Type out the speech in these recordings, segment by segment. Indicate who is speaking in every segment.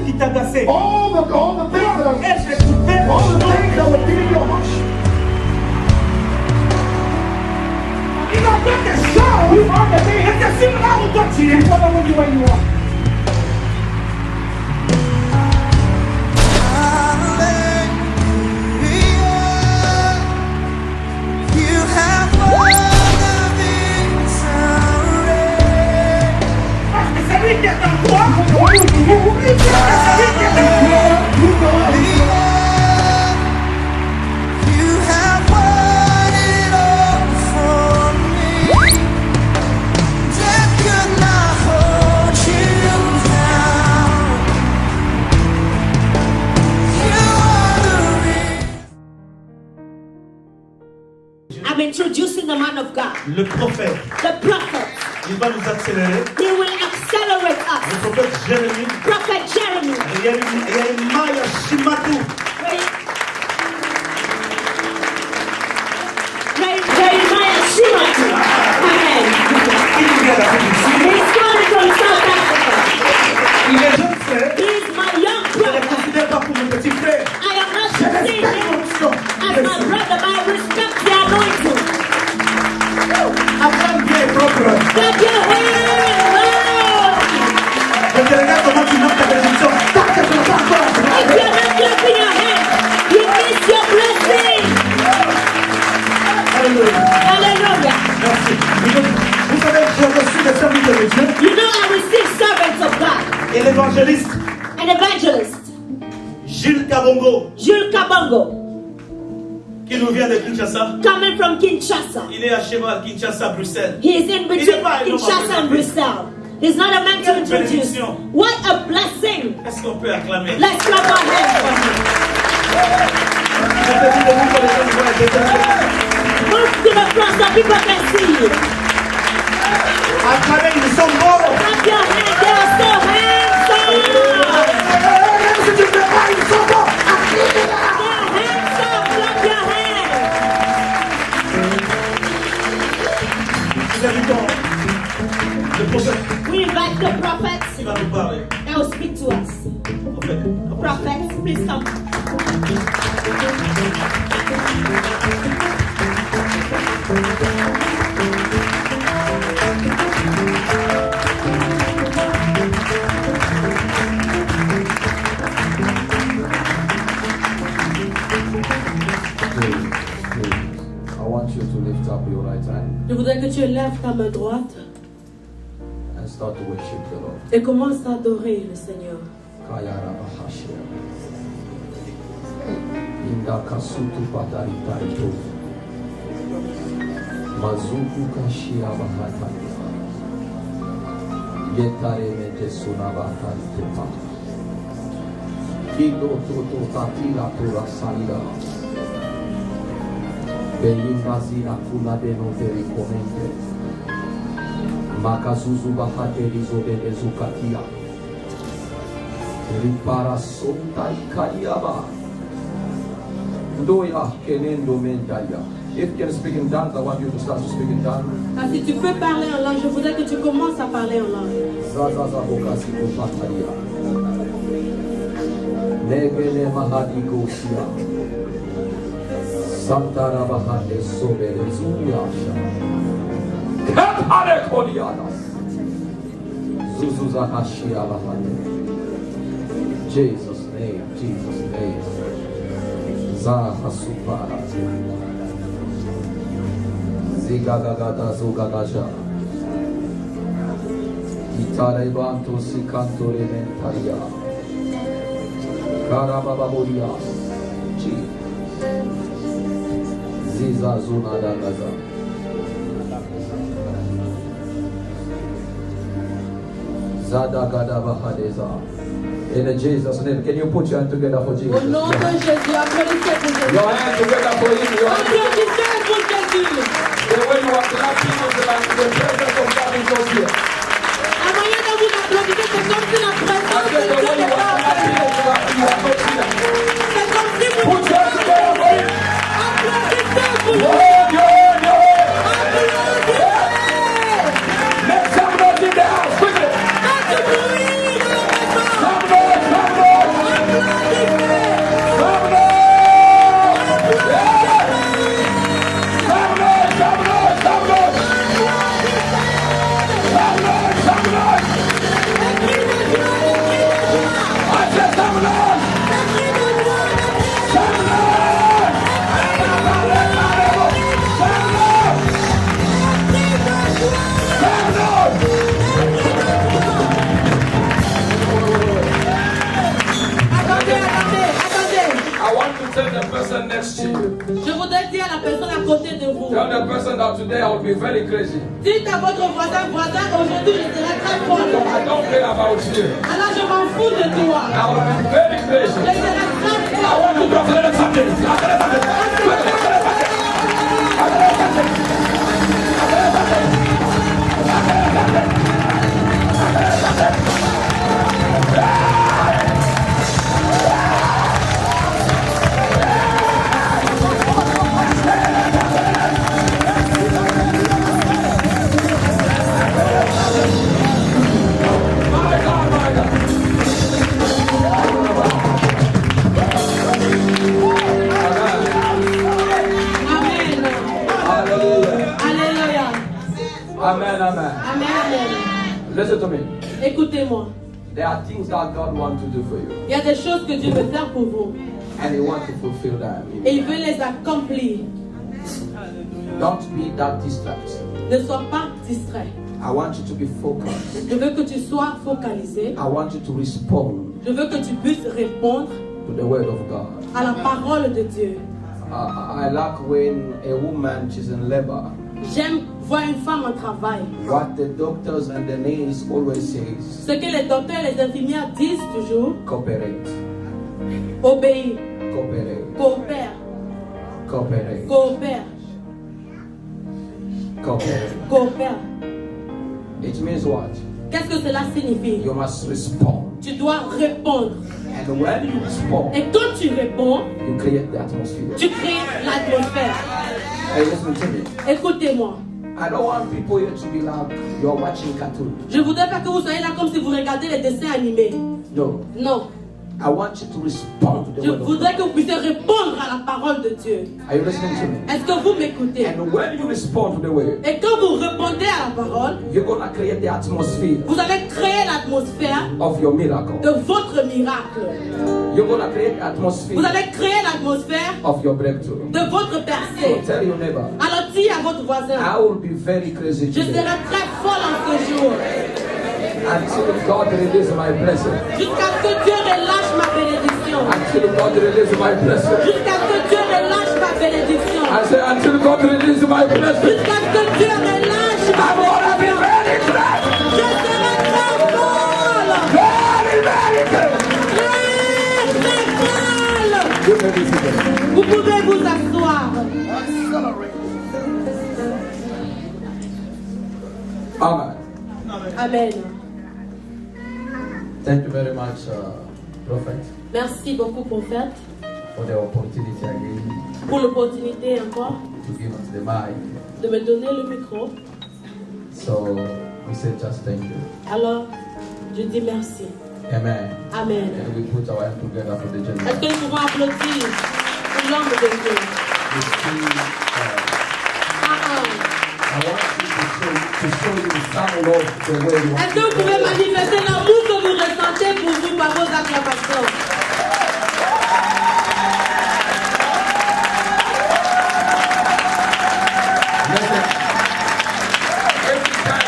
Speaker 1: qui t'agaçait.
Speaker 2: All the things that
Speaker 1: Elle t'écoutait.
Speaker 2: all the things that were giving you a hush.
Speaker 1: Il a fait des choses.
Speaker 2: You are the thing.
Speaker 1: Et c'est sur là où toi tu es.
Speaker 2: Follow you where you are.
Speaker 1: Parce que c'est lui qui est en toi.
Speaker 2: Oublie
Speaker 1: C'est lui qui est en toi.
Speaker 3: I'm introducing the man of God,
Speaker 1: Le prophète,
Speaker 3: the prophet.
Speaker 1: il va nous accélérer.
Speaker 3: He will accelerate
Speaker 1: Le
Speaker 3: us.
Speaker 1: prophète Jérémie.
Speaker 3: Prophet Jeremy.
Speaker 1: Il y a une Maya Shimatu.
Speaker 3: Jeremiah Shimatu. Amen.
Speaker 1: Qui nous vient d'Afrique du Sud.
Speaker 3: He's coming from South Africa.
Speaker 1: Il est jeune frère.
Speaker 3: He's my young
Speaker 1: Je ne le
Speaker 3: brother.
Speaker 1: considère pas comme mon petit frère.
Speaker 3: I am not
Speaker 1: Je respecte
Speaker 3: seeing him
Speaker 1: l'onction.
Speaker 3: as my brother, but I respect the anointing.
Speaker 1: Apprends bien et propre.
Speaker 3: Clap your hands.
Speaker 1: Je te regarde comment tu notes ta bénédiction. Tac, tac, tac, tac, tac.
Speaker 3: If you're not clapping your hands, you miss your blessing.
Speaker 1: Alléluia.
Speaker 3: Hallelujah.
Speaker 1: Merci. Vous savez, j'ai reçu des serviteurs de Dieu
Speaker 3: You know I receive servants of God.
Speaker 1: et l'évangéliste
Speaker 3: An evangelist,
Speaker 1: Jules Kabongo,
Speaker 3: Jules Kabongo,
Speaker 1: qui nous vient de Kinshasa.
Speaker 3: coming from Kinshasa.
Speaker 1: Il est à cheval Kinshasa, Bruxelles.
Speaker 3: He is in between
Speaker 1: Il est pas un homme à
Speaker 3: Kinshasa and
Speaker 1: présenter.
Speaker 3: Brussels. He's not a man to
Speaker 1: Quelle
Speaker 3: introduce.
Speaker 1: bénédiction.
Speaker 3: What a blessing.
Speaker 1: Est-ce qu'on peut acclamer?
Speaker 3: Let's clap our hands.
Speaker 1: Je te dis de vous que les gens voient être déterminés.
Speaker 3: Move to the front so people can see you.
Speaker 1: Acclamez, ils sont beaux.
Speaker 3: Clap your hands. They are so handsome.
Speaker 1: Même si tu ne fais pas, ils sont beaux.
Speaker 3: They are handsome. Clap your hands.
Speaker 1: Nous invitons le prophète
Speaker 3: We invite the prophets
Speaker 1: qui va nous parler.
Speaker 3: that will speak to us.
Speaker 1: Prophète.
Speaker 3: Prophets, please come.
Speaker 4: I want you to lift up your right hand
Speaker 3: Je voudrais que tu lèves ta main droite
Speaker 4: and start to worship the Lord.
Speaker 3: et commence à adorer le Seigneur.
Speaker 4: Kayara Bahashia. Inda Kasutu Patari Tarito. Mazuku Kashia Bahatari. Yetare Mete Sunabatari Tepa. Kido Toto Tatila Tura Salida. Beyingazina Kula de Noveri Comente. Makazuzu Bahate Rizobele Zukatia. Ripara Sonta Ikariaba. Doya Kenendo Mentaya. If you can speak in tongues, I want you to start to speak in tongues.
Speaker 3: Ah, si tu peux parler en langue, je voudrais que tu commences à parler en langue.
Speaker 4: Zazaza Bokasi Kupataria. Negele Mahadi Gosia. Santara Bahade Sobele Zuyasha. Kapare Kodianas. Zuzuza Hashia Bahade. Jesus' name, Jesus' name. Zaha Supara. Zigagagata Zugagaja. Itarebanto Sikantore Mentaria. Karabababoria. Ziza Zuna Dagaza. Zada Gada Bahadeza. In Jesus' name, can you put your hand together for Jesus?
Speaker 3: Au nom de Jésus, applaudissez pour Jésus.
Speaker 4: Your hand together for him. Your hand
Speaker 3: Applaudissez pour Jésus.
Speaker 4: the way you are clapping is like the presence of God is not here.
Speaker 3: La moyen dont vous applaudissez, c'est comme si la
Speaker 4: I
Speaker 3: présence
Speaker 4: said
Speaker 3: de
Speaker 4: the
Speaker 3: Dieu
Speaker 4: way you
Speaker 3: n'est pas
Speaker 4: are clapping
Speaker 3: avec
Speaker 4: is like you are not here.
Speaker 3: nous. C'est comme si vous
Speaker 4: Put your hand together for him.
Speaker 3: applaudissez pour
Speaker 4: Your
Speaker 3: Jésus.
Speaker 4: hand, your hand, your hand.
Speaker 3: Applaudissez.
Speaker 4: Make some noise in the house, quickly.
Speaker 3: Faites du bruit dans la maison.
Speaker 4: Some noise, some noise. to you.
Speaker 3: Je voudrais dire à la personne à côté de vous.
Speaker 4: Tell the person that today I will be very crazy.
Speaker 3: Dites à votre voisin, aujourd'hui je serai très folle.
Speaker 4: I don't care about you.
Speaker 3: Alors je m'en fous de toi.
Speaker 4: I will be very
Speaker 3: Je
Speaker 4: crazy.
Speaker 3: serai très
Speaker 4: I
Speaker 3: folle.
Speaker 4: want to go to the family. My God, my God.
Speaker 3: Amen.
Speaker 4: Hallelujah.
Speaker 3: Alléluia.
Speaker 4: Amen, amen.
Speaker 3: Amen. Amen.
Speaker 4: Listen to me.
Speaker 3: Écoutez-moi.
Speaker 4: There are things that God wants to do for you.
Speaker 3: Il y a des choses que Dieu veut faire pour vous.
Speaker 4: And He wants to fulfill that.
Speaker 3: Et il veut les accomplir.
Speaker 4: Don't be that distracted.
Speaker 3: Ne sois pas distrait.
Speaker 4: I want you to be focused.
Speaker 3: Je veux que tu sois focalisé.
Speaker 4: I want you to respond
Speaker 3: Je veux que tu puisses répondre
Speaker 4: to the word of God.
Speaker 3: à la parole de Dieu.
Speaker 4: I like when a woman is in labor.
Speaker 3: J'aime voir une femme en travail.
Speaker 4: What the doctors and the nurses always says,
Speaker 3: Ce que les docteurs et les infirmières disent toujours,
Speaker 4: cooperate,
Speaker 3: obéis,
Speaker 4: cooperate,
Speaker 3: coopère,
Speaker 4: cooperate,
Speaker 3: coopère,
Speaker 4: cooperate.
Speaker 3: coopère.
Speaker 4: It means what?
Speaker 3: Qu'est-ce que cela signifie?
Speaker 4: You must respond.
Speaker 3: Tu dois répondre.
Speaker 4: And when you respond,
Speaker 3: Et quand tu réponds,
Speaker 4: you create the atmosphere.
Speaker 3: tu crées l'atmosphère.
Speaker 4: Hey, listen to me.
Speaker 3: Écoutez-moi.
Speaker 4: I don't want people here to be like you're watching cartoon.
Speaker 3: Je voudrais pas que vous soyez là comme si vous regardez les dessins animés.
Speaker 4: No.
Speaker 3: Non.
Speaker 4: I want you to respond to the
Speaker 3: Je
Speaker 4: word of
Speaker 3: voudrais
Speaker 4: God.
Speaker 3: que vous puissiez répondre à la parole de Dieu.
Speaker 4: Are you listening to me?
Speaker 3: Est-ce que vous m'écoutez?
Speaker 4: And when you respond to the word,
Speaker 3: Et quand vous répondez à la parole,
Speaker 4: you're gonna create the atmosphere
Speaker 3: vous allez créer l'atmosphère
Speaker 4: of your miracle.
Speaker 3: de votre miracle.
Speaker 4: You're gonna create the atmosphere
Speaker 3: Vous allez créer l'atmosphère
Speaker 4: of your breakthrough.
Speaker 3: de votre
Speaker 4: So
Speaker 3: percée.
Speaker 4: tell your neighbor,
Speaker 3: Alors dis à votre voisin,
Speaker 4: I will be very crazy
Speaker 3: je
Speaker 4: today
Speaker 3: serai très folle en ce jour.
Speaker 4: until God release my blessing.
Speaker 3: Jusqu'à ce que Dieu relâche ma bénédiction.
Speaker 4: Until God release my blessing.
Speaker 3: Jusqu'à ce que Dieu relâche ma bénédiction.
Speaker 4: I say until God release my blessing.
Speaker 3: Jusqu'à ce que Dieu relâche ma
Speaker 4: I wanna be
Speaker 3: bénédiction.
Speaker 4: very crazy.
Speaker 3: Je serai très folle.
Speaker 4: Very, very crazy.
Speaker 3: Très, très folle.
Speaker 4: You may be seated.
Speaker 3: Vous pouvez vous asseoir.
Speaker 4: Amen.
Speaker 3: Amen.
Speaker 4: Thank you very much, Prophet,
Speaker 3: Merci beaucoup, prophète,
Speaker 4: for the opportunity again
Speaker 3: pour l'opportunité encore
Speaker 4: to give us the mic.
Speaker 3: de me donner le micro.
Speaker 4: So we say just thank you.
Speaker 3: Alors, je dis merci.
Speaker 4: Amen.
Speaker 3: Amen.
Speaker 4: And we put our hands together for the
Speaker 3: Est-ce
Speaker 4: general.
Speaker 3: que nous pouvons applaudir pour l'homme de Dieu?
Speaker 4: We see, I want you to show you the sound of the way you
Speaker 3: Est-ce que vous pouvez manifester l'amour que vous ressentez pour vous par vos acclamations?
Speaker 4: Listen. Every time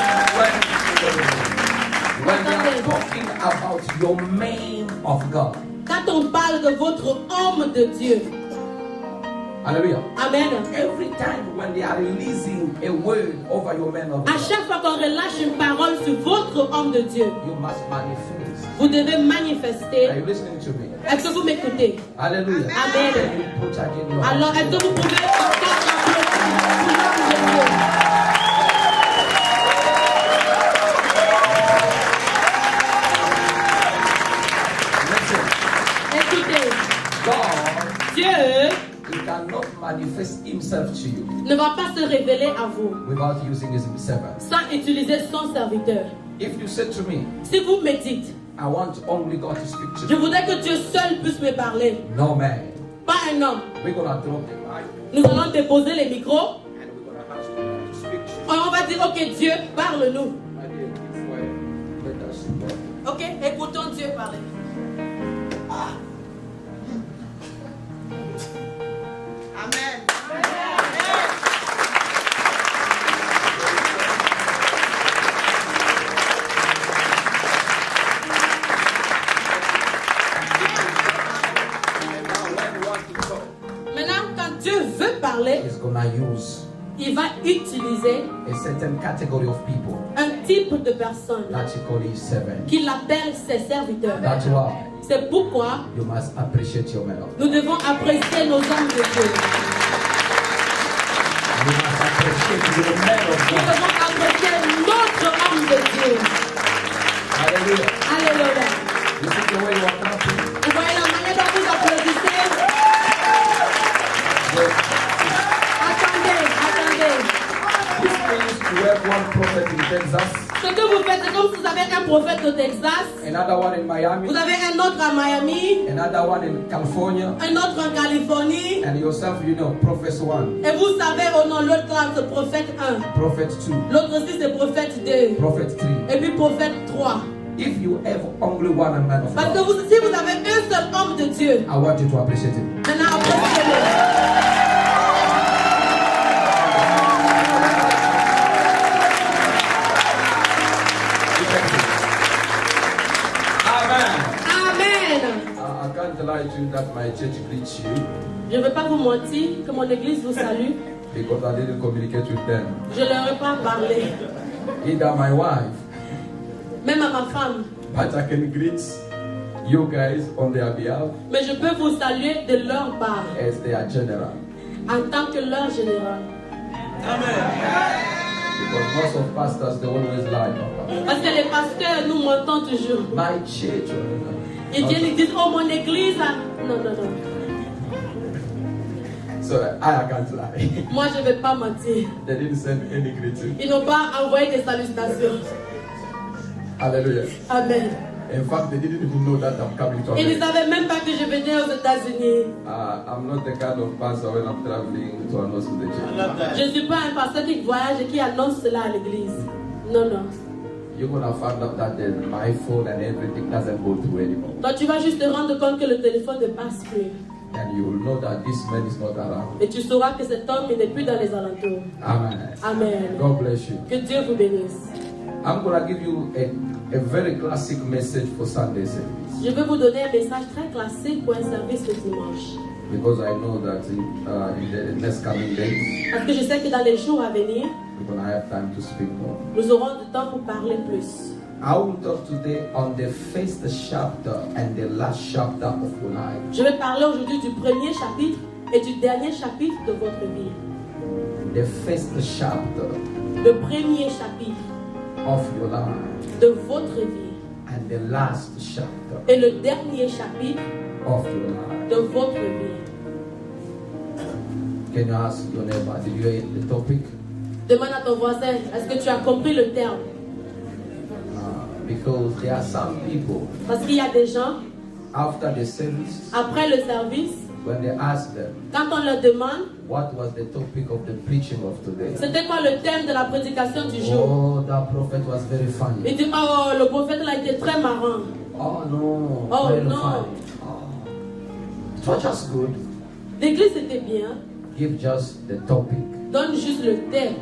Speaker 4: when we are talking about your man of God.
Speaker 3: Quand on parle de votre homme de Dieu,
Speaker 4: Hallelujah.
Speaker 3: Amen.
Speaker 4: Every time when they are releasing a word over your man of
Speaker 3: À
Speaker 4: God,
Speaker 3: chaque fois qu'on relâche une parole sur votre homme de Dieu,
Speaker 4: you must manifest.
Speaker 3: vous devez
Speaker 4: Are
Speaker 3: manifester.
Speaker 4: you listening to me?
Speaker 3: Est-ce que vous m'écoutez?
Speaker 4: Hallelujah.
Speaker 3: Amen.
Speaker 4: Can you put again your
Speaker 3: Alors,
Speaker 4: hands
Speaker 3: est-ce que vous pouvez encore applaudir pour l'homme de Dieu?
Speaker 4: Listen.
Speaker 3: Écoutez,
Speaker 4: God,
Speaker 3: Dieu
Speaker 4: He cannot manifest Himself to you
Speaker 3: ne va pas se révéler à vous
Speaker 4: without using His servant.
Speaker 3: sans utiliser son serviteur.
Speaker 4: If you said to me,
Speaker 3: Si vous me dites,
Speaker 4: I want only God to speak to
Speaker 3: je
Speaker 4: me,
Speaker 3: voudrais que Dieu seul puisse me parler,
Speaker 4: no man,
Speaker 3: pas un homme,
Speaker 4: we're gonna drop the mic
Speaker 3: nous allons déposer les micros
Speaker 4: and we're gonna ask God to speak to you.
Speaker 3: et on va dire, ok Dieu, parle-nous.
Speaker 4: My dear, give way. Let us know.
Speaker 3: Ok, écoutons Dieu parler.
Speaker 4: And now when you want to talk,
Speaker 3: Maintenant, quand Dieu veut parler,
Speaker 4: He's gonna use
Speaker 3: il va utiliser
Speaker 4: a certain category of people
Speaker 3: un type de personne
Speaker 4: that he call his servant.
Speaker 3: qu'il appelle ses serviteurs.
Speaker 4: That's why
Speaker 3: C'est pourquoi
Speaker 4: you must appreciate your melody.
Speaker 3: nous devons apprécier nos hommes de Dieu.
Speaker 4: You must appreciate your man of
Speaker 3: Nous
Speaker 4: God.
Speaker 3: devons apprécier notre homme de Dieu.
Speaker 4: Hallelujah.
Speaker 3: Alléluia.
Speaker 4: You see the way you are clapping?
Speaker 3: Vous voyez la manière dont vous applaudissez? Attendez.
Speaker 4: This means we have one prophet in Texas,
Speaker 3: Ce que vous faites, c'est comme si vous avez un prophète au Texas,
Speaker 4: another one in Miami,
Speaker 3: vous avez un autre à Miami,
Speaker 4: another one in California,
Speaker 3: un autre en Californie,
Speaker 4: and yourself, you know, prophet one,
Speaker 3: et vous savez, oh non, l'autre là, c'est prophète 1,
Speaker 4: prophet two,
Speaker 3: l'autre aussi c'est prophète 2,
Speaker 4: prophet three.
Speaker 3: et puis prophète 3.
Speaker 4: If you have only one man of
Speaker 3: Parce que
Speaker 4: God,
Speaker 3: si vous avez un seul homme de Dieu,
Speaker 4: I want you to appreciate it.
Speaker 3: maintenant appréciez-le.
Speaker 4: Amen.
Speaker 3: Amen.
Speaker 4: I can't lie to you that my church greets you
Speaker 3: Je ne vais pas vous mentir que mon église vous salue.
Speaker 4: because I didn't communicate with them.
Speaker 3: Je ne leur ai pas parlé,
Speaker 4: Either my wife,
Speaker 3: même à ma femme.
Speaker 4: but I can greet you guys on their behalf
Speaker 3: Mais je peux vous saluer de leur part,
Speaker 4: as their general.
Speaker 3: en tant que leur général.
Speaker 4: Because most of pastors, they always lie. Papa.
Speaker 3: Parce que les pasteurs nous mentons toujours.
Speaker 4: My church.
Speaker 3: Ils viennent et disent, oh mon église. Non.
Speaker 4: So I can't lie.
Speaker 3: Moi je ne vais pas mentir.
Speaker 4: They didn't send any greeting.
Speaker 3: Ils n'ont pas envoyé des salutations.
Speaker 4: Hallelujah.
Speaker 3: Amen.
Speaker 4: In fact, they didn't even know that I'm coming to
Speaker 3: Ils ne
Speaker 4: America.
Speaker 3: savaient même pas que je venais aux États-Unis.
Speaker 4: I'm not the kind of pastor when I'm traveling to announce to the church.
Speaker 3: Je ne suis pas un pasteur qui voyage et qui annonce cela à l'église. Non.
Speaker 4: You're gonna find out that my phone and everything doesn't go through anymore.
Speaker 3: Donc tu vas juste te rendre compte que le téléphone ne passe plus.
Speaker 4: And you will know that this man is not around.
Speaker 3: Et tu sauras que cet homme il n'est plus dans les alentours.
Speaker 4: Amen.
Speaker 3: Amen.
Speaker 4: God bless you.
Speaker 3: Que Dieu vous bénisse.
Speaker 4: I'm gonna give you a very classic message for Sunday service.
Speaker 3: Je vais vous donner un message très classique pour un service de dimanche.
Speaker 4: Because I know that in the next coming days,
Speaker 3: Parce que je sais que dans les jours à venir,
Speaker 4: we're going to have time to speak more.
Speaker 3: nous aurons du temps pour parler plus.
Speaker 4: I will talk today on the first chapter and the last chapter of your life.
Speaker 3: Je vais parler aujourd'hui du premier chapitre et du dernier chapitre de votre vie.
Speaker 4: The first chapter
Speaker 3: Le premier chapitre
Speaker 4: of your life
Speaker 3: de votre vie
Speaker 4: and the last chapter
Speaker 3: et le dernier chapitre
Speaker 4: of your life.
Speaker 3: de votre vie.
Speaker 4: Can you ask your neighbor, did you hear the topic?
Speaker 3: Demande à ton voisin, est-ce que tu as compris le terme?
Speaker 4: Because there are some people,
Speaker 3: Parce qu'il y a des gens,
Speaker 4: after the service,
Speaker 3: après le service,
Speaker 4: when they ask them,
Speaker 3: quand on leur demande,
Speaker 4: what was the topic of the preaching of today?
Speaker 3: c'était quoi le thème de la prédication du jour?
Speaker 4: Oh, that prophet was very funny.
Speaker 3: Il dit, oh, le prophète là était très marrant.
Speaker 4: Oh no,
Speaker 3: Oh,
Speaker 4: very
Speaker 3: no.
Speaker 4: funny. Oh. It was just good.
Speaker 3: L'église était bien.
Speaker 4: Give just the topic,
Speaker 3: Donne juste le thème,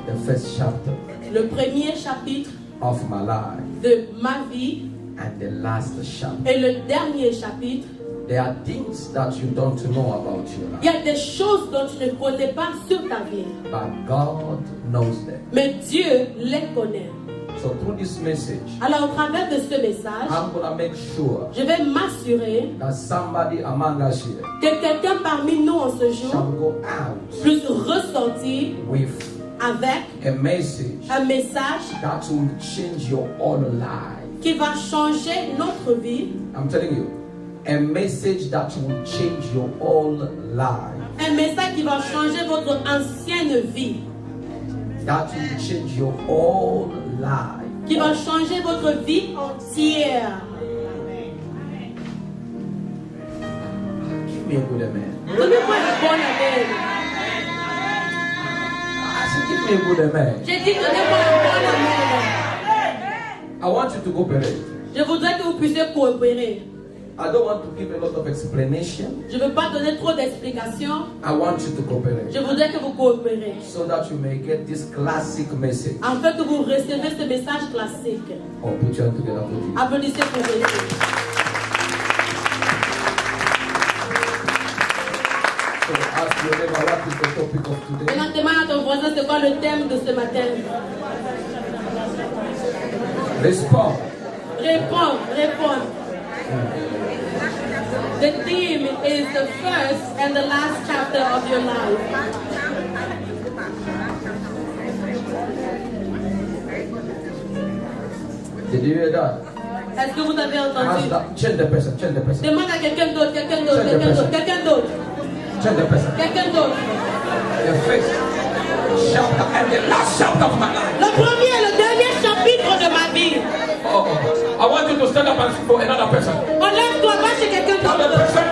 Speaker 4: the first chapter
Speaker 3: le premier chapitre
Speaker 4: of my life
Speaker 3: de ma vie
Speaker 4: and the last chapter.
Speaker 3: et le dernier chapitre.
Speaker 4: There are things that you don't know about your
Speaker 3: Il y
Speaker 4: life,
Speaker 3: a des choses dont tu ne connais pas sur ta vie,
Speaker 4: but God knows them.
Speaker 3: mais Dieu les connaît.
Speaker 4: So through this message,
Speaker 3: Alors, au travers de ce message,
Speaker 4: I'm gonna make sure
Speaker 3: je vais m'assurer
Speaker 4: that somebody among us here
Speaker 3: que quelqu'un parmi nous en ce
Speaker 4: shall
Speaker 3: jour
Speaker 4: go out
Speaker 3: puisse ressortir
Speaker 4: with
Speaker 3: avec
Speaker 4: a message
Speaker 3: un message
Speaker 4: that will change your whole life.
Speaker 3: qui va changer notre vie,
Speaker 4: I'm telling you, a message that will change your whole life.
Speaker 3: un message qui va changer votre ancienne vie,
Speaker 4: That will change your whole life.
Speaker 3: qui va changer votre vie entière.
Speaker 4: Give me a good amen.
Speaker 3: Donnez-moi un bon amen.
Speaker 4: I said, give me a good amen.
Speaker 3: J'ai dit, donnez-moi un bon amen.
Speaker 4: I want you to cooperate.
Speaker 3: Je voudrais que vous puissiez coopérer.
Speaker 4: I don't want to give a lot of explanation.
Speaker 3: Je ne veux pas donner trop d'explications.
Speaker 4: I want you to cooperate
Speaker 3: Je voudrais que vous coopérez.
Speaker 4: so that you may get this classic message.
Speaker 3: Afin que vous recevez ce message classique.
Speaker 4: Oh, put your hand together for you.
Speaker 3: Applaudissez pour Jésus.
Speaker 4: So Ask your neighbor what is the topic of today.
Speaker 3: Maintenant, demande à ton voisin c'est quoi le thème de ce matin.
Speaker 4: Respond.
Speaker 3: Réponds. The theme is the first and the last chapter of your life.
Speaker 4: Did you hear that?
Speaker 3: Est-ce que vous avez
Speaker 4: Ask
Speaker 3: entendu?
Speaker 4: that. Change the person.
Speaker 3: Demande à quelqu'un d'autre.
Speaker 4: Change the person. The first chapter and the last chapter of my life.
Speaker 3: Le premier et le dernier chapitre de ma vie.
Speaker 4: Oh, I want you to stand up and speak for another person.
Speaker 3: Enlève-toi, va chez quelqu'un
Speaker 4: Another
Speaker 3: d'autre.
Speaker 4: person.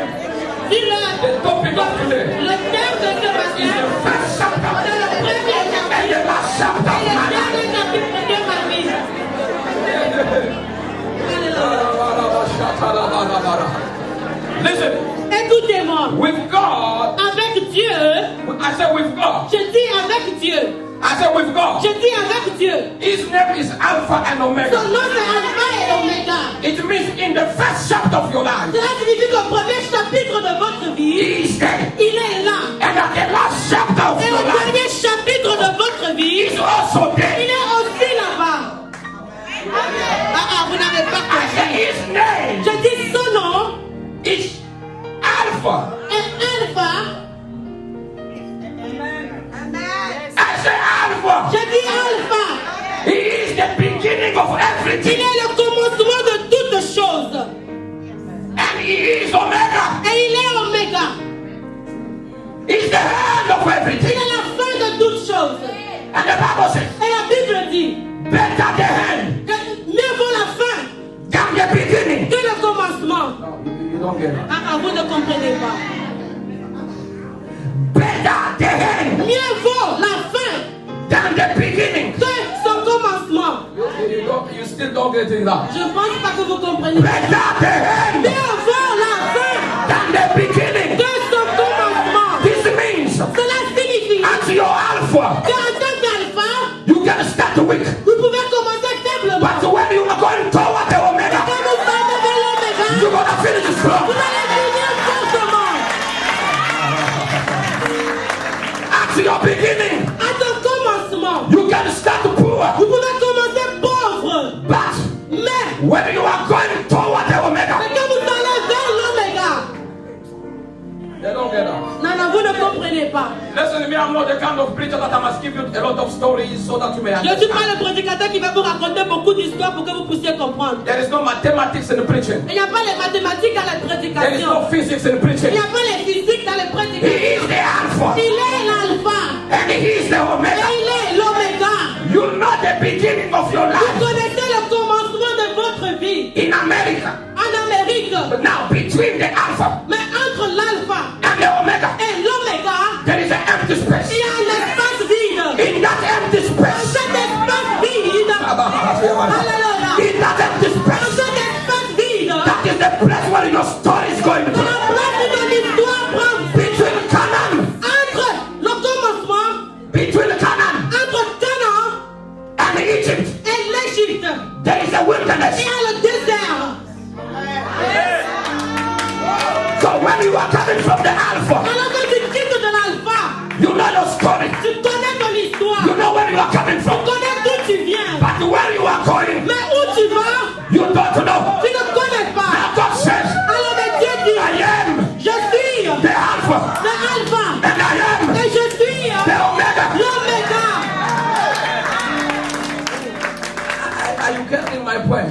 Speaker 3: Dis-le.
Speaker 4: The topic of today
Speaker 3: Le thème de ce
Speaker 4: is
Speaker 3: matin,
Speaker 4: the first chapter
Speaker 3: c'est le premier chapitre
Speaker 4: and the last chapter
Speaker 3: et
Speaker 4: of
Speaker 3: le
Speaker 4: my life.
Speaker 3: dernier chapitre de ma vie. Alléluia.
Speaker 4: Listen,
Speaker 3: Écoutez-moi.
Speaker 4: with God,
Speaker 3: Avec Dieu,
Speaker 4: I said with God,
Speaker 3: je dis avec Dieu.
Speaker 4: I said with God,
Speaker 3: Je dis avec Dieu.
Speaker 4: His name is Alpha and
Speaker 3: Son
Speaker 4: Omega.
Speaker 3: nom c'est Alpha et Omega.
Speaker 4: It means in the first chapter of your life,
Speaker 3: Cela signifie qu'au premier chapitre de votre vie,
Speaker 4: He is there.
Speaker 3: il est là.
Speaker 4: And at the last chapter of
Speaker 3: Et
Speaker 4: your
Speaker 3: au
Speaker 4: life,
Speaker 3: dernier chapitre de votre vie,
Speaker 4: He's also
Speaker 3: il
Speaker 4: there.
Speaker 3: est aussi là-bas. Vous n'avez pas
Speaker 4: I said
Speaker 3: compris.
Speaker 4: His name
Speaker 3: Je dis son nom
Speaker 4: is Alpha.
Speaker 3: est Alpha.
Speaker 4: I said Alpha.
Speaker 3: Je dis Alpha.
Speaker 4: He is the beginning of
Speaker 3: Il
Speaker 4: everything.
Speaker 3: est le commencement de toutes choses.
Speaker 4: And He is Omega.
Speaker 3: Et il est Oméga.
Speaker 4: He's the hand of
Speaker 3: Il
Speaker 4: everything.
Speaker 3: est la fin de toutes choses.
Speaker 4: And the Bible says,
Speaker 3: Et la Bible dit
Speaker 4: better the hand
Speaker 3: que mieux vaut la fin
Speaker 4: than the beginning.
Speaker 3: que le commencement.
Speaker 4: No, you don't get it.
Speaker 3: Vous ne comprenez pas.
Speaker 4: Better the hand
Speaker 3: Mieux vaut la fin
Speaker 4: than the beginning.
Speaker 3: que son commencement.
Speaker 4: You still don't get it now.
Speaker 3: Je ne pense pas que vous comprenez.
Speaker 4: Better the hand
Speaker 3: Mieux vaut la fin
Speaker 4: than the beginning.
Speaker 3: que son commencement.
Speaker 4: This means
Speaker 3: Cela signifie
Speaker 4: at your Alpha,
Speaker 3: qu'en tant qu'alpha,
Speaker 4: you can start weak.
Speaker 3: vous pouvez commencer faiblement.
Speaker 4: But when you are going toward the Omega,
Speaker 3: Quand vous partez vers l'oméga,
Speaker 4: you're going to finish
Speaker 3: vous
Speaker 4: strong.
Speaker 3: allez finir fortement.
Speaker 4: At your beginning,
Speaker 3: À ton commencement,
Speaker 4: you can start poor.
Speaker 3: vous pouvez commencer pauvre.
Speaker 4: But
Speaker 3: Mais
Speaker 4: when you are going toward the Omega,
Speaker 3: quand vous allez vers l'oméga,
Speaker 4: they don't get that.
Speaker 3: non, vous ne comprenez pas.
Speaker 4: Listen to me, I'm not the kind of preacher that I must give you a lot of stories so that you may
Speaker 3: Je ne suis pas
Speaker 4: understand.
Speaker 3: le prédicateur qui va vous raconter beaucoup d'histoires pour que vous puissiez comprendre.
Speaker 4: There is no mathematics in preaching.
Speaker 3: Il n'y a pas les mathématiques dans les
Speaker 4: There is
Speaker 3: prédications.
Speaker 4: no physics in
Speaker 3: Il
Speaker 4: preaching.
Speaker 3: n'y a pas les physiques dans les
Speaker 4: He
Speaker 3: prédications.
Speaker 4: is the Alpha
Speaker 3: Il est l'alpha
Speaker 4: and He is the
Speaker 3: et
Speaker 4: Omega.
Speaker 3: il est l'oméga.
Speaker 4: You know the beginning of your
Speaker 3: Vous
Speaker 4: life
Speaker 3: connaissez le commencement de votre vie
Speaker 4: in America.
Speaker 3: en Amérique.
Speaker 4: But now between the Alpha
Speaker 3: Mais entre l'alpha
Speaker 4: and the Omega,
Speaker 3: et l'oméga,
Speaker 4: there is an empty
Speaker 3: il
Speaker 4: space.
Speaker 3: y a un espace vide.
Speaker 4: In that empty
Speaker 3: Dans
Speaker 4: space,
Speaker 3: cet espace vide, alléluia.
Speaker 4: in that empty
Speaker 3: Dans
Speaker 4: space,
Speaker 3: cet espace vide,
Speaker 4: that is the place where your story is going
Speaker 3: dans
Speaker 4: to.
Speaker 3: la place où ton histoire prend
Speaker 4: Between Canaan,
Speaker 3: entre le commencement,
Speaker 4: between Canaan
Speaker 3: entre Canaan
Speaker 4: and Egypt,
Speaker 3: et l'Égypte,
Speaker 4: there is a wilderness.
Speaker 3: il y a le désert.
Speaker 4: So when you are coming from the Alpha,
Speaker 3: Alors que tu quittes de l'alpha,
Speaker 4: you know your story.
Speaker 3: tu connais ton histoire,
Speaker 4: You know where you are coming
Speaker 3: tu
Speaker 4: from.
Speaker 3: connais d'où tu viens.
Speaker 4: But where you are going,
Speaker 3: Mais où tu vas,
Speaker 4: you don't know.
Speaker 3: tu ne connais pas.
Speaker 4: Now God says,
Speaker 3: Alors mais Dieu dit,
Speaker 4: I am
Speaker 3: je suis
Speaker 4: the Alpha
Speaker 3: le alpha
Speaker 4: and I am
Speaker 3: et je suis
Speaker 4: the Omega.
Speaker 3: l'oméga.
Speaker 4: Are you getting my point?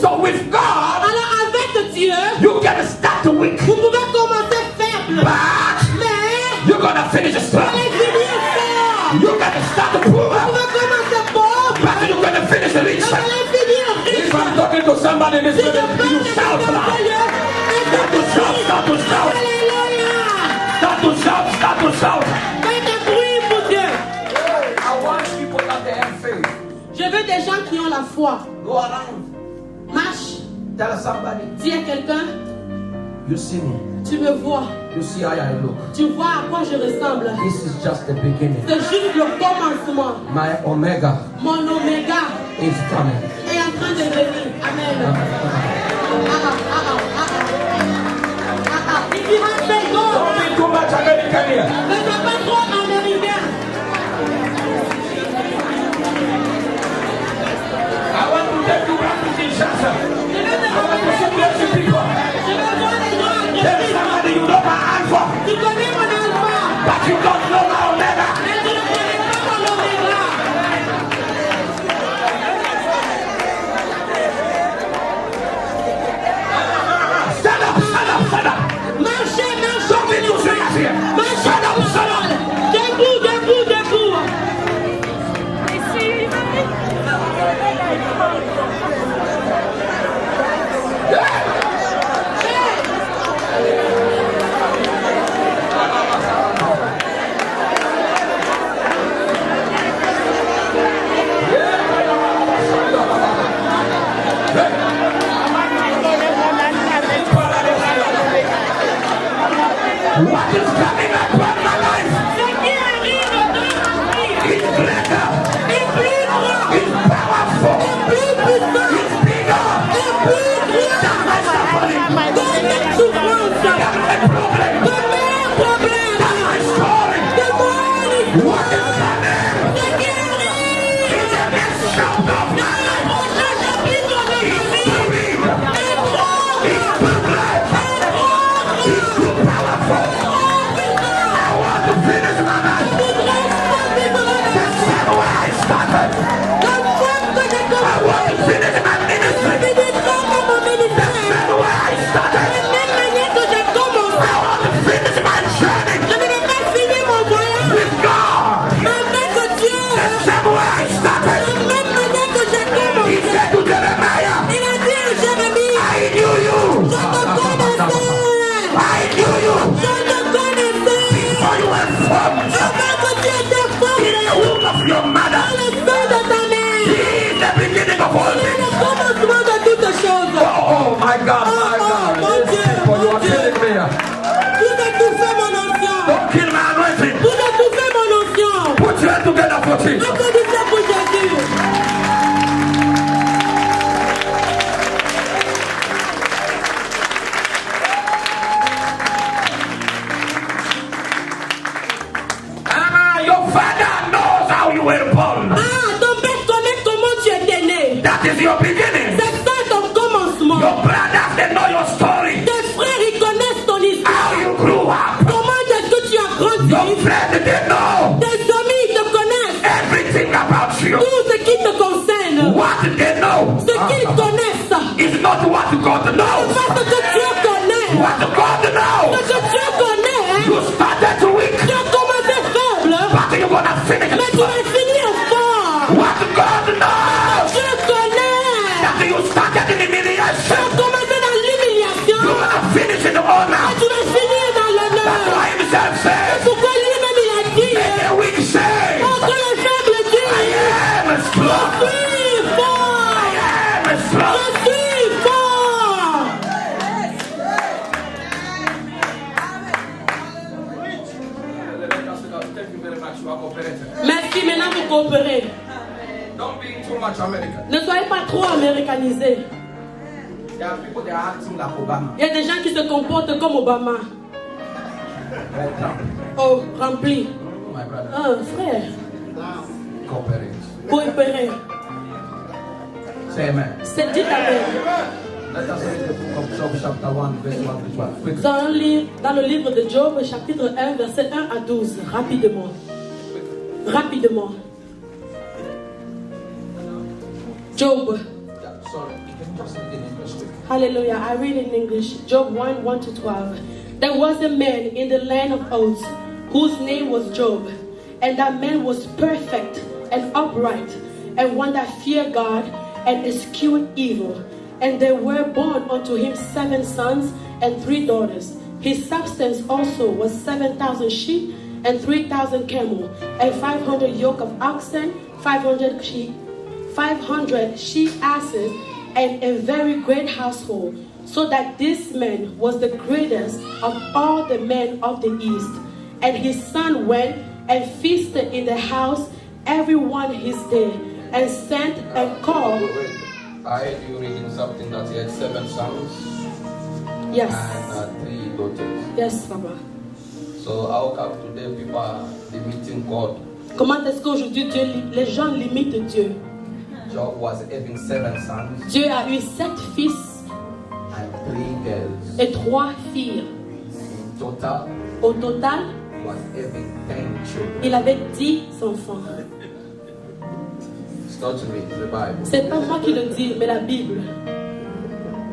Speaker 4: So with God,
Speaker 3: Alors avec Dieu,
Speaker 4: you can start weak,
Speaker 3: vous pouvez commencer faible,
Speaker 4: but
Speaker 3: mais
Speaker 4: you're gonna finish
Speaker 3: vous
Speaker 4: strong.
Speaker 3: allez finir fort.
Speaker 4: You're gonna start
Speaker 3: Vous
Speaker 4: poor,
Speaker 3: pouvez commencer pauvre,
Speaker 4: but you're gonna finish rich.
Speaker 3: vous allez finir riche.
Speaker 4: If I'm talking to somebody in this
Speaker 3: Si je
Speaker 4: building,
Speaker 3: parle
Speaker 4: you
Speaker 3: de
Speaker 4: shout
Speaker 3: quelqu'un
Speaker 4: loud.
Speaker 3: sérieux,
Speaker 4: Start to shout, start to shout,
Speaker 3: alléluia.
Speaker 4: start to shout, start to shout.
Speaker 3: Faites un bruit pour Dieu.
Speaker 4: I want people that they have faith.
Speaker 3: Je veux des gens qui ont la foi.
Speaker 4: Go around,
Speaker 3: Marche,
Speaker 4: tell somebody,
Speaker 3: dis à quelqu'un,
Speaker 4: you see me,
Speaker 3: tu me vois,
Speaker 4: you see how I look.
Speaker 3: tu vois à quoi je ressemble.
Speaker 4: This is just the beginning.
Speaker 3: C'est juste le commencement.
Speaker 4: My Omega
Speaker 3: Mon oméga
Speaker 4: is coming.
Speaker 3: est en train de venir. Amen. If you have faith,
Speaker 4: Don't
Speaker 3: go.
Speaker 4: be too much again. American here.
Speaker 3: Ne sois pas trop américain.
Speaker 4: I want to take you back to Kinshasa.
Speaker 3: Je vais te
Speaker 4: I want to
Speaker 3: ramener.
Speaker 4: see blessed people.
Speaker 3: Je vais voir les gens en
Speaker 4: There's
Speaker 3: Christ.
Speaker 4: somebody you know my alpha,
Speaker 3: Tu connais mon alpha,
Speaker 4: but you don't know my omega.
Speaker 3: mais tu ne connais pas mon oméga.
Speaker 4: Stand up, stand up, stand up.
Speaker 3: Marchez, marchez.
Speaker 4: Don't be too serious here.
Speaker 3: Marchez,
Speaker 4: Stand up, stand up.
Speaker 3: debout, debout, debout.
Speaker 4: What is coming upon my life
Speaker 3: Ce qui arrive dans ma vie
Speaker 4: is greater,
Speaker 3: est plus grand,
Speaker 4: is powerful,
Speaker 3: plus puissant,
Speaker 4: is bigger
Speaker 3: et plus grand
Speaker 4: than my suffering,
Speaker 3: que mes souffrances,
Speaker 4: than my problem,
Speaker 3: que mes problèmes,
Speaker 4: than my story.
Speaker 3: de mon
Speaker 4: What is coming
Speaker 3: ce qui arrive
Speaker 4: is the next chapter of my
Speaker 3: dans le prochain chapitre de ma vie
Speaker 4: life.
Speaker 3: est grand,
Speaker 4: It's too great, it's too powerful. I want to finish my life the same way I started. I want to finish my ministry the same way I started. I want to finish my journey with God the same way I started. He said to Jeremiah, I knew you. I knew you before you were formed in the womb of your mother. He is the beginning of all things. Oh my God, my God.
Speaker 3: mon Dieu,
Speaker 4: For you
Speaker 3: mon
Speaker 4: are
Speaker 3: Dieu.
Speaker 4: killing me.
Speaker 3: Tout a tout fait mon ancien.
Speaker 4: Don't kill my anointing.
Speaker 3: Tout a tout fait mon ancien.
Speaker 4: Put your hand together for Jesus.
Speaker 3: Applaudissez pour Jésus.
Speaker 4: Ah, your father knows how you were born.
Speaker 3: Ah, ton père connaît comment tu étais né.
Speaker 4: That is your beginning.
Speaker 3: C'est ça ton commencement.
Speaker 4: Your brothers, they know your story.
Speaker 3: Tes frères, ils connaissent ton
Speaker 4: How
Speaker 3: histoire.
Speaker 4: you grew up.
Speaker 3: Comment est-ce que tu as grandi?
Speaker 4: Your friends, they know
Speaker 3: Tes amis, ils te connaissent.
Speaker 4: everything about you.
Speaker 3: Tout ce qui te concerne.
Speaker 4: What they know
Speaker 3: Ce qu'ils connaissent.
Speaker 4: is not what God knows.
Speaker 3: Pas ce que Dieu connaît.
Speaker 4: What God
Speaker 3: Ce
Speaker 4: knows.
Speaker 3: que Dieu connaît.
Speaker 4: You started weak,
Speaker 3: Tu as commencé faible.
Speaker 4: but you're gonna finish
Speaker 3: Mais tu
Speaker 4: strong.
Speaker 3: vas finir fort.
Speaker 4: What God knows.
Speaker 3: Dieu connaît.
Speaker 4: That you started in
Speaker 3: Tu
Speaker 4: humiliation.
Speaker 3: as commencé dans l'humiliation.
Speaker 4: You're gonna finish in honor.
Speaker 3: Tu vas finir dans
Speaker 4: That's
Speaker 3: l'honneur.
Speaker 4: why himself says,
Speaker 3: Pourquoi lui-même il a dit,
Speaker 4: let the weak say,
Speaker 3: quand le faible
Speaker 4: I
Speaker 3: dit,
Speaker 4: am strong.
Speaker 3: je suis fort.
Speaker 4: I am strong.
Speaker 3: Je suis fort.
Speaker 4: Thank you very much. You are cooperating.
Speaker 3: Merci, maintenant vous coopérez.
Speaker 4: Don't be too much American.
Speaker 3: Ne soyez pas trop américanisés.
Speaker 4: There are people that are acting like Obama.
Speaker 3: Il y a des gens qui se comportent comme Obama.
Speaker 4: Right now.
Speaker 3: Oh, rempli.
Speaker 4: My brother.
Speaker 3: Ah, frère,
Speaker 4: Cooperate.
Speaker 3: coopérez.
Speaker 4: Say amen.
Speaker 3: C'est dit amen.
Speaker 4: Let us read the book of Job chapter 1 verse 1 to 12. Quickly.
Speaker 3: Dans le livre de Job, chapitre 1, verset 1 à 12, rapidement. Rapidement. Job.
Speaker 4: Yeah, sorry. You can just read in English quick.
Speaker 3: Hallelujah. I read in English. Job 1, 1 to 12. There was a man in the land of Uz whose name was Job. And that man was perfect and upright and one that feared God and eschewed evil. And there were born unto him 7 sons and 3 daughters. His substance also was 7,000 sheep and 3,000 camel and 500 yoke of oxen, 500 she asses, and a very great household, so that this man was the greatest of all the men of the east. And his son went and feasted in the house every one his day, and sent and called.
Speaker 4: Wait. I heard you reading something that he had 7 sons
Speaker 3: Yes,
Speaker 4: and 3 daughters.
Speaker 3: yes, Papa.
Speaker 5: So how come today people are limiting God?
Speaker 3: Comment est-ce qu'aujourd'hui les gens limitent Dieu?
Speaker 5: Job was having 7 sons
Speaker 3: Dieu a eu 7 fils
Speaker 5: and 3 girls.
Speaker 3: et 3 filles.
Speaker 5: In total,
Speaker 3: Au total,
Speaker 5: he was having 10 children.
Speaker 3: il avait 10 enfants.
Speaker 5: It's not me, it's the Bible.
Speaker 3: C'est pas moi qui le dis, mais la Bible.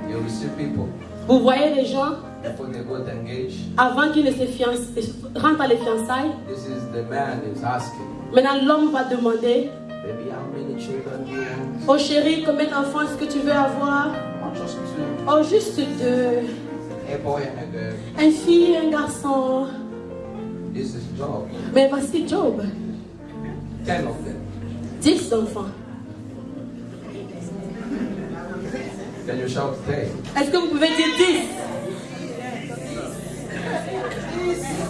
Speaker 5: You will see people
Speaker 3: Vous voyez les gens,
Speaker 5: before they got engaged.
Speaker 3: avant qu'ils ne se rentrent à les fiançailles,
Speaker 5: This is the man who's asking,
Speaker 3: maintenant l'homme va demander,
Speaker 5: baby, how many children do you want?
Speaker 3: oh chérie, combien d'enfants est-ce que tu veux avoir?
Speaker 5: Not just 2.
Speaker 3: Oh, juste 2.
Speaker 5: A boy and a girl.
Speaker 3: Une fille et un garçon.
Speaker 5: This is Job.
Speaker 3: Mais voici Job,
Speaker 5: 10 of them.
Speaker 3: 10 enfants.
Speaker 5: Can you shout 10?
Speaker 3: Est-ce que vous pouvez dire 10?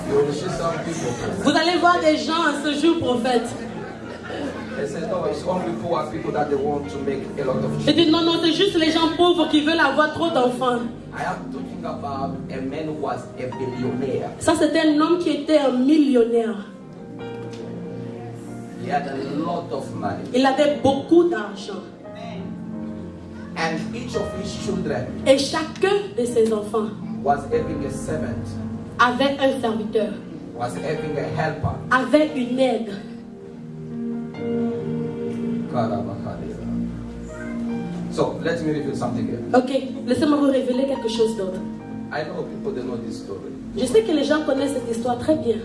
Speaker 5: You will see some people.
Speaker 3: Vous allez voir des gens ce jour, prophète.
Speaker 5: They say, no, it's only poor people that they want to make a lot of
Speaker 3: Je
Speaker 5: children.
Speaker 3: dis non, non, c'est juste les gens pauvres qui veulent avoir trop d'enfants.
Speaker 5: I am talking about a man who was a billionaire.
Speaker 3: Ça, c'était un homme qui était un millionnaire.
Speaker 5: He had a lot of money.
Speaker 3: Il avait beaucoup d'argent.
Speaker 5: And each of his children
Speaker 3: Et chacun de ses enfants
Speaker 5: was having a servant,
Speaker 3: avait un serviteur,
Speaker 5: was having a helper.
Speaker 3: avait une aide.
Speaker 5: So let me reveal something here.
Speaker 3: Ok, laissez-moi vous révéler quelque chose d'autre.
Speaker 5: I know people they know this story.
Speaker 3: Je sais que les gens connaissent cette histoire très bien.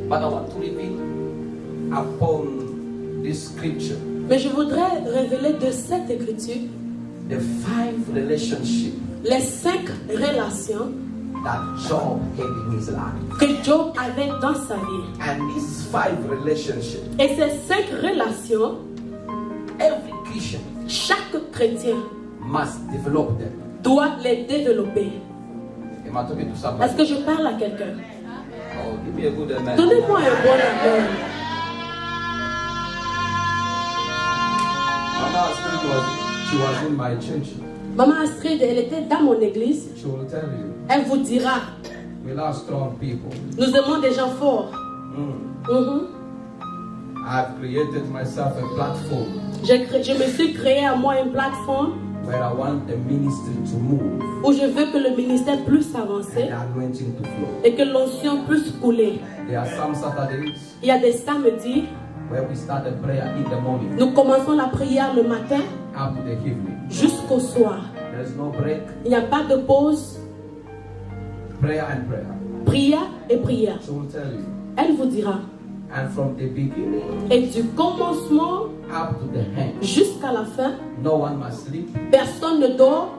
Speaker 5: But I want to reveal upon this scripture
Speaker 3: Mais je voudrais révéler de cette écriture
Speaker 5: the 5 relationships
Speaker 3: les 5 relations
Speaker 5: that Job had in his life.
Speaker 3: que Job avait dans sa vie.
Speaker 5: And these 5 relationships,
Speaker 3: Et ces 5 relations,
Speaker 5: every Christian
Speaker 3: chaque chrétien
Speaker 5: must develop them.
Speaker 3: doit les développer.
Speaker 5: Am I talking to
Speaker 3: Est-ce
Speaker 5: somebody?
Speaker 3: que je parle à quelqu'un?
Speaker 5: Oh, give me a good amen.
Speaker 3: Donnez-moi un bon amen.
Speaker 5: Mama Astrid she was in my church.
Speaker 3: Maman Astrid, elle était dans mon église.
Speaker 5: She will tell you,
Speaker 3: Elle vous dira,
Speaker 5: we love strong people.
Speaker 3: nous aimons des gens forts. Mhm.
Speaker 5: I've created myself a platform
Speaker 3: Je me suis créé à moi une plateforme
Speaker 5: where I want the ministry to move
Speaker 3: où je veux que le ministère puisse
Speaker 5: and
Speaker 3: avancer
Speaker 5: the anointing to flow.
Speaker 3: et que l'onction puisse couler.
Speaker 5: There are some Saturdays
Speaker 3: Il y a des samedis,
Speaker 5: where we start the prayer in the morning
Speaker 3: nous commençons la prière le matin
Speaker 5: up to the evening.
Speaker 3: jusqu'au soir.
Speaker 5: There's no break,
Speaker 3: Il n'y a pas de pause,
Speaker 5: prayer and prayer.
Speaker 3: prière et prière.
Speaker 5: She will tell you.
Speaker 3: Elle vous dira.
Speaker 5: And from the beginning
Speaker 3: Et du commencement
Speaker 5: up to the end,
Speaker 3: jusqu'à la fin,
Speaker 5: no one must sleep,
Speaker 3: personne ne dort,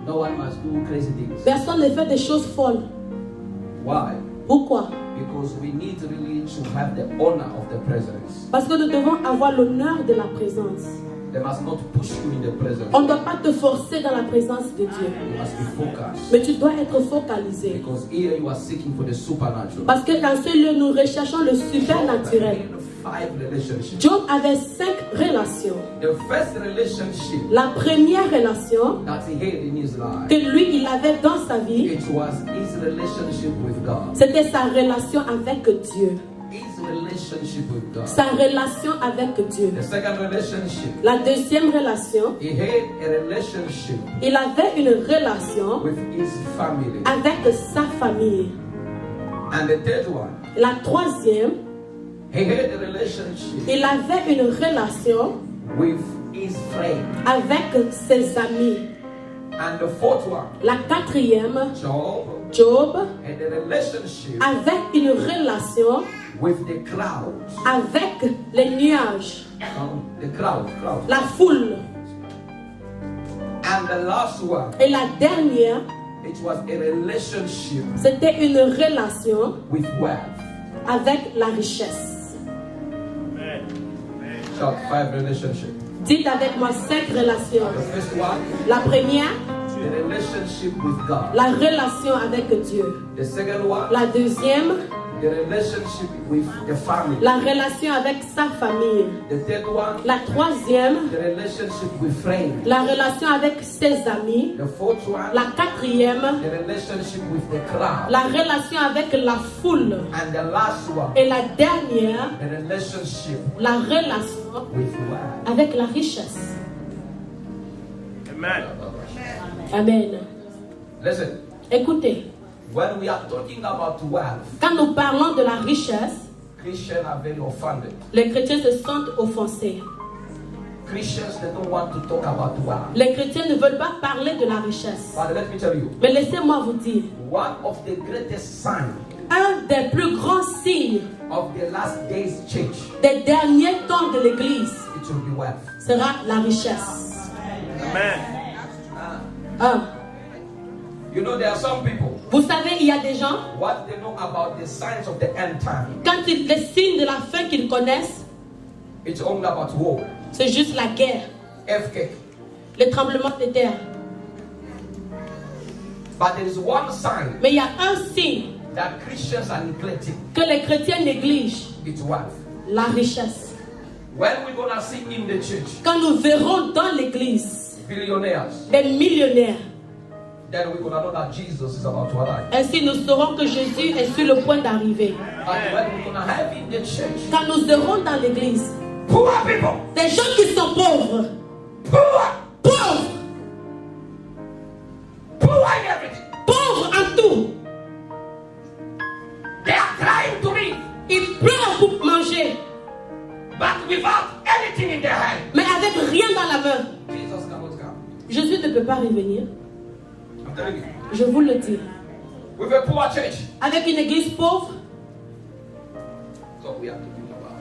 Speaker 5: no one must do crazy things.
Speaker 3: personne ne fait des choses folles.
Speaker 5: Why?
Speaker 3: Pourquoi?
Speaker 5: Because we need really to have the honor of the presence.
Speaker 3: Parce que nous devons avoir l'honneur de la présence.
Speaker 5: They must not push you in the presence.
Speaker 3: On ne doit pas te forcer dans la présence de Dieu.
Speaker 5: You must be focused.
Speaker 3: Mais tu dois être focalisé.
Speaker 5: Because here you are seeking for the supernatural.
Speaker 3: Parce que dans ce lieu, nous recherchons le supernaturel.
Speaker 5: In 5 relationships.
Speaker 3: Job avait 5 relations.
Speaker 5: The first relationship
Speaker 3: La première relation
Speaker 5: that he had in his life,
Speaker 3: que lui, il avait dans sa vie,
Speaker 5: it was his relationship with God.
Speaker 3: c'était sa relation avec Dieu.
Speaker 5: His relationship with God.
Speaker 3: Sa relation avec Dieu.
Speaker 5: The second relationship,
Speaker 3: La deuxième relation,
Speaker 5: he had a relationship
Speaker 3: il avait une relation
Speaker 5: with his family.
Speaker 3: avec sa famille.
Speaker 5: And the third one,
Speaker 3: La troisième,
Speaker 5: he had a relationship
Speaker 3: il avait une relation
Speaker 5: with his friend.
Speaker 3: avec ses amis.
Speaker 5: And the fourth one,
Speaker 3: La quatrième,
Speaker 5: Job
Speaker 3: Job
Speaker 5: had a relationship
Speaker 3: avait une relation
Speaker 5: with the crowd.
Speaker 3: avec les nuages,
Speaker 5: The crowd.
Speaker 3: la foule.
Speaker 5: And the last one,
Speaker 3: Et la dernière,
Speaker 5: it was a relationship
Speaker 3: c'était une relation
Speaker 5: with wealth.
Speaker 3: avec la richesse.
Speaker 5: Shout 5 relationships.
Speaker 3: Dites avec moi 5 relations.
Speaker 5: The first one,
Speaker 3: La première,
Speaker 5: the relationship with God.
Speaker 3: la relation avec Dieu.
Speaker 5: The second one,
Speaker 3: La deuxième,
Speaker 5: The relationship with the family.
Speaker 3: La relation avec sa famille.
Speaker 5: The third one,
Speaker 3: La troisième,
Speaker 5: the relationship with friends.
Speaker 3: la relation avec ses amis.
Speaker 5: The fourth one,
Speaker 3: La quatrième,
Speaker 5: the relationship with the crowd.
Speaker 3: la relation avec la foule.
Speaker 5: And the last one,
Speaker 3: Et la dernière,
Speaker 5: the relationship
Speaker 3: la relation
Speaker 5: with wealth.
Speaker 3: avec la richesse.
Speaker 1: Amen.
Speaker 3: Amen.
Speaker 5: Listen,
Speaker 3: Écoutez,
Speaker 5: when we are talking about wealth,
Speaker 3: quand nous parlons de la richesse,
Speaker 5: Christians are very offended.
Speaker 3: les chrétiens se sentent offensés.
Speaker 5: Christians, they don't want to talk about wealth.
Speaker 3: Les chrétiens ne veulent pas parler de la richesse.
Speaker 5: But let me tell you,
Speaker 3: Mais laissez-moi vous dire,
Speaker 5: one of the greatest signs
Speaker 3: un des plus grands signes
Speaker 5: of the last days church,
Speaker 3: des derniers temps de l'Église
Speaker 5: it will be wealth.
Speaker 3: sera la richesse.
Speaker 1: Amen.
Speaker 3: 1.
Speaker 5: You know, there are some people,
Speaker 3: Vous savez, il y a des gens,
Speaker 5: what they know about the signs of the end time,
Speaker 3: quand les signes de la fin qu'ils connaissent,
Speaker 5: it's only about war,
Speaker 3: c'est juste la guerre,
Speaker 5: earthquake.
Speaker 3: les tremblements de terre.
Speaker 5: But there is one sign
Speaker 3: Mais il y a un signe
Speaker 5: that Christians are neglecting.
Speaker 3: que les chrétiens négligent,
Speaker 5: It's wealth.
Speaker 3: la richesse.
Speaker 5: When we're gonna see in the church
Speaker 3: Quand nous verrons dans l'Église
Speaker 5: billionaires,
Speaker 3: des millionnaires,
Speaker 5: then we're gonna know that Jesus is about to arrive.
Speaker 3: ainsi nous saurons que Jésus est sur le point d'arriver.
Speaker 5: But when we're gonna have in the church
Speaker 3: Quand nous serons dans l'Église
Speaker 5: poor people,
Speaker 3: des gens qui sont pauvres,
Speaker 5: poor,
Speaker 3: pauvres,
Speaker 5: poor in everything.
Speaker 3: pauvres en tout,
Speaker 5: They are trying to live,
Speaker 3: ils pleurent pour manger,
Speaker 5: but without anything in their hand.
Speaker 3: mais avec rien dans la main.
Speaker 5: Jesus cannot come.
Speaker 3: Jésus ne peut pas revenir,
Speaker 5: I'm telling you.
Speaker 3: je vous le dis.
Speaker 5: With a poor church.
Speaker 3: Avec une église pauvre,
Speaker 5: So we have to think about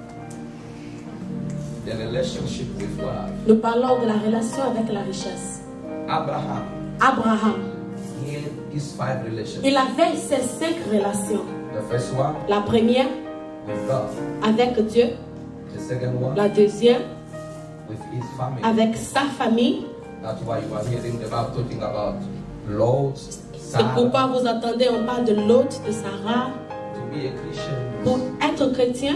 Speaker 5: the relationship with wealth.
Speaker 3: nous parlons de la relation avec la richesse.
Speaker 5: Abraham,
Speaker 3: Abraham,
Speaker 5: he had his 5 relationships.
Speaker 3: il avait ces 5 relations.
Speaker 5: The first one
Speaker 3: La première
Speaker 5: with God.
Speaker 3: avec Dieu,
Speaker 5: The second one
Speaker 3: la deuxième
Speaker 5: with his family.
Speaker 3: avec sa famille.
Speaker 5: That's why you are hearing the Bible talking about Lot,
Speaker 3: C'est
Speaker 5: Sarah.
Speaker 3: pourquoi vous entendez, on parle de Lot, de Sarah.
Speaker 5: To be a Christian
Speaker 3: Pour être chrétien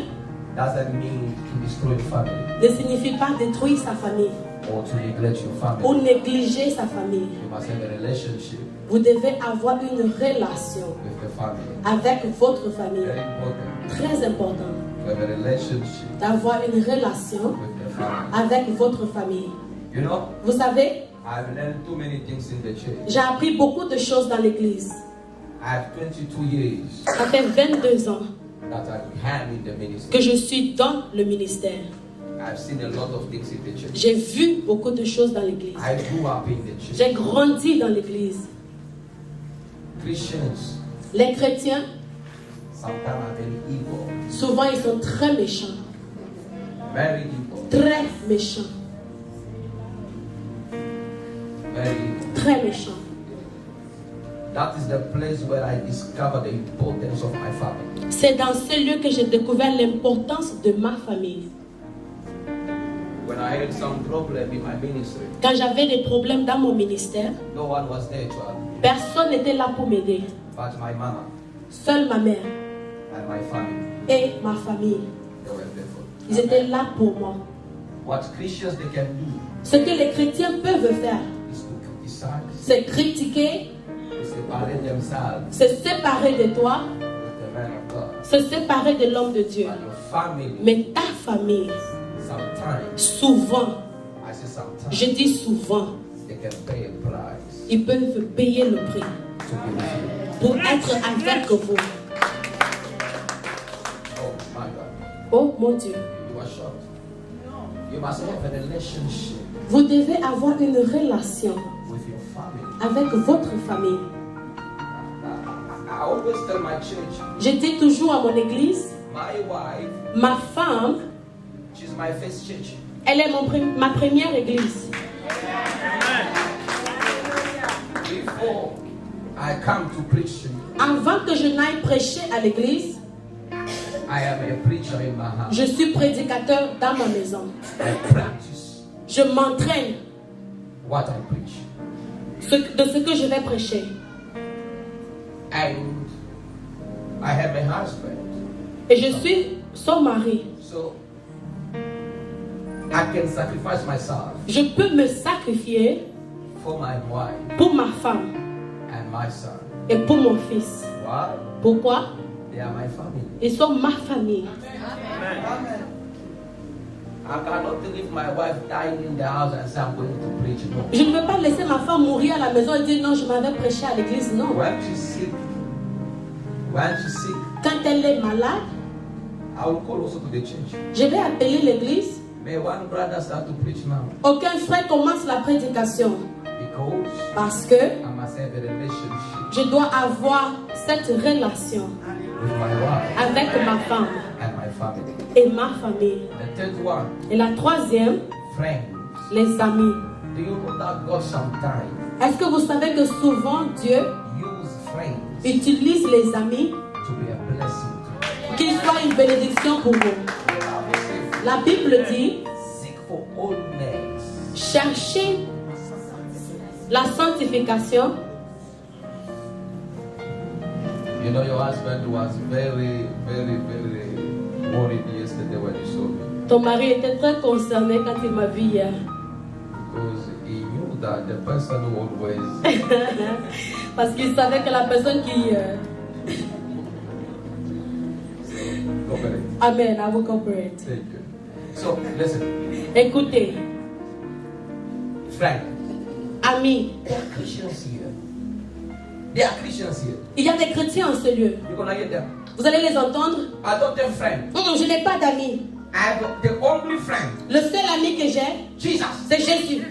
Speaker 5: doesn't mean to destroy your family
Speaker 3: ne signifie pas détruire sa famille
Speaker 5: or to neglect your family.
Speaker 3: ou négliger sa famille.
Speaker 5: You must have a relationship
Speaker 3: Vous devez avoir une relation
Speaker 5: with the family.
Speaker 3: avec votre famille.
Speaker 5: Very important
Speaker 3: Très important
Speaker 5: to have a relationship
Speaker 3: d'avoir une relation
Speaker 5: with the family.
Speaker 3: avec votre famille.
Speaker 5: You know,
Speaker 3: Vous savez,
Speaker 5: I've learned too many things in the church.
Speaker 3: j'ai appris beaucoup de choses dans l'église.
Speaker 5: I have 22 years
Speaker 3: Ça fait 22 ans
Speaker 5: that I am in the ministry.
Speaker 3: que je suis dans le ministère.
Speaker 5: I've seen a lot of things in the church.
Speaker 3: J'ai vu beaucoup de choses dans l'église.
Speaker 5: I grew up in the church.
Speaker 3: J'ai grandi dans l'église.
Speaker 5: Christians
Speaker 3: Les chrétiens,
Speaker 5: sometimes are very evil.
Speaker 3: souvent, ils sont très méchants.
Speaker 5: Very evil.
Speaker 3: Très méchants.
Speaker 5: Very evil.
Speaker 3: Très méchants.
Speaker 5: That is the place where I discovered the importance of my family.
Speaker 3: C'est dans ce lieu que j'ai découvert l'importance de ma famille.
Speaker 5: When I had some problem in my ministry,
Speaker 3: Quand j'avais des problèmes dans mon ministère,
Speaker 5: no one was there to help me.
Speaker 3: personne n'était là pour m'aider.
Speaker 5: But my mama
Speaker 3: Seule ma mère
Speaker 5: and my family,
Speaker 3: et ma famille,
Speaker 5: they were there for me.
Speaker 3: ils étaient là pour moi.
Speaker 5: What Christians they can do
Speaker 3: Ce que les chrétiens peuvent faire,
Speaker 5: is to criticize,
Speaker 3: c'est critiquer,
Speaker 5: to separate themselves
Speaker 3: se séparer de toi,
Speaker 5: with the man of God.
Speaker 3: se séparer de l'homme de Dieu.
Speaker 5: But your family,
Speaker 3: Mais ta famille,
Speaker 5: sometimes,
Speaker 3: souvent,
Speaker 5: I say sometimes,
Speaker 3: je dis souvent,
Speaker 5: they can pay a price
Speaker 3: ils peuvent payer le prix
Speaker 5: to be with you.
Speaker 3: pour être avec vous.
Speaker 5: Oh my God,
Speaker 3: Oh mon Dieu,
Speaker 5: you are shocked. You must have a relationship
Speaker 3: vous devez avoir une relation
Speaker 5: with your family.
Speaker 3: avec votre famille.
Speaker 5: I always tell my church,
Speaker 3: Je dis toujours à mon église,
Speaker 5: my wife,
Speaker 3: ma femme,
Speaker 5: she's my first church.
Speaker 3: elle est ma première église.
Speaker 5: Before I come to preach to you,
Speaker 3: Avant que je n'aille prêcher à l'église,
Speaker 5: I am a preacher in my house.
Speaker 3: je suis prédicateur dans ma maison.
Speaker 5: I practice
Speaker 3: Je m'entraîne
Speaker 5: what I preach.
Speaker 3: de ce que je vais prêcher.
Speaker 5: And I have a husband.
Speaker 3: Et je suis son mari.
Speaker 5: So I can sacrifice myself
Speaker 3: Je peux me sacrifier
Speaker 5: for my wife
Speaker 3: pour ma femme
Speaker 5: and my son.
Speaker 3: et pour mon fils.
Speaker 5: Why?
Speaker 3: Pourquoi?
Speaker 5: They are my family.
Speaker 3: Ils sont ma famille.
Speaker 5: I cannot leave my wife dying in the house and say I'm going to preach. No.
Speaker 3: Je ne veux pas laisser ma femme mourir à la maison et dire non, je m'avais prêché à l'église. Non.
Speaker 5: When she's sick,
Speaker 3: Quand elle est malade,
Speaker 5: I will call also to the church.
Speaker 3: je vais appeler l'église.
Speaker 5: May one brother start to preach now.
Speaker 3: Aucun frère commence la prédication.
Speaker 5: Because
Speaker 3: Parce que
Speaker 5: I must have a relationship
Speaker 3: je dois avoir cette relation
Speaker 5: with my wife
Speaker 3: avec ma femme
Speaker 5: and my family.
Speaker 3: et ma famille.
Speaker 5: The third one,
Speaker 3: Et la troisième,
Speaker 5: friends.
Speaker 3: les amis.
Speaker 5: Do you know that God sometimes
Speaker 3: Est-ce que vous savez que souvent Dieu
Speaker 5: use friends
Speaker 3: utilise les amis,
Speaker 5: to be a blessing to you?
Speaker 3: qu'ils soient une bénédiction pour vous?
Speaker 5: The Bible says,
Speaker 3: La Bible dit,
Speaker 5: seek for holiness.
Speaker 3: cherchez la sanctification.
Speaker 5: You know, your husband was very worried yesterday when he saw me.
Speaker 3: Ton mari était très concerné quand il m'a vu hier.
Speaker 5: Because he knew that the person who always
Speaker 3: Parce qu'il savait que la personne qui...
Speaker 5: cooperate.
Speaker 3: Amen, I will cooperate.
Speaker 5: Thank you. So, listen,
Speaker 3: Écoutez,
Speaker 5: friend,
Speaker 3: amis,
Speaker 5: there are Christians here. There are Christians here.
Speaker 3: il y a des chrétiens en ce lieu.
Speaker 5: You're gonna hear them.
Speaker 3: Vous allez les entendre.
Speaker 5: I don't have friends.
Speaker 3: Je n'ai pas d'amis.
Speaker 5: I have the only friend,
Speaker 3: Le seul ami que j'ai,
Speaker 5: Jesus.
Speaker 3: c'est Jésus.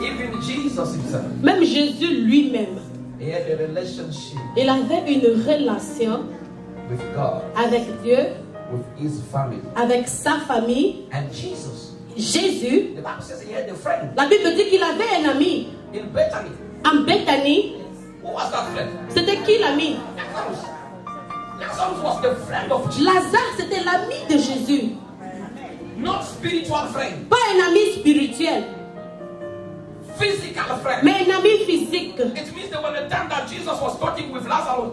Speaker 5: Even Jesus himself,
Speaker 3: Même Jésus lui-même,
Speaker 5: he had a relationship
Speaker 3: il avait une relation
Speaker 5: with God,
Speaker 3: avec Dieu,
Speaker 5: with his family.
Speaker 3: avec sa famille.
Speaker 5: And Jesus,
Speaker 3: Jésus,
Speaker 5: the Bible says he had a friend
Speaker 3: la Bible dit qu'il avait un ami
Speaker 5: in Bethany.
Speaker 3: en Béthanie.
Speaker 5: Who was that friend?
Speaker 3: C'était qui l'ami?
Speaker 5: Lazarus. Lazarus was the friend of Jesus.
Speaker 3: Lazare, c'était l'ami de Jésus.
Speaker 5: Not spiritual friend,
Speaker 3: Pas un ami spirituel,
Speaker 5: physical friend.
Speaker 3: mais un ami physique.
Speaker 5: It means that when the time that Jesus was talking with Lazarus,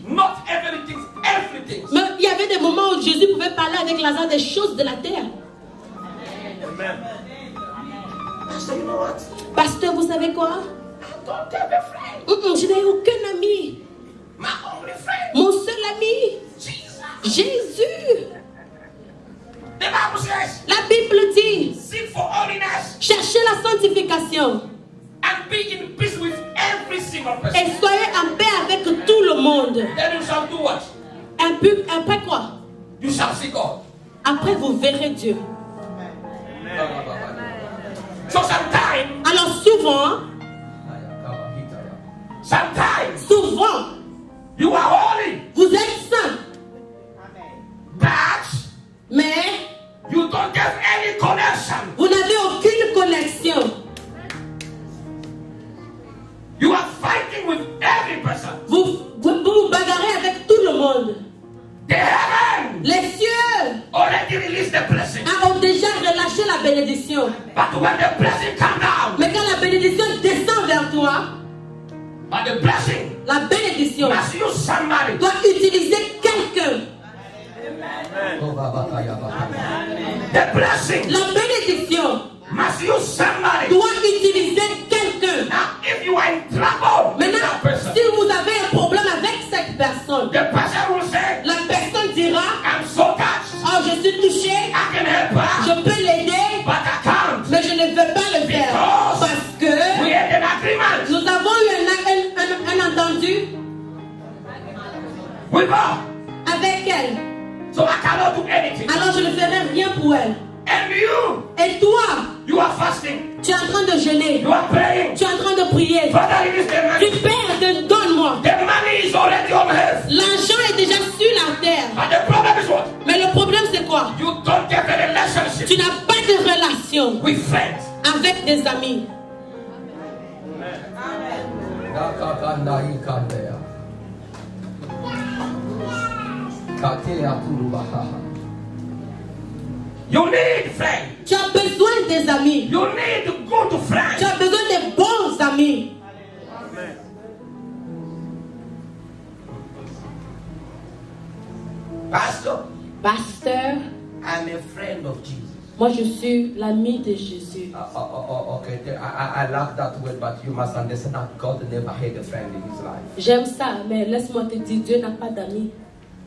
Speaker 5: not everything.
Speaker 3: Mais il y avait des moments où Jésus pouvait parler avec Lazare des choses de la terre.
Speaker 5: So you know what?
Speaker 3: Pasteur, vous savez quoi?
Speaker 5: I don't have a friend.
Speaker 3: Je n'ai aucun ami.
Speaker 5: My only friend,
Speaker 3: Mon seul ami,
Speaker 5: Jesus.
Speaker 3: Jésus.
Speaker 5: The Bible says,
Speaker 3: La Bible dit,
Speaker 5: seek for holiness
Speaker 3: cherchez la sanctification
Speaker 5: and be in peace with every single person.
Speaker 3: et soyez en paix avec tout le monde.
Speaker 5: Then you shall do what?
Speaker 3: Après quoi?
Speaker 5: You shall see God.
Speaker 3: Après, vous verrez Dieu.
Speaker 5: So sometimes,
Speaker 3: Alors souvent,
Speaker 5: you are holy,
Speaker 3: vous êtes saints,
Speaker 5: but
Speaker 3: mais
Speaker 5: you don't have any connection.
Speaker 3: vous n'avez aucune connexion.
Speaker 5: You are fighting with every person.
Speaker 3: Vous bagarrez avec tout le monde.
Speaker 5: The heaven
Speaker 3: Les cieux
Speaker 5: already released the blessing.
Speaker 3: ont déjà relâché la bénédiction.
Speaker 5: But when the blessing comes down,
Speaker 3: Mais quand la bénédiction descend vers toi,
Speaker 5: but the blessing
Speaker 3: la bénédiction
Speaker 5: must use somebody.
Speaker 3: doit utiliser quelqu'un.
Speaker 5: The blessing
Speaker 3: La bénédiction
Speaker 5: must use somebody.
Speaker 3: doit utiliser quelqu'un.
Speaker 5: Now, if you are in trouble with
Speaker 3: Maintenant,
Speaker 5: that person,
Speaker 3: si vous avez un problème avec cette personne,
Speaker 5: the person will say,
Speaker 3: la personne dira,
Speaker 5: I'm so touched,
Speaker 3: oh, je suis touché,
Speaker 5: I can help her,
Speaker 3: je peux l'aider,
Speaker 5: but I can't.
Speaker 3: mais je ne veux pas le faire. Parce que
Speaker 5: We had an agreement
Speaker 3: nous avons eu un entendu
Speaker 5: with her,
Speaker 3: avec elle.
Speaker 5: so I cannot do anything.
Speaker 3: Alors je ne ferai rien pour elle.
Speaker 5: And you,
Speaker 3: Et toi,
Speaker 5: you are fasting,
Speaker 3: tu es en train de jeûner,
Speaker 5: you are praying.
Speaker 3: tu es en train de prier.
Speaker 5: Father, release the money.
Speaker 3: Tu Père, donne-moi.
Speaker 5: The money is already on earth.
Speaker 3: L'argent est déjà sur la terre.
Speaker 5: But the problem is what?
Speaker 3: Mais le problème c'est quoi?
Speaker 5: You don't have a relationship
Speaker 3: Tu n'as pas de relation
Speaker 5: with friends.
Speaker 3: avec des amis.
Speaker 5: You need friends.
Speaker 3: Tu as besoin des amis.
Speaker 5: You need good
Speaker 3: Tu
Speaker 5: friends.
Speaker 3: as besoin des bons amis.
Speaker 5: Pastor,
Speaker 3: Pasteur,
Speaker 5: I'm a friend of Jesus.
Speaker 3: moi je suis l'ami de Jésus.
Speaker 5: Okay, I like that word, but you must understand that God never had a friend in his life.
Speaker 3: J'aime ça, mais laisse-moi te dire, Dieu n'a pas d'amis.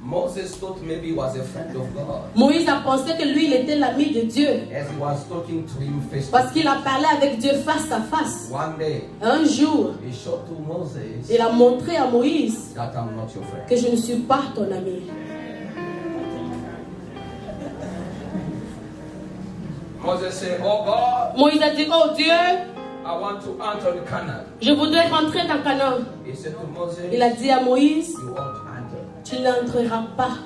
Speaker 5: Moses thought maybe he was a friend of God
Speaker 3: Moïse a pensé que lui, il était l'ami de Dieu.
Speaker 5: as he was talking to him face to
Speaker 3: Parce
Speaker 5: face.
Speaker 3: qu'il a parlé avec Dieu face à face.
Speaker 5: One day,
Speaker 3: Un jour,
Speaker 5: he showed to Moses
Speaker 3: il a montré à Moïse
Speaker 5: that I'm not your friend.
Speaker 3: que je ne suis pas ton ami.
Speaker 5: Moses said, oh God,
Speaker 3: Moïse a dit, oh Dieu,
Speaker 5: I want to enter the Canaan.
Speaker 3: je voudrais rentrer dans Canaan.
Speaker 5: He said to Moses,
Speaker 3: Il a dit à Moïse,
Speaker 5: you won't enter.
Speaker 3: tu n'entreras pas.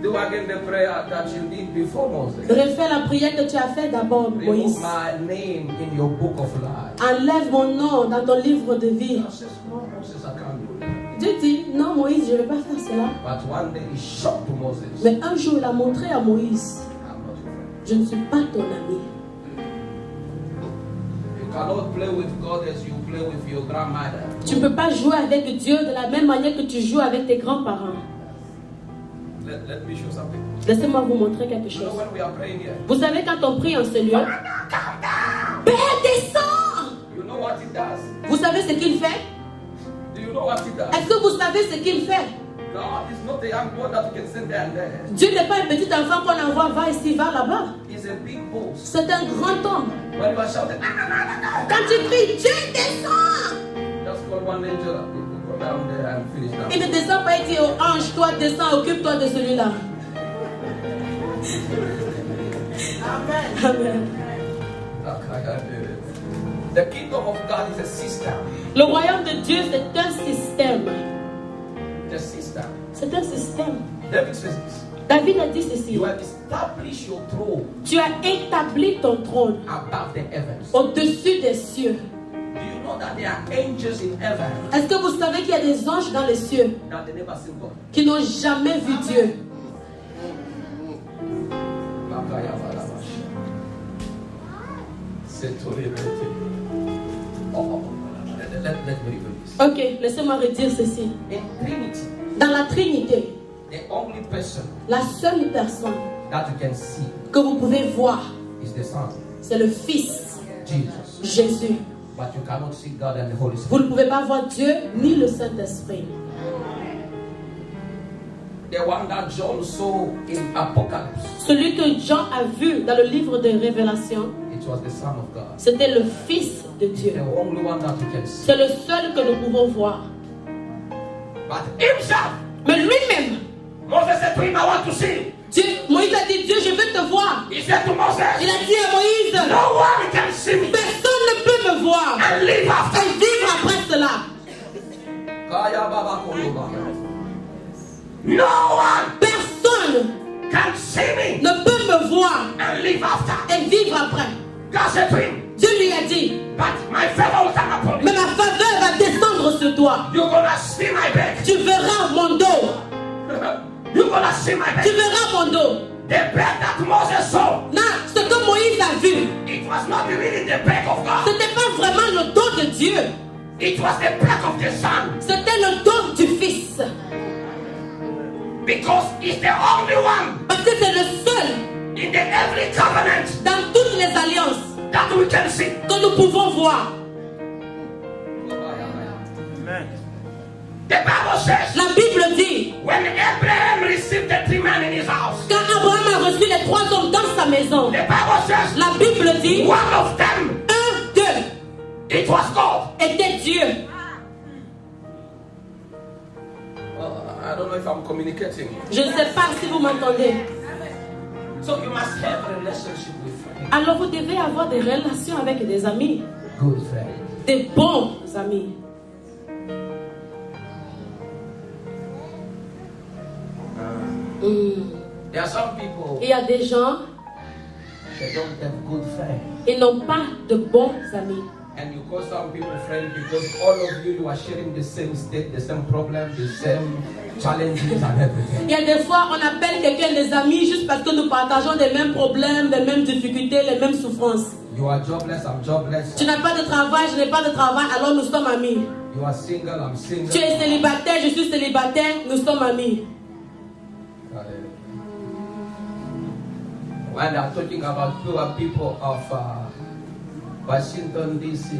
Speaker 5: Do again the prayer that you did before Moses.
Speaker 3: Refais la prière que tu as faite d'abord,
Speaker 5: Remove
Speaker 3: Moïse.
Speaker 5: my name in your book of life.
Speaker 3: Enlève mon nom dans ton livre de vie.
Speaker 5: I said, no, Moses, I can't do that.
Speaker 3: Dieu dit, non Moïse, je ne vais pas faire cela.
Speaker 5: But one day he showed to Moses,
Speaker 3: Mais un jour, il a montré à Moïse,
Speaker 5: I'm not your friend.
Speaker 3: je ne suis pas ton ami.
Speaker 5: You cannot play with God as you play with your grandmother.
Speaker 3: Tu ne peux pas jouer avec Dieu de la même manière que tu joues avec tes grands-parents.
Speaker 5: Let me show something.
Speaker 3: Laissez-moi vous montrer quelque
Speaker 5: You know
Speaker 3: chose.
Speaker 5: when we are praying here,
Speaker 3: Vous savez, quand on prie en ce lieu, Père, descends!
Speaker 5: you know what he does?
Speaker 3: Vous savez ce qu'il fait?
Speaker 5: Do you know what he does?
Speaker 3: Est-ce que vous savez ce qu'il fait?
Speaker 5: God is not a young boy that you can send there and there.
Speaker 3: Dieu n'est pas un petit enfant qu'on envoie, va ici, va là-bas.
Speaker 5: He's a big boss.
Speaker 3: C'est un grand homme.
Speaker 5: When you are shouting,
Speaker 3: Quand tu cries, Dieu descend!
Speaker 5: just call one angel, go down there and finish
Speaker 3: Il
Speaker 5: now.
Speaker 3: ne descend pas et dit au ange, toi descends, occupe-toi de celui-là. Amen.
Speaker 5: The kingdom of God is a system.
Speaker 3: Le royaume de Dieu, c'est un système.
Speaker 5: The system.
Speaker 3: C'est un système.
Speaker 5: David says this.
Speaker 3: David a dit ceci.
Speaker 5: You have established your throne
Speaker 3: Tu as établi ton trône
Speaker 5: above the heavens.
Speaker 3: au-dessus des cieux.
Speaker 5: Do you know that there are angels in heaven
Speaker 3: Est-ce que vous savez qu'il y a des anges dans les cieux
Speaker 5: that they never seen God?
Speaker 3: qui n'ont jamais vu Dieu?
Speaker 5: Let me read this.
Speaker 3: Ok, laissez-moi redire ceci.
Speaker 5: In Trinity,
Speaker 3: Dans la Trinité,
Speaker 5: the only person
Speaker 3: la seule personne
Speaker 5: that you can see
Speaker 3: que vous pouvez voir,
Speaker 5: is the Son,
Speaker 3: c'est le Fils,
Speaker 5: Jesus.
Speaker 3: Jésus.
Speaker 5: But you cannot see God and the Holy
Speaker 3: Vous
Speaker 5: Spirit.
Speaker 3: ne pouvez pas voir Dieu ni le Saint-Esprit.
Speaker 5: The one that John saw in Apocalypse,
Speaker 3: Celui que Jean a vu dans le livre de Révélation,
Speaker 5: it was the Son of God.
Speaker 3: c'était le Fils de Dieu.
Speaker 5: The only one that you can see.
Speaker 3: C'est le seul que nous pouvons voir.
Speaker 5: But himself,
Speaker 3: Mais lui-même,
Speaker 5: Moses said to him, I want to see.
Speaker 3: Dieu, Moïse a dit, Dieu, je veux te voir.
Speaker 5: He said to
Speaker 3: Il
Speaker 5: Moses,
Speaker 3: a dit à Moïse,
Speaker 5: no one can see me
Speaker 3: personne ne peut me voir
Speaker 5: and live after.
Speaker 3: et vivre après cela.
Speaker 5: No one
Speaker 3: Personne
Speaker 5: can see me
Speaker 3: ne peut me voir
Speaker 5: and live after.
Speaker 3: et vivre après.
Speaker 5: God said to him,
Speaker 3: Dieu lui a dit,
Speaker 5: but my favor will come upon you.
Speaker 3: mais ma faveur va descendre sur toi.
Speaker 5: You're gonna see my back.
Speaker 3: Tu verras mon dos.
Speaker 5: You're gonna see my
Speaker 3: Tu
Speaker 5: back.
Speaker 3: verras mon dos.
Speaker 5: The back that Moses saw,
Speaker 3: Non, ce que Moïse a vu,
Speaker 5: it was not really the back of
Speaker 3: ce
Speaker 5: God.
Speaker 3: n'était pas vraiment le dos de Dieu.
Speaker 5: It was the back of the Son.
Speaker 3: C'était le dos du Fils.
Speaker 5: Because it's the only one
Speaker 3: Parce que c'est le seul
Speaker 5: in the every covenant
Speaker 3: dans toutes les alliances
Speaker 5: that we can see.
Speaker 3: que nous pouvons voir.
Speaker 5: The Bible says,
Speaker 3: La Bible dit,
Speaker 5: when Abraham received the 3 men in his house,
Speaker 3: quand Abraham a reçu les 3 hommes dans sa maison,
Speaker 5: the Bible says,
Speaker 3: la Bible dit,
Speaker 5: one of them,
Speaker 3: un d'eux
Speaker 5: it was God.
Speaker 3: était Dieu.
Speaker 5: I don't know if I'm communicating.
Speaker 3: Je ne sais pas si vous m'entendez.
Speaker 5: So you must have a relationship with friends.
Speaker 3: Alors vous devez avoir des relations avec des amis,
Speaker 5: Good friends.
Speaker 3: des bons amis.
Speaker 5: There are some people
Speaker 3: Il y a des gens,
Speaker 5: that don't have good friends.
Speaker 3: ils n'ont pas de bons amis.
Speaker 5: And you call some people friends because all of you are sharing the same state, the same problem, the same challenges and everything.
Speaker 3: Il y a des fois, on appelle quelqu'un des amis juste parce que nous partageons les mêmes problèmes, les mêmes difficultés, les mêmes souffrances.
Speaker 5: You are jobless, I'm jobless.
Speaker 3: Tu n'as pas de travail, je n'ai pas de travail, alors nous sommes amis.
Speaker 5: You are single, I'm single.
Speaker 3: Tu es célibataire, je suis célibataire, nous sommes amis.
Speaker 5: When I'm talking about poor people of Washington DC,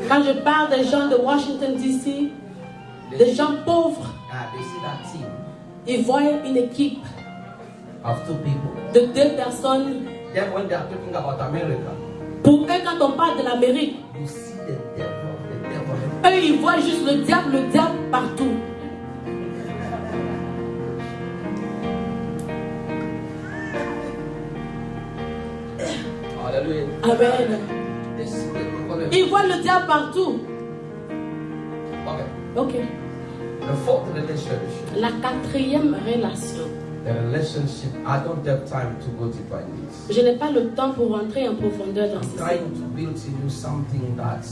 Speaker 3: Quand je parle des gens de Washington DC, des gens pauvres,
Speaker 5: they see that team
Speaker 3: ils voient une équipe
Speaker 5: of two people.
Speaker 3: de 2 personnes.
Speaker 5: Then when they are talking about America,
Speaker 3: Pour eux, quand on parle de l'Amérique,
Speaker 5: you see the devil, the devil.
Speaker 3: eux, ils voient juste le diable partout.
Speaker 5: Hallelujah.
Speaker 3: Amen.
Speaker 5: They see the devil.
Speaker 3: Ils voient le diable partout.
Speaker 5: Okay.
Speaker 3: Ok.
Speaker 5: The fourth relationship,
Speaker 3: La 4e relation.
Speaker 5: the relationship. I don't have time to go deeper in this.
Speaker 3: Je n'ai pas le temps pour rentrer en profondeur dans
Speaker 5: I'm
Speaker 3: ce
Speaker 5: trying
Speaker 3: sujet.
Speaker 5: to build in you something that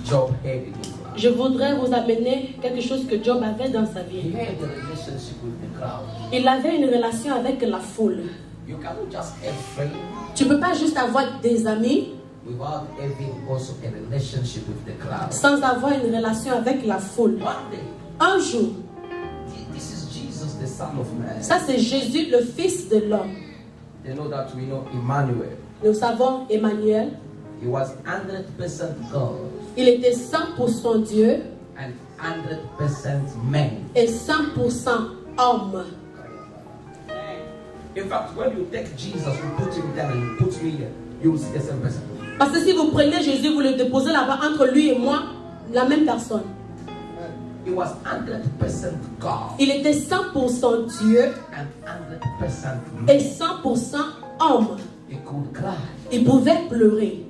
Speaker 5: Job had in his life.
Speaker 3: Je voudrais vous amener quelque chose que Job avait dans sa
Speaker 5: He
Speaker 3: vie.
Speaker 5: had a relationship with the crowd.
Speaker 3: Il avait une relation avec la foule.
Speaker 5: You cannot just have friends
Speaker 3: Tu ne peux pas juste avoir des amis
Speaker 5: without having also a relationship with the crowd.
Speaker 3: sans avoir une relation avec la foule.
Speaker 5: One day,
Speaker 3: Un jour,
Speaker 5: this is Jesus, the Son of Man.
Speaker 3: ça c'est Jésus, le Fils de l'homme.
Speaker 5: They know that we know Emmanuel.
Speaker 3: Nous savons Emmanuel.
Speaker 5: He was 100% God
Speaker 3: Il était 100% Dieu
Speaker 5: and 100% man.
Speaker 3: et 100% homme.
Speaker 5: In fact, when you take Jesus, you put him there and you put me here, you will see the same person.
Speaker 3: Parce que si vous prenez Jésus, vous le déposez là-bas entre lui et moi, la même personne.
Speaker 5: He was 100% God
Speaker 3: Il était 100% Dieu
Speaker 5: and 100% man.
Speaker 3: et 100% homme.
Speaker 5: He could cry.
Speaker 3: Il pouvait pleurer.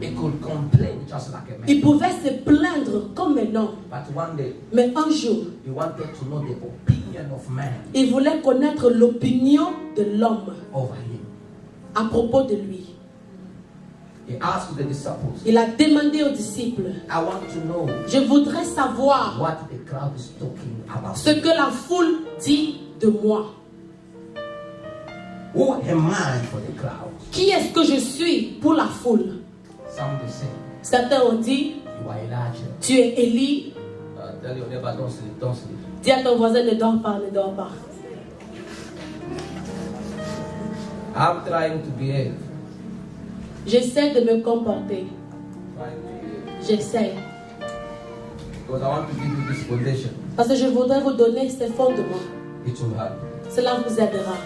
Speaker 5: He could complain just like a man.
Speaker 3: Il pouvait se plaindre comme un homme.
Speaker 5: But one day,
Speaker 3: Mais un jour,
Speaker 5: he wanted to know the opinion of man
Speaker 3: il voulait connaître l'opinion de l'homme
Speaker 5: over him.
Speaker 3: à propos de lui.
Speaker 5: He asked the disciples,
Speaker 3: Il a demandé aux disciples,
Speaker 5: I want to know
Speaker 3: je voudrais savoir
Speaker 5: what the crowd is talking about.
Speaker 3: ce que la foule dit de moi.
Speaker 5: Who am I for the crowd?
Speaker 3: Qui est-ce que je suis pour la foule?
Speaker 5: Some they say,
Speaker 3: Certains ont dit,
Speaker 5: you are Elijah.
Speaker 3: tu es Élie.
Speaker 5: Tell your neighbor, don't sleep, don't sleep.
Speaker 3: Dis à ton voisin, ne dors pas, ne dors pas.
Speaker 5: I'm trying to behave.
Speaker 3: J'essaie de me comporter.
Speaker 5: Trying to behave.
Speaker 3: J'essaie.
Speaker 5: Because I want to give you this foundation.
Speaker 3: Parce que je voudrais vous donner ces fondements.
Speaker 5: It will help.
Speaker 3: Cela vous aidera.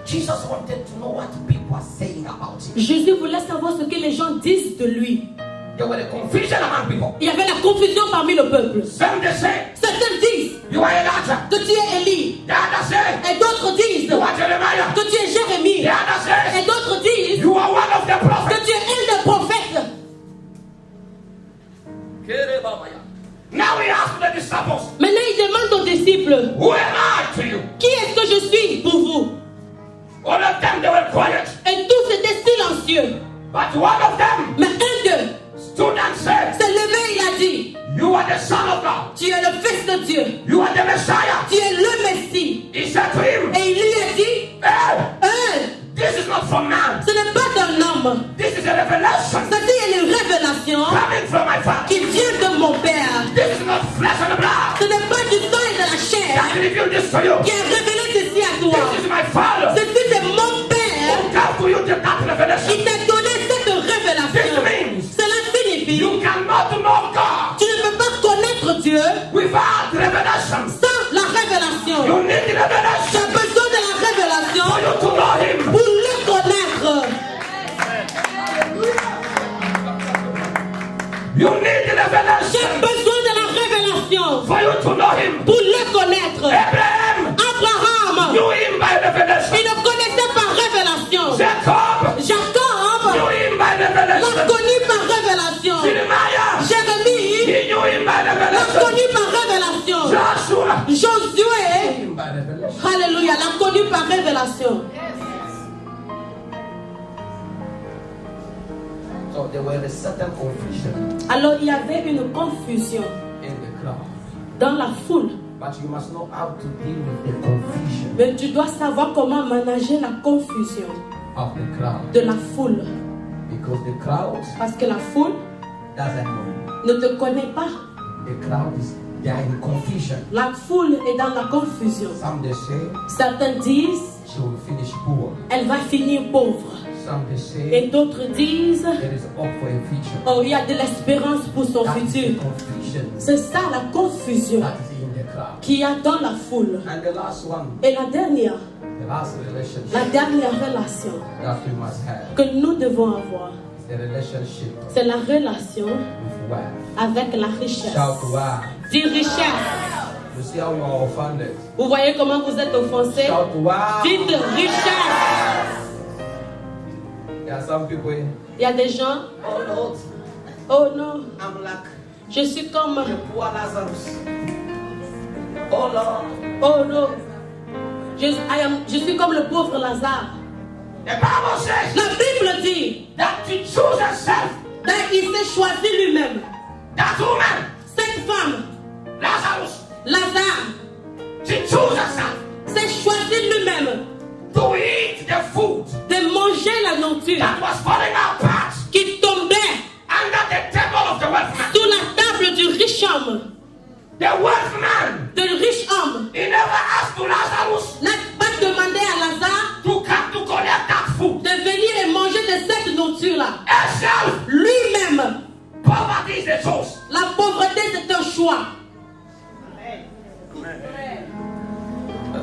Speaker 5: Jesus wanted to know what people are saying about him.
Speaker 3: Jésus voulait savoir ce que les gens disent de lui.
Speaker 5: There was a confusion among people.
Speaker 3: Il y avait la confusion parmi le peuple.
Speaker 5: Some they say,
Speaker 3: Certains disent
Speaker 5: you are Elijah.
Speaker 3: que tu es Élie.
Speaker 5: The others say,
Speaker 3: Et d'autres disent
Speaker 5: you are Jeremiah.
Speaker 3: que tu es Jérémie.
Speaker 5: The others say,
Speaker 3: Et d'autres disent
Speaker 5: you are one of the
Speaker 3: que
Speaker 5: prophets.
Speaker 3: tu es un des prophètes.
Speaker 5: Now he asked the disciples,
Speaker 3: Maintenant, il demande aux disciples,
Speaker 5: who am I to you?
Speaker 3: qui est-ce que je suis pour vous?
Speaker 5: All of them, they were quiet.
Speaker 3: Et tous étaient silencieux.
Speaker 5: But one of them
Speaker 3: Mais un d'eux
Speaker 5: stood and said,
Speaker 3: s'est levé et il a dit,
Speaker 5: you are the Son of God.
Speaker 3: tu es le Fils de Dieu.
Speaker 5: You are the Messiah.
Speaker 3: Tu es le Messie.
Speaker 5: He said to him,
Speaker 3: Et il lui a dit,
Speaker 5: hey, this is not from man.
Speaker 3: ce n'est pas d'un homme.
Speaker 5: This is a revelation
Speaker 3: Ceci est une révélation
Speaker 5: coming from my Father.
Speaker 3: qui vient de mon Père.
Speaker 5: This is not flesh and blood
Speaker 3: Ce n'est pas du sang et de la chair
Speaker 5: that revealed this to you.
Speaker 3: qui a révélé ceci à toi.
Speaker 5: This is my Father
Speaker 3: Ceci c'est mon Père
Speaker 5: who gave to you that revelation.
Speaker 3: qui t'a donné cette révélation.
Speaker 5: This means
Speaker 3: Cela signifie
Speaker 5: you cannot know God
Speaker 3: tu ne peux pas connaître Dieu
Speaker 5: without revelation.
Speaker 3: sans la révélation.
Speaker 5: You need
Speaker 3: Tu
Speaker 5: revelation
Speaker 3: as besoin de la
Speaker 5: for
Speaker 3: révélation
Speaker 5: you to know Him.
Speaker 3: pour le connaître.
Speaker 5: You need
Speaker 3: J'ai
Speaker 5: revelation
Speaker 3: besoin de la révélation
Speaker 5: for you to know Him.
Speaker 3: pour le connaître.
Speaker 5: Abraham
Speaker 3: Abraham,
Speaker 5: knew Him by revelation.
Speaker 3: il le connaissait par révélation.
Speaker 5: Jacob
Speaker 3: Jacob
Speaker 5: knew Him by
Speaker 3: l'a
Speaker 5: revelation.
Speaker 3: connu par révélation.
Speaker 5: Jeremiah,
Speaker 3: Jérémie
Speaker 5: he knew Him by
Speaker 3: l'a
Speaker 5: revelation.
Speaker 3: connu par révélation.
Speaker 5: Joshua,
Speaker 3: Josué,
Speaker 5: Him by revelation.
Speaker 3: alléluia, l'a connu par révélation.
Speaker 5: So there were a certain confusion
Speaker 3: Alors il y avait une confusion
Speaker 5: in the crowd.
Speaker 3: dans la foule.
Speaker 5: But you must know how to deal with the confusion
Speaker 3: Mais tu dois savoir comment manager la confusion
Speaker 5: of the crowd.
Speaker 3: de la foule.
Speaker 5: Because the crowd
Speaker 3: Parce que la foule
Speaker 5: doesn't know.
Speaker 3: ne te connaît pas.
Speaker 5: The crowd they are in confusion.
Speaker 3: La foule est dans la confusion.
Speaker 5: Some they say
Speaker 3: Certains disent,
Speaker 5: she will finish poor.
Speaker 3: elle va finir pauvre.
Speaker 5: Some they say
Speaker 3: Et d'autres disent,
Speaker 5: there is hope for a future.
Speaker 3: oh, il y a de l'espérance pour son
Speaker 5: That is the
Speaker 3: futur.
Speaker 5: confusion
Speaker 3: C'est ça la confusion
Speaker 5: that is in the crowd.
Speaker 3: qu'il y a dans la foule.
Speaker 5: And the last one,
Speaker 3: Et la dernière
Speaker 5: relationship
Speaker 3: relation
Speaker 5: that we must have
Speaker 3: que nous devons avoir,
Speaker 5: is the relationship
Speaker 3: c'est la relation
Speaker 5: with wealth.
Speaker 3: avec la richesse.
Speaker 5: Shout wow.
Speaker 3: Dis richesse.
Speaker 5: You see how you are offended.
Speaker 3: Vous voyez comment vous êtes offensé?
Speaker 5: Shout wow.
Speaker 3: Dites richesse.
Speaker 5: There are some people.
Speaker 3: Il y a des gens,
Speaker 5: Oh Lord,
Speaker 3: oh non,
Speaker 5: I'm like
Speaker 3: je suis comme,
Speaker 5: the poor Lazarus. Oh Lord.
Speaker 3: oh non, je suis comme le pauvre Lazare.
Speaker 5: The Bible says
Speaker 3: La Bible dit
Speaker 5: that to choose herself,
Speaker 3: qu'il s'est choisi lui-même.
Speaker 5: that woman,
Speaker 3: Cette femme,
Speaker 5: Lazarus,
Speaker 3: Lazare,
Speaker 5: to choose herself
Speaker 3: s'est choisi lui-même
Speaker 5: to eat the food
Speaker 3: de manger la nourriture
Speaker 5: that was falling apart
Speaker 3: qui tombait
Speaker 5: under the table of the wealth man.
Speaker 3: sous la table du riche homme.
Speaker 5: The wealth man,
Speaker 3: Le riche homme
Speaker 5: he never asked to Lazarus
Speaker 3: n'a pas demandé à Lazare
Speaker 5: to come to collect that food.
Speaker 3: de venir et manger de cette nourriture-là.
Speaker 5: Herself,
Speaker 3: Lui-même,
Speaker 5: poverty is the choice.
Speaker 3: la pauvreté c'est un choix.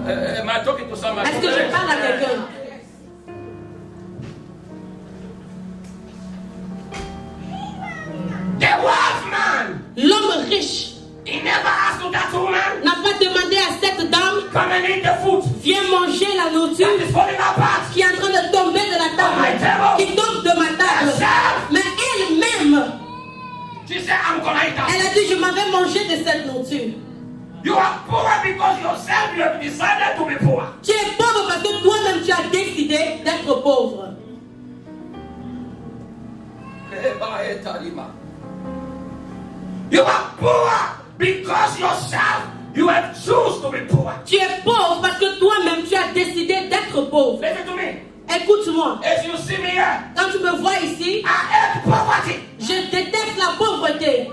Speaker 5: Am I talking to somebody?
Speaker 3: Est-ce que je parle à quelqu'un?
Speaker 5: The wealth man,
Speaker 3: L'homme riche
Speaker 5: he never asked to that woman,
Speaker 3: n'a pas demandé à cette dame,
Speaker 5: come and eat the food
Speaker 3: viens manger la nourriture
Speaker 5: that is falling apart.
Speaker 3: qui est en train de tomber de la table, qui tombe de ma table.
Speaker 5: Herself,
Speaker 3: Mais elle-même,
Speaker 5: she said, I'm gonna eat
Speaker 3: elle
Speaker 5: that.
Speaker 3: a dit, je m'en vais manger de cette nourriture.
Speaker 5: You are poor because yourself you have decided to be poor.
Speaker 3: Tu es pauvre parce que toi-même tu as décidé d'être pauvre.
Speaker 5: You are poor because yourself you have choose to be poor.
Speaker 3: Tu es pauvre parce que toi-même tu as décidé d'être pauvre.
Speaker 5: Listen to me.
Speaker 3: Écoute-moi,
Speaker 5: As you see me here,
Speaker 3: quand tu me vois ici,
Speaker 5: I hate poverty.
Speaker 3: je déteste la pauvreté.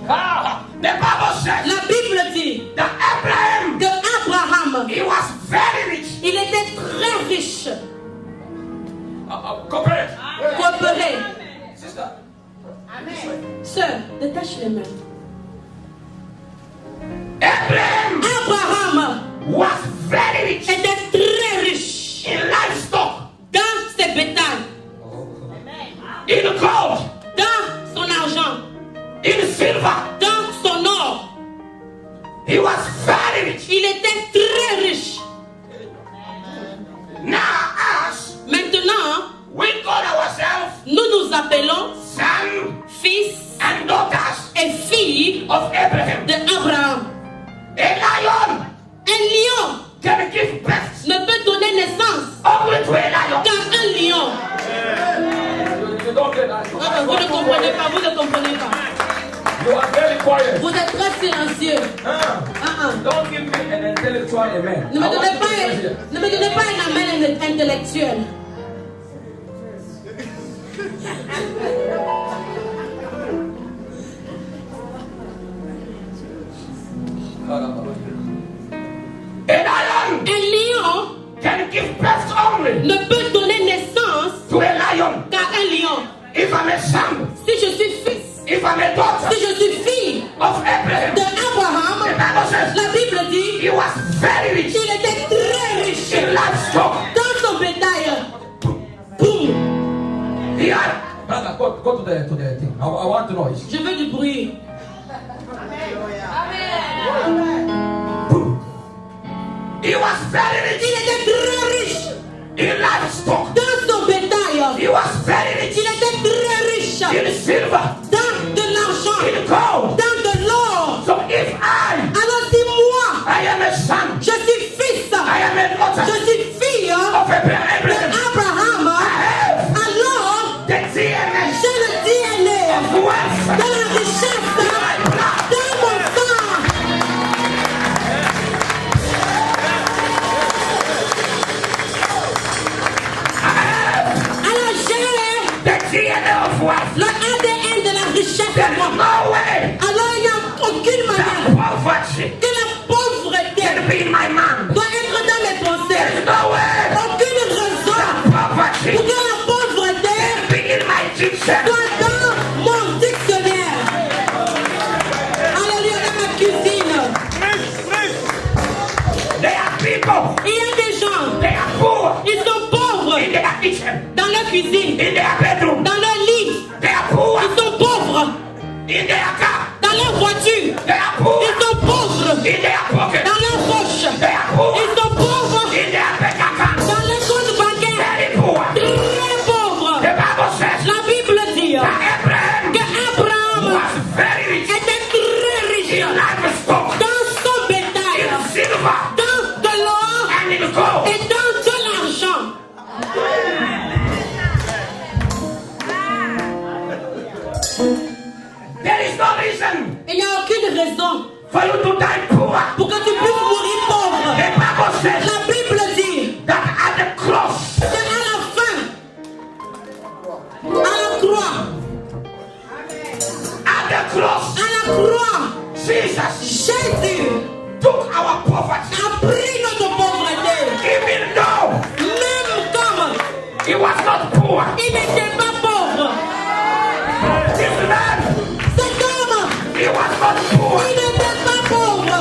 Speaker 5: The Bible says
Speaker 3: La Bible dit
Speaker 5: that Abraham,
Speaker 3: que Abraham,
Speaker 5: he was very rich.
Speaker 3: il était très riche.
Speaker 5: Corporate.
Speaker 3: Coopéré.
Speaker 5: Sister,
Speaker 3: Sœur, détache les mains.
Speaker 5: Abraham
Speaker 3: Abraham
Speaker 5: was very rich
Speaker 3: était très riche
Speaker 5: in livestock,
Speaker 3: dans ses bétails,
Speaker 5: in gold,
Speaker 3: dans son argent,
Speaker 5: in silver.
Speaker 3: dans son or.
Speaker 5: He was very rich.
Speaker 3: Il était très riche.
Speaker 5: Now us,
Speaker 3: Maintenant,
Speaker 5: we call ourselves
Speaker 3: nous nous appelons
Speaker 5: sons
Speaker 3: fils
Speaker 5: and daughters
Speaker 3: et filles
Speaker 5: of Abraham.
Speaker 3: d'Abraham.
Speaker 5: A lion
Speaker 3: Un lion
Speaker 5: can give birth
Speaker 3: ne peut donner naissance
Speaker 5: only to a lion.
Speaker 3: qu'à un lion.
Speaker 5: You don't get that.
Speaker 3: Vous ne comprenez pas, vous ne comprenez pas.
Speaker 5: You are very quiet.
Speaker 3: Vous êtes très silencieux.
Speaker 5: Don't give me an intellectual amen.
Speaker 3: Ne me
Speaker 5: I want
Speaker 3: donnez
Speaker 5: you to
Speaker 3: pas,
Speaker 5: listen here.
Speaker 3: ne me donnez pas un amen intellectuel.
Speaker 5: A lion
Speaker 3: Un lion
Speaker 5: can give birth only
Speaker 3: ne peut donner naissance
Speaker 5: to a lion.
Speaker 3: qu'à un lion.
Speaker 5: If I'm a son,
Speaker 3: Si je suis fils,
Speaker 5: if I'm a daughter
Speaker 3: si je suis fille
Speaker 5: of Abraham,
Speaker 3: de
Speaker 5: the
Speaker 3: Abraham,
Speaker 5: Bible says
Speaker 3: la Bible dit
Speaker 5: he was very rich
Speaker 3: qu'il était très riche
Speaker 5: in livestock.
Speaker 3: dans son bétail. Boum.
Speaker 5: He had. Brother, go to the thing. I want to know.
Speaker 3: Je veux du bruit.
Speaker 5: He was very rich
Speaker 3: Il était très riche
Speaker 5: in livestock.
Speaker 3: dans son bétail.
Speaker 5: He was very rich
Speaker 3: Il était très riche
Speaker 5: in silver,
Speaker 3: dans de l'argent,
Speaker 5: in gold.
Speaker 3: dans de l'or.
Speaker 5: So if
Speaker 3: Alors si moi,
Speaker 5: I am a son,
Speaker 3: je suis fils,
Speaker 5: I am a daughter
Speaker 3: je suis fille
Speaker 5: of Abraham,
Speaker 3: d'Abraham, alors
Speaker 5: the DNA
Speaker 3: j'ai le DNA
Speaker 5: of wealth.
Speaker 3: de la richesse dans mon sang.
Speaker 4: Le ADN de la richesse
Speaker 5: There
Speaker 4: est
Speaker 5: is
Speaker 4: moi.
Speaker 5: no way
Speaker 4: Alors il n'y a aucune
Speaker 5: that
Speaker 4: manière
Speaker 5: poverty
Speaker 4: que la pauvreté
Speaker 5: can be in my mind.
Speaker 4: doit être dans mes pensées.
Speaker 5: There is no way
Speaker 4: Aucune raison
Speaker 5: poverty
Speaker 4: pour que la pauvreté
Speaker 5: can be in my dictionary.
Speaker 4: soit dans mon dictionnaire. Alléluia, dans ma cuisine.
Speaker 5: There are people,
Speaker 4: Il y a des gens,
Speaker 5: they are poor
Speaker 4: ils sont pauvres
Speaker 5: in their kitchen,
Speaker 4: dans leur cuisine,
Speaker 5: in their bedroom.
Speaker 4: dans leur lit.
Speaker 5: They are poor
Speaker 4: Ils sont pauvres
Speaker 5: in their car.
Speaker 4: dans leur voiture.
Speaker 5: They are poor
Speaker 4: Ils sont pauvres
Speaker 5: in their pocket.
Speaker 4: dans leur poche.
Speaker 5: They are poor
Speaker 4: Ils sont pauvres
Speaker 5: in their bank account.
Speaker 4: dans leur compte bancaire.
Speaker 5: Very poor.
Speaker 4: Très pauvres.
Speaker 5: The Bible says
Speaker 4: La Bible dit
Speaker 5: that Abraham
Speaker 4: que Abraham
Speaker 5: was very rich
Speaker 4: était très riche
Speaker 5: in livestock,
Speaker 4: dans son bétail,
Speaker 5: in silver,
Speaker 4: dans de l'or
Speaker 5: and in gold.
Speaker 4: et dans de l'argent.
Speaker 5: There is no reason
Speaker 4: Il n'y a aucune raison
Speaker 5: for you to die poor.
Speaker 4: pour que tu puisses mourir pauvre.
Speaker 5: The Bible says
Speaker 4: La Bible dit
Speaker 5: that at the cross,
Speaker 4: qu'à la fin, à la croix, à la croix,
Speaker 5: Jesus
Speaker 4: Jésus
Speaker 5: took our poverty,
Speaker 4: a pris notre pauvreté.
Speaker 5: even though
Speaker 4: Même comme
Speaker 5: he was not poor.
Speaker 4: il n'était pas pauvre,
Speaker 5: This man,
Speaker 4: cet homme,
Speaker 5: he was not poor.
Speaker 4: il n'était pas pauvre.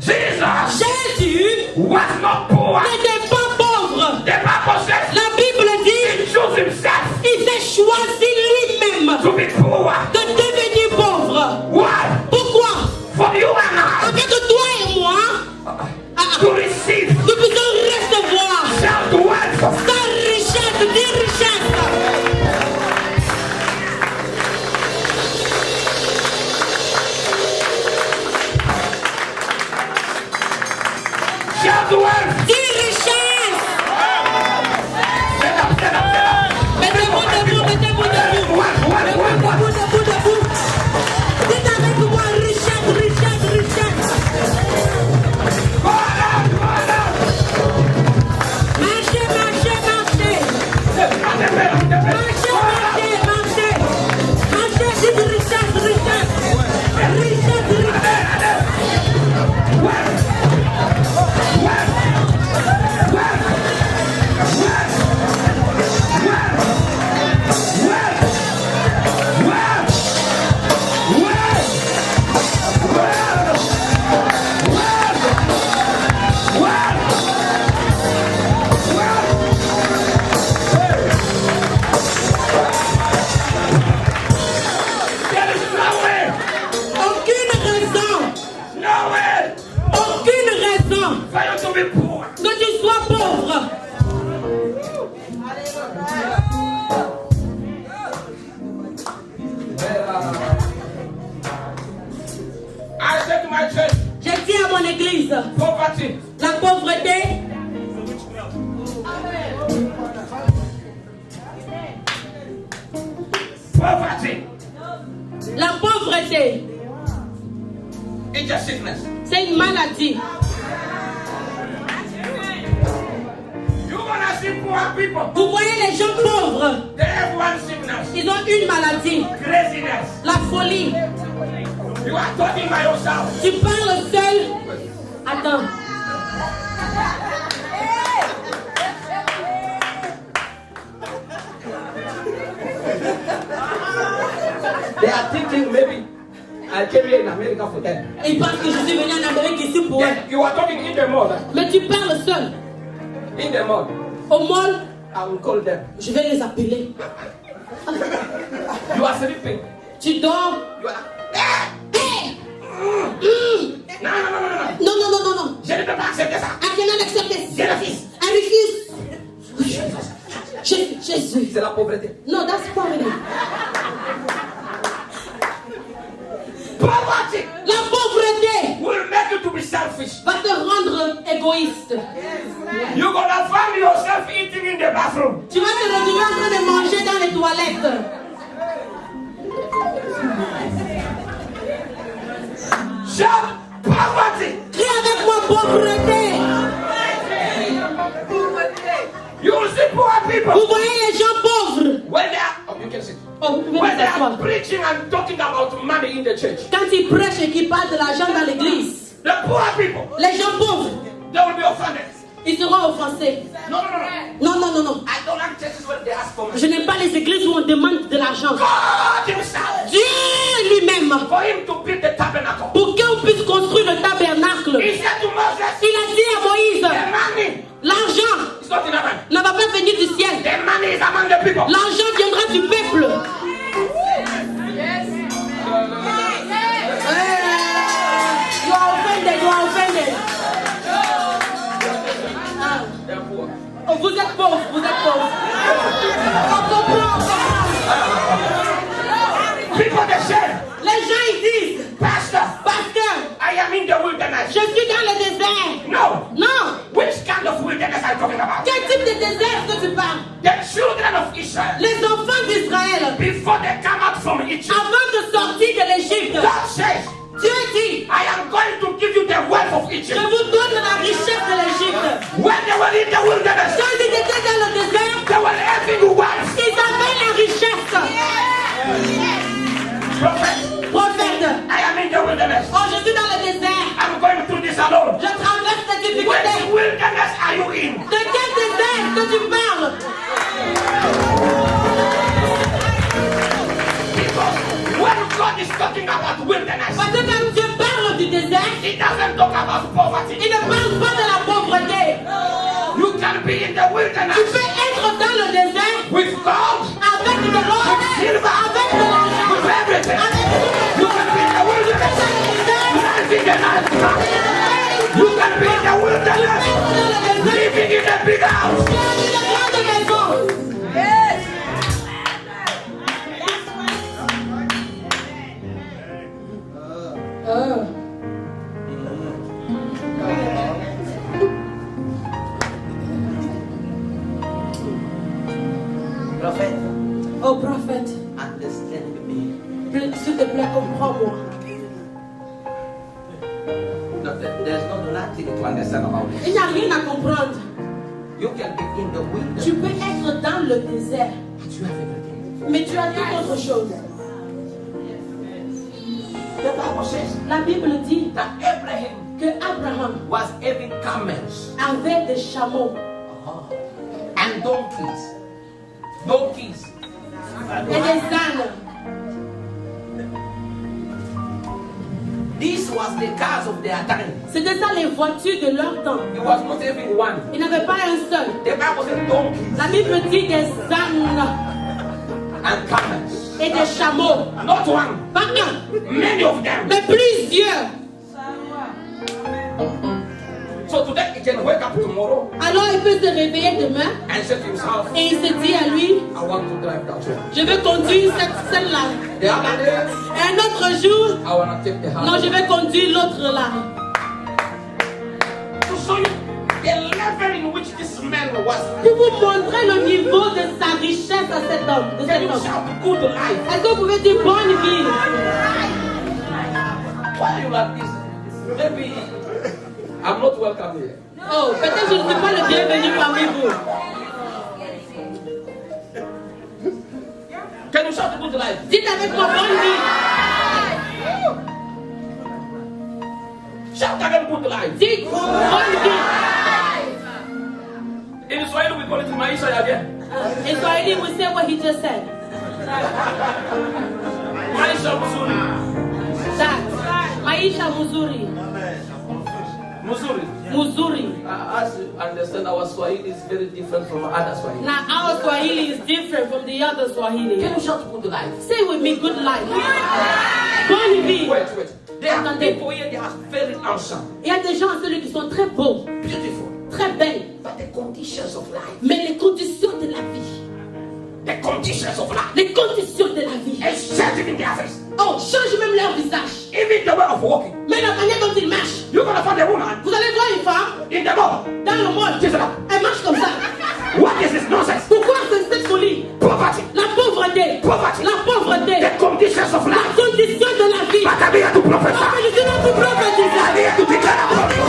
Speaker 5: Jesus
Speaker 4: Jésus
Speaker 5: was not poor.
Speaker 4: n'était pas pauvre.
Speaker 5: The Bible says
Speaker 4: La Bible
Speaker 5: he
Speaker 4: dit
Speaker 5: chose himself
Speaker 4: il s'est choisi lui-même
Speaker 5: to be poor.
Speaker 4: de devenir pauvre.
Speaker 5: Why?
Speaker 4: Pourquoi?
Speaker 5: For you and I
Speaker 4: Afin que toi et moi,
Speaker 5: to receive
Speaker 4: nous puissions recevoir
Speaker 5: self wealth.
Speaker 4: ta richesse, des richesses.
Speaker 5: Self wealth.
Speaker 4: Des richesses.
Speaker 5: Stand up, stand up, stand up.
Speaker 4: Mettez-vous debout, mettez-vous debout.
Speaker 5: What?
Speaker 4: Debout, debout, debout. Dites avec moi, richesse, richesse, richesse.
Speaker 5: Go on, go on.
Speaker 4: Marchez, marchez, marchez. Marchez, marchez, marchez. Marchez, dites richesse, richesse. Richesse, richesse.
Speaker 5: There is no way,
Speaker 4: Aucune raison,
Speaker 5: no way
Speaker 4: aucune raison
Speaker 5: for you to be poor.
Speaker 4: que tu sois pauvre.
Speaker 5: I said to my church,
Speaker 4: Je dis à mon église,
Speaker 5: poverty
Speaker 4: la pauvreté,
Speaker 5: poverty
Speaker 4: la pauvreté,
Speaker 5: is a sickness.
Speaker 4: c'est une maladie.
Speaker 5: You wanna see poor people?
Speaker 4: Vous voyez les gens pauvres,
Speaker 5: They have one sickness,
Speaker 4: ils ont une maladie,
Speaker 5: craziness.
Speaker 4: la folie.
Speaker 5: You are talking by yourself.
Speaker 4: Tu parles seul. Attends.
Speaker 5: They are thinking maybe I came here in America for them.
Speaker 4: Ils pensent que je suis venu en Amérique ici pour eux.
Speaker 5: Then you are talking in the mall.
Speaker 4: Mais tu parles seul.
Speaker 5: In the mall.
Speaker 4: Au mall,
Speaker 5: I will call them.
Speaker 4: je vais les appeler.
Speaker 5: You are sleeping.
Speaker 4: Tu dors.
Speaker 5: You are.
Speaker 4: Hey!
Speaker 5: No, no, no, no, no.
Speaker 4: Non, non, non, non, non.
Speaker 5: Je ne peux pas accepter ça.
Speaker 4: I cannot accept this.
Speaker 5: Je refuse.
Speaker 4: I refuse. Jésus.
Speaker 5: C'est la pauvreté.
Speaker 4: No, that's poverty.
Speaker 5: Poverty
Speaker 4: La pauvreté
Speaker 5: will make you to be selfish.
Speaker 4: va te rendre égoïste.
Speaker 5: You're gonna find yourself eating in the bathroom.
Speaker 4: Tu vas te retrouver en train de manger dans les toilettes.
Speaker 5: Shout poverty.
Speaker 4: Crie avec moi pauvreté.
Speaker 5: You will see poor people,
Speaker 3: Vous voyez les gens pauvres.
Speaker 5: when they are, oh, you can sit.
Speaker 3: Oh, vous pouvez
Speaker 5: When
Speaker 3: vous
Speaker 5: they are
Speaker 3: asseoir.
Speaker 5: preaching and talking about money in the church,
Speaker 3: Quand ils prêchent et qu'ils parlent de l'argent dans l'église,
Speaker 5: the poor people,
Speaker 3: les gens pauvres,
Speaker 5: they will be offended.
Speaker 3: ils seront offensés.
Speaker 5: No, no, no, no.
Speaker 3: Non, non, non, non.
Speaker 5: I don't like churches where they ask for money.
Speaker 3: Je n'aime pas les églises où on demande de l'argent.
Speaker 5: God himself,
Speaker 3: Dieu lui-même,
Speaker 5: for him to build the tabernacle.
Speaker 3: pour qu'on puisse construire le tabernacle,
Speaker 5: He said to Moses,
Speaker 3: il a dit à
Speaker 5: the
Speaker 3: Moïse,
Speaker 5: money
Speaker 3: l'argent
Speaker 5: is not in heaven.
Speaker 3: ne va pas venir du ciel.
Speaker 5: The money is among the people.
Speaker 3: L'argent viendra du peuple. You are offended, you are offended. Ah.
Speaker 5: They're poor.
Speaker 3: Oh, vous êtes pauvre, vous êtes pauvre. On comprend.
Speaker 5: People they say,
Speaker 3: Les gens ils disent,
Speaker 5: Pastor,
Speaker 3: pasteur,
Speaker 5: I am in the wilderness.
Speaker 3: je suis dans le désert.
Speaker 5: No.
Speaker 3: Non.
Speaker 5: Which kind of wilderness are you talking about?
Speaker 3: Quel type de désert que tu parles?
Speaker 5: The children of Israel,
Speaker 3: Les enfants d'Israël,
Speaker 5: before they come out from Egypt,
Speaker 3: avant de sortir de l'Égypte,
Speaker 5: God says,
Speaker 3: Dieu dit,
Speaker 5: I am going to give you the wealth of
Speaker 3: je
Speaker 5: Egypt.
Speaker 3: vous donne la richesse de l'Égypte.
Speaker 5: When they were in the wilderness,
Speaker 3: Quand ils étaient dans le désert,
Speaker 5: they were having wealth.
Speaker 3: ils avaient la richesse.
Speaker 5: Prophet,
Speaker 3: Prophète,
Speaker 5: I am in the wilderness.
Speaker 3: oh, je suis dans le désert.
Speaker 5: I'm going through this alone.
Speaker 3: Je traverse cette
Speaker 5: Which
Speaker 3: difficulté.
Speaker 5: wilderness are you in?
Speaker 3: De quel désert que tu parles?
Speaker 5: Because when God is talking about wilderness,
Speaker 3: Parce que quand Dieu parle du désert,
Speaker 5: He doesn't talk about poverty.
Speaker 3: il ne parle pas de la pauvreté.
Speaker 5: You can be in the
Speaker 3: Tu
Speaker 5: wilderness
Speaker 3: peux être dans le désert
Speaker 5: with gold,
Speaker 3: avec de l'or, avec de l'argent,
Speaker 5: with everything.
Speaker 3: avec de
Speaker 5: You can be in the wilderness living a nice house. You can be in the wilderness living in a big house. Prophet,
Speaker 3: Oh prophète,
Speaker 5: understand me.
Speaker 3: s'il te plaît, comprends-moi.
Speaker 5: No, there's not nothing to understand about it.
Speaker 3: Il n'y a rien à comprendre.
Speaker 5: You can be in the wilderness,
Speaker 3: Tu peux être dans le désert,
Speaker 5: but you have everything.
Speaker 3: mais tu as toute autre chose.
Speaker 5: The Bible says
Speaker 3: La Bible dit
Speaker 5: that Abraham
Speaker 3: que Abraham
Speaker 5: was having camels
Speaker 3: avait des chameaux
Speaker 5: and donkeys. Donkeys.
Speaker 3: et des ânes.
Speaker 5: This was the cars of their time.
Speaker 3: C'était ça les voitures de leur temps.
Speaker 5: He was not having one.
Speaker 3: Il n'avait pas un seul.
Speaker 5: The Bible said donkeys
Speaker 3: La Bible dit des ânes
Speaker 5: and camels.
Speaker 3: et des chameaux.
Speaker 5: Not one,
Speaker 3: Pas un,
Speaker 5: many of them.
Speaker 3: mais plusieurs.
Speaker 5: So today he can wake up tomorrow
Speaker 3: Alors il peut se réveiller demain
Speaker 5: and say to himself,
Speaker 3: et il se dit à lui,
Speaker 5: I want to drive that one.
Speaker 3: je vais conduire celle-là.
Speaker 5: The other day,
Speaker 3: Et un autre jour,
Speaker 5: I want to take the house.
Speaker 3: non, je vais conduire l'autre là.
Speaker 5: To show you the level in which this man was.
Speaker 3: Pour vous montrer le niveau de sa richesse à cet homme. De
Speaker 5: Can
Speaker 3: cet
Speaker 5: you
Speaker 3: homme.
Speaker 5: shout good life?
Speaker 3: Est-ce que vous pouvez dire bonne vie?
Speaker 5: Why are you like this? Maybe I'm not welcome here.
Speaker 3: Oh, peut-être je ne suis pas le bienvenu parmi vous.
Speaker 5: Can you shout good life?
Speaker 3: Dites avec moi bonne vie.
Speaker 5: Shout again good life.
Speaker 3: Dites bonne vie.
Speaker 5: In Swahili we call it maisha ya bien.
Speaker 3: In Swahili, we say what he just said.
Speaker 5: Maisha mzuri.
Speaker 3: That. Maisha muzuri.
Speaker 5: Mzuri.
Speaker 3: Muzuri.
Speaker 5: As you understand, our Swahili is very different from other Swahili.
Speaker 3: Now, our Swahili is different from the other Swahili.
Speaker 5: Can you shout good life?
Speaker 3: Say with me, good life. Bonne vie.
Speaker 5: Wait. There are
Speaker 3: Attendez.
Speaker 5: people here, they are very handsome,
Speaker 3: Il y a des gens, celui qui sont très beaux,
Speaker 5: beautiful,
Speaker 3: très belles,
Speaker 5: but the conditions of life,
Speaker 3: mais les conditions de la vie,
Speaker 5: the conditions of life,
Speaker 3: les conditions de la vie,
Speaker 5: is changing in their face.
Speaker 3: oh, change même leur visage.
Speaker 5: Even the way of walking.
Speaker 3: Mais la manière dont ils marchent,
Speaker 5: You're gonna find a woman
Speaker 3: vous allez voir une femme
Speaker 5: in the mall.
Speaker 3: dans le monde,
Speaker 5: She's like,
Speaker 3: elle marche comme ça.
Speaker 5: what is this nonsense?
Speaker 3: Pourquoi c'est cette folie?
Speaker 5: Poverty.
Speaker 3: La pauvreté, la pauvreté,
Speaker 5: The conditions of
Speaker 3: la
Speaker 5: life.
Speaker 3: condition de la vie.
Speaker 5: But I'm here to
Speaker 3: Oh,
Speaker 5: prophesy.
Speaker 3: mais je suis là pour prophétiser.
Speaker 5: I'm here to declare a prophecy.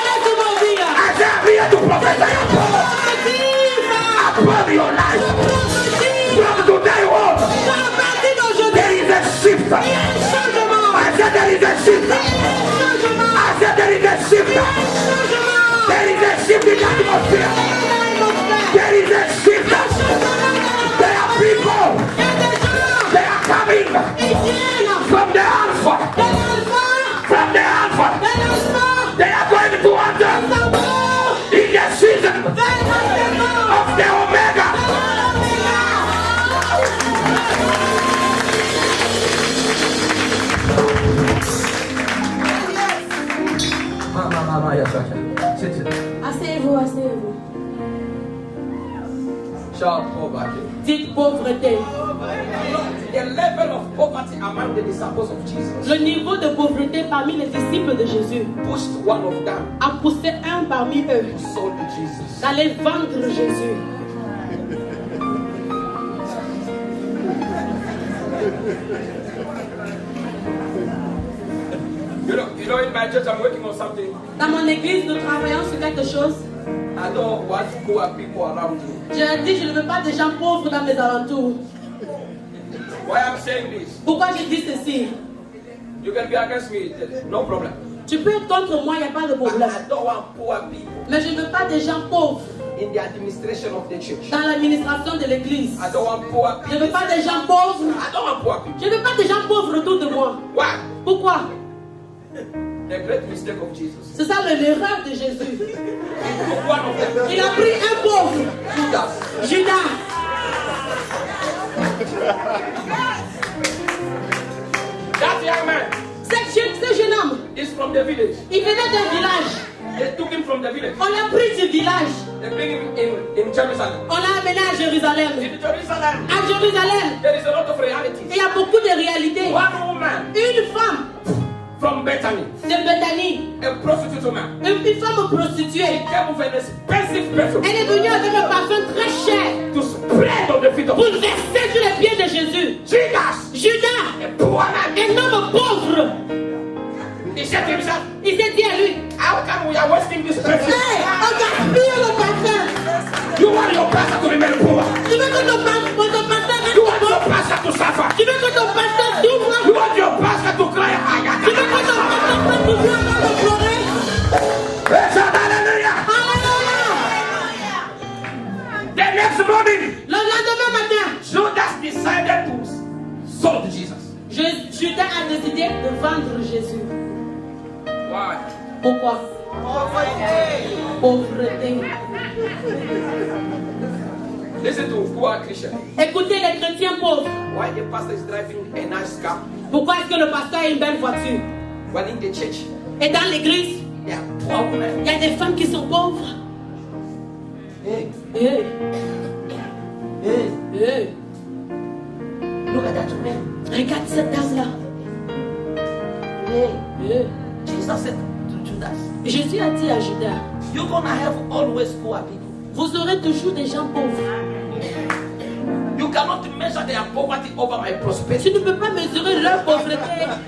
Speaker 3: Laisse-moi dire.
Speaker 5: I'm here to prophesy.
Speaker 3: Prophétise.
Speaker 5: A prophecy.
Speaker 4: your life. From today on, there is a shift. I said there is a shift. I said there is a shift. There is a shift in the atmosphere. There is a shift. There are people. They are coming from the Alpha. From the Alpha. They are going to enter in the season of the Omega. Mama, yes, sit.
Speaker 3: Asseyez-vous, asseyez-vous.
Speaker 5: Shout poverty.
Speaker 3: Dites pauvreté.
Speaker 5: The level of poverty among the disciples of Jesus
Speaker 3: Le niveau de pauvreté parmi les disciples de Jésus
Speaker 5: pushed one of them
Speaker 3: a poussé un parmi eux
Speaker 5: to sold Jesus.
Speaker 3: d'aller vendre Jésus.
Speaker 5: You know, in my church, I'm working on something.
Speaker 3: Dans mon église, nous travaillons sur quelque chose.
Speaker 5: I don't want poor people around you.
Speaker 3: Je dis, je ne veux pas de gens pauvres dans mes alentours.
Speaker 5: Why I'm saying this?
Speaker 3: Pourquoi je dis ceci?
Speaker 5: You can be against me, no problem.
Speaker 3: Tu peux être contre moi, il n'y a pas de
Speaker 5: But
Speaker 3: problème.
Speaker 5: I don't want poor people
Speaker 3: Mais je ne veux pas de gens pauvres
Speaker 5: in the administration of the church.
Speaker 3: dans l'administration de l'église.
Speaker 5: I don't want poor
Speaker 3: Je ne
Speaker 5: people.
Speaker 3: veux pas de gens pauvres.
Speaker 5: I don't want poor people.
Speaker 3: Je ne veux pas de gens pauvres autour de moi.
Speaker 5: Why?
Speaker 3: Pourquoi?
Speaker 5: The great mistake of Jesus.
Speaker 3: C'est ça l'erreur de Jésus.
Speaker 5: He took one of them.
Speaker 3: Il a pris un pauvre,
Speaker 5: Judas.
Speaker 3: Judas.
Speaker 5: That young man
Speaker 3: Ce jeune homme,
Speaker 5: is from the village.
Speaker 3: il venait d'un village.
Speaker 5: They took him from the village.
Speaker 3: On l'a pris du village.
Speaker 5: They bring him in Jerusalem.
Speaker 3: On l'a amené à Jérusalem.
Speaker 5: In Jerusalem,
Speaker 3: À Jérusalem,
Speaker 5: there is a lot of realities.
Speaker 3: il y a beaucoup de réalités.
Speaker 5: One woman
Speaker 3: Une femme
Speaker 5: from Bethany,
Speaker 3: de Bethanie,
Speaker 5: a prostitute woman,
Speaker 3: une femme prostituée,
Speaker 5: came with an expensive perfume
Speaker 3: elle est venue avec un parfum très cher
Speaker 5: to spread on the feet of
Speaker 3: pour verser sur les pieds de Jésus.
Speaker 5: Judas,
Speaker 3: Judas,
Speaker 5: a poor man.
Speaker 3: un homme pauvre,
Speaker 5: He said to himself,
Speaker 3: il s'est dit à lui,
Speaker 5: how come we are wasting this perfume?
Speaker 3: hey, on gaspille le parfum.
Speaker 5: You want your pastor to remain poor.
Speaker 3: Tu veux que ton pasteur reste
Speaker 5: You want your
Speaker 3: pauvre?
Speaker 5: pastor to suffer.
Speaker 3: Tu veux que ton pasteur souffre?
Speaker 5: You want your pastor to cry.
Speaker 3: Tu veux que ton pasteur fasse du bien avant de pleurer?
Speaker 5: Hallelujah.
Speaker 3: Alléluia!
Speaker 5: The next morning,
Speaker 3: Le lendemain matin,
Speaker 5: Judas decided to sold Jesus.
Speaker 3: Judas a décidé de vendre Jésus.
Speaker 5: Why?
Speaker 3: Pourquoi? Pauvreté.
Speaker 5: Listen to poor Christian.
Speaker 3: Écoutez les chrétiens pauvres.
Speaker 5: Why the pastor is driving a nice car
Speaker 3: Pourquoi est-ce que le pasteur a une belle voiture?
Speaker 5: when in the church
Speaker 3: Et dans l'église,
Speaker 5: there are poor women?
Speaker 3: il y a des femmes qui sont pauvres.
Speaker 5: Hey,
Speaker 3: Hey,
Speaker 5: hey,
Speaker 3: hey.
Speaker 5: look at that woman.
Speaker 3: Regarde cette dame-là.
Speaker 5: Hey,
Speaker 3: Hey.
Speaker 5: Jesus said to Judas,
Speaker 3: Jésus a dit à Judas,
Speaker 5: you're gonna have always poor people.
Speaker 3: vous aurez toujours des gens pauvres.
Speaker 5: You cannot measure their poverty over my prosperity.
Speaker 3: Tu ne peux pas mesurer leur pauvreté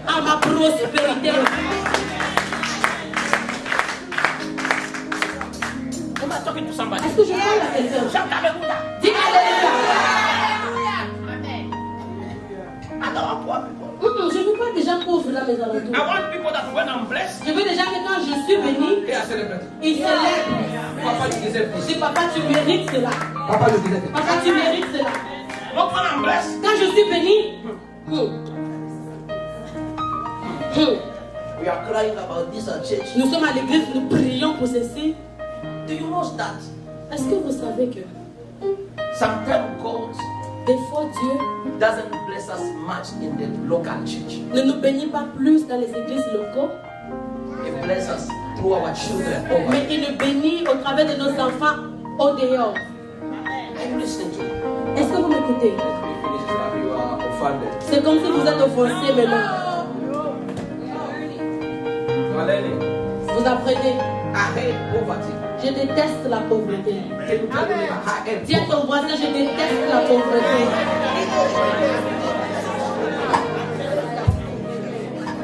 Speaker 3: à ma prospérité.
Speaker 5: Am I talking to somebody?
Speaker 3: Est-ce que je parle à quelqu'un?
Speaker 5: Shout hallelujah.
Speaker 3: Dis Alléluia.
Speaker 5: I don't want poor people.
Speaker 3: Je ne veux pas des gens pauvres dans mes
Speaker 5: I
Speaker 3: alentours.
Speaker 5: want people that when I'm blessed,
Speaker 3: Je veux des gens que quand je suis béni,
Speaker 5: they are celebrating.
Speaker 3: ils se lèvent.
Speaker 5: Papa, you deserve this.
Speaker 3: Dis papa, tu mérites cela.
Speaker 5: Papa, you deserve it.
Speaker 3: Papa, tu mérites cela.
Speaker 5: Not when I'm blessed.
Speaker 3: Quand je suis béni,
Speaker 5: We are crying about this at church.
Speaker 3: nous sommes à l'église, nous prions pour ceci.
Speaker 5: Do you know that
Speaker 3: Est-ce que vous savez que
Speaker 5: sometimes God
Speaker 3: des fois Dieu
Speaker 5: doesn't bless us much in the local church?
Speaker 3: ne nous bénit pas plus dans les églises locales,
Speaker 5: He blesses us through our children over.
Speaker 3: mais il nous bénit au travers de nos enfants au dehors.
Speaker 5: Are you listening to me?
Speaker 3: Est-ce que vous m'écoutez?
Speaker 5: Let me finish this now. You are offended.
Speaker 3: C'est comme si vous êtes offensé maintenant.
Speaker 5: Malene,
Speaker 3: Vous apprenez.
Speaker 5: I hate poverty.
Speaker 3: Je déteste la pauvreté.
Speaker 5: Can you tell me I hate
Speaker 3: Dis à ton voisin, je déteste la pauvreté.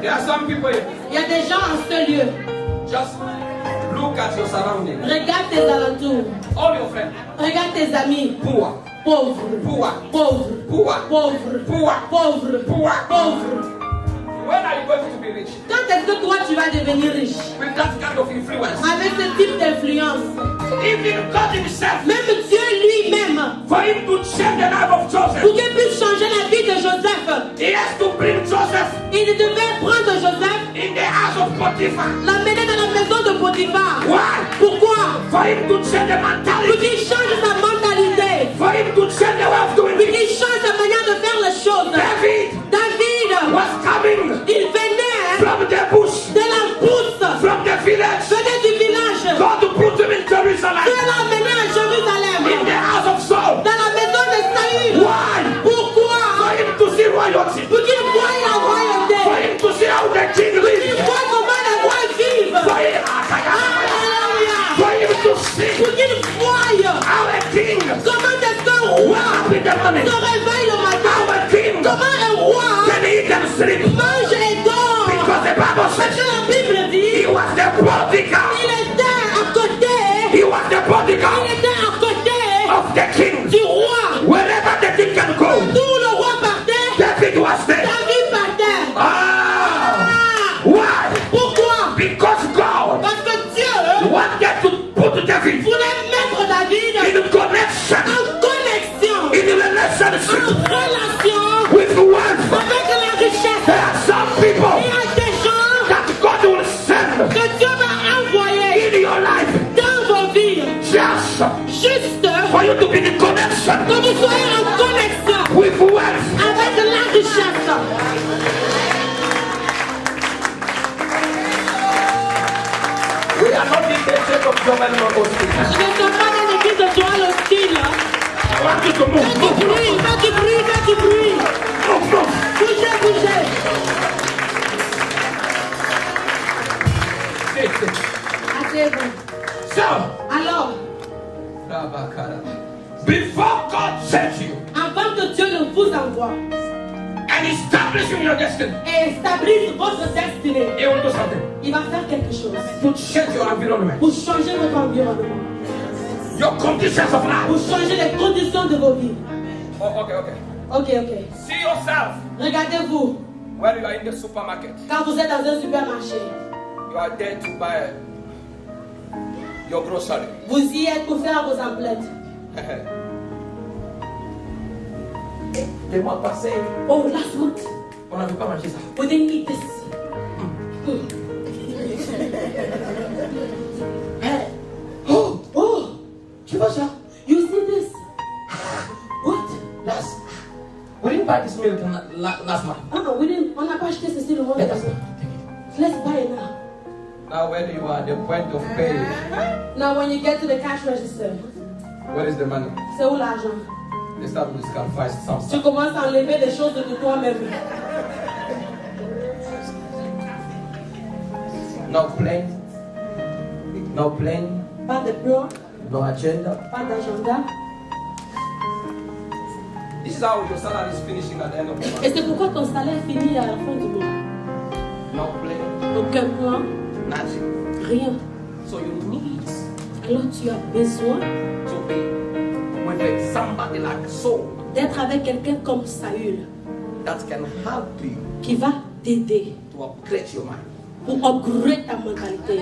Speaker 5: There are some people here,
Speaker 3: Il y a des gens en ce lieu.
Speaker 5: just Look at your surroundings.
Speaker 3: Regarde tes alentours.
Speaker 5: All your friends.
Speaker 3: Regarde tes amis.
Speaker 5: Poor.
Speaker 3: Pauvres.
Speaker 5: Poor.
Speaker 3: Pauvres.
Speaker 5: Poor.
Speaker 3: Pauvres.
Speaker 5: Poor.
Speaker 3: Pauvres.
Speaker 5: Poor.
Speaker 3: Pauvres.
Speaker 5: When are you going to be rich?
Speaker 3: Quand est-ce que toi tu vas devenir riche?
Speaker 5: With that kind of influence.
Speaker 3: Avec ce type d'influence.
Speaker 5: Even God himself.
Speaker 3: Même Dieu lui-même.
Speaker 5: For him to change the life of Joseph.
Speaker 3: Pour qu'il puisse changer la vie de Joseph.
Speaker 5: He has to bring Joseph
Speaker 3: Il devait prendre Joseph.
Speaker 5: in the house of Potiphar.
Speaker 3: L'amener dans la maison de Potiphar.
Speaker 5: Why?
Speaker 3: Pourquoi?
Speaker 5: For him to change the
Speaker 3: Pour
Speaker 5: mentality.
Speaker 3: qu'il change sa mentalité.
Speaker 5: For him to change the way of doing
Speaker 3: Pour
Speaker 5: it.
Speaker 3: qu'il change sa manière de faire les choses. David
Speaker 5: Was coming
Speaker 3: il venait
Speaker 5: from the bush,
Speaker 3: de la brousse,
Speaker 5: from the village.
Speaker 3: venait du village.
Speaker 5: God to put him in Jerusalem.
Speaker 3: Dieu l'a amené à Jérusalem.
Speaker 5: In the house of Saul.
Speaker 3: Dans la maison de Saül.
Speaker 5: Why?
Speaker 3: Pourquoi?
Speaker 5: For him to see royalty.
Speaker 3: Pour qu'il voie la royauté.
Speaker 5: For him to see how the king
Speaker 3: Pour qu'il
Speaker 5: lives.
Speaker 3: voie comment les rois vivent.
Speaker 5: For him,
Speaker 3: Alléluia.
Speaker 5: for him to see
Speaker 3: Pour qu'il voie
Speaker 5: how a king
Speaker 3: comment est-ce qu'un
Speaker 5: wakes
Speaker 3: roi
Speaker 5: up in the morning.
Speaker 3: se réveille le
Speaker 5: How
Speaker 3: matin.
Speaker 5: a king
Speaker 3: Comment un roi
Speaker 5: can eat and sleep.
Speaker 3: mange et dort.
Speaker 5: Because the Bible
Speaker 3: Parce
Speaker 5: says
Speaker 3: que la Bible
Speaker 5: he
Speaker 3: dit
Speaker 5: was the prodigal.
Speaker 3: il était à côté.
Speaker 5: He was the prodigal
Speaker 3: Il était à côté
Speaker 5: of the king.
Speaker 3: du roi.
Speaker 5: Wherever the king can go,
Speaker 3: D'où le roi partait,
Speaker 5: David was there.
Speaker 3: David partait.
Speaker 5: Ah!
Speaker 3: Ah,
Speaker 5: Why?
Speaker 3: pourquoi?
Speaker 5: Because God
Speaker 3: Parce que Dieu
Speaker 5: wanted to put David
Speaker 3: voulait mettre David
Speaker 5: in connection,
Speaker 3: en connexion,
Speaker 5: in
Speaker 3: en
Speaker 5: relationship
Speaker 3: relation
Speaker 5: with wealth.
Speaker 3: avec la richesse.
Speaker 5: There are some
Speaker 3: Il y
Speaker 5: people
Speaker 3: a des gens
Speaker 5: that God will send
Speaker 3: que Dieu va envoyer
Speaker 5: in your life
Speaker 3: dans vos vies
Speaker 5: just
Speaker 3: juste
Speaker 5: for you to be in connection
Speaker 3: que vous soyez en connexion
Speaker 5: with wealth.
Speaker 3: avec la richesse.
Speaker 5: We are not in the church of Joel Osteen.
Speaker 3: Je ne suis pas dans l'église de Joel Osteen.
Speaker 5: I want you to move.
Speaker 3: Fais du bruit, fais du bruit, fais du bruit.
Speaker 5: Move, move.
Speaker 3: Bougez, bougez.
Speaker 5: Sit, sit.
Speaker 3: Asseyez-vous.
Speaker 5: So,
Speaker 3: Alors,
Speaker 5: before God sends you
Speaker 3: avant que Dieu ne vous envoie
Speaker 5: and establishing your destiny,
Speaker 3: et établisse votre destinée,
Speaker 5: He will do something
Speaker 3: il va faire quelque chose
Speaker 5: to change your environment,
Speaker 3: pour changer votre environnement,
Speaker 5: your conditions of life.
Speaker 3: pour changer les conditions de vos vies.
Speaker 5: Oh, okay, okay.
Speaker 3: Ok, ok.
Speaker 5: See yourself
Speaker 3: Regardez-vous,
Speaker 5: when you are in the supermarket.
Speaker 3: quand vous êtes dans un supermarché,
Speaker 5: You are there to buy your grocery.
Speaker 3: vous y êtes pour faire vos emplettes.
Speaker 5: Le mois passé,
Speaker 3: Oh, last month,
Speaker 5: on n'avait pas mangé ça.
Speaker 3: we didn't eat this.
Speaker 5: Oh,
Speaker 3: Oh,
Speaker 5: tu vois ça?
Speaker 3: you see this? What?
Speaker 5: We didn't buy this milk last month.
Speaker 3: We didn't, on n'a pas acheté ceci le mois
Speaker 5: Let us
Speaker 3: passé.
Speaker 5: take it.
Speaker 3: Let's buy it now.
Speaker 5: Now, when you are at the point of paying,
Speaker 3: Now, when you get to the cash register,
Speaker 5: where is the money?
Speaker 3: c'est où l'argent?
Speaker 5: They start to disqualify some
Speaker 3: Tu
Speaker 5: stuff.
Speaker 3: commences à enlever des choses de toi-même.
Speaker 5: No plane, no plane,
Speaker 3: Pas de plan,
Speaker 5: no agenda.
Speaker 3: pas d'agenda.
Speaker 5: This is how your salary is finishing at the end of the
Speaker 3: Et
Speaker 5: month.
Speaker 3: c'est pourquoi ton salaire finit à la fin du mois.
Speaker 5: No plane,
Speaker 3: Aucun plan,
Speaker 5: nothing.
Speaker 3: rien.
Speaker 5: So you need
Speaker 3: Alors tu as besoin
Speaker 5: to be with somebody like Saul
Speaker 3: d'être avec quelqu'un comme Saül
Speaker 5: that can help you
Speaker 3: qui va t'aider
Speaker 5: to upgrade your mind.
Speaker 3: pour upgrade ta mentalité.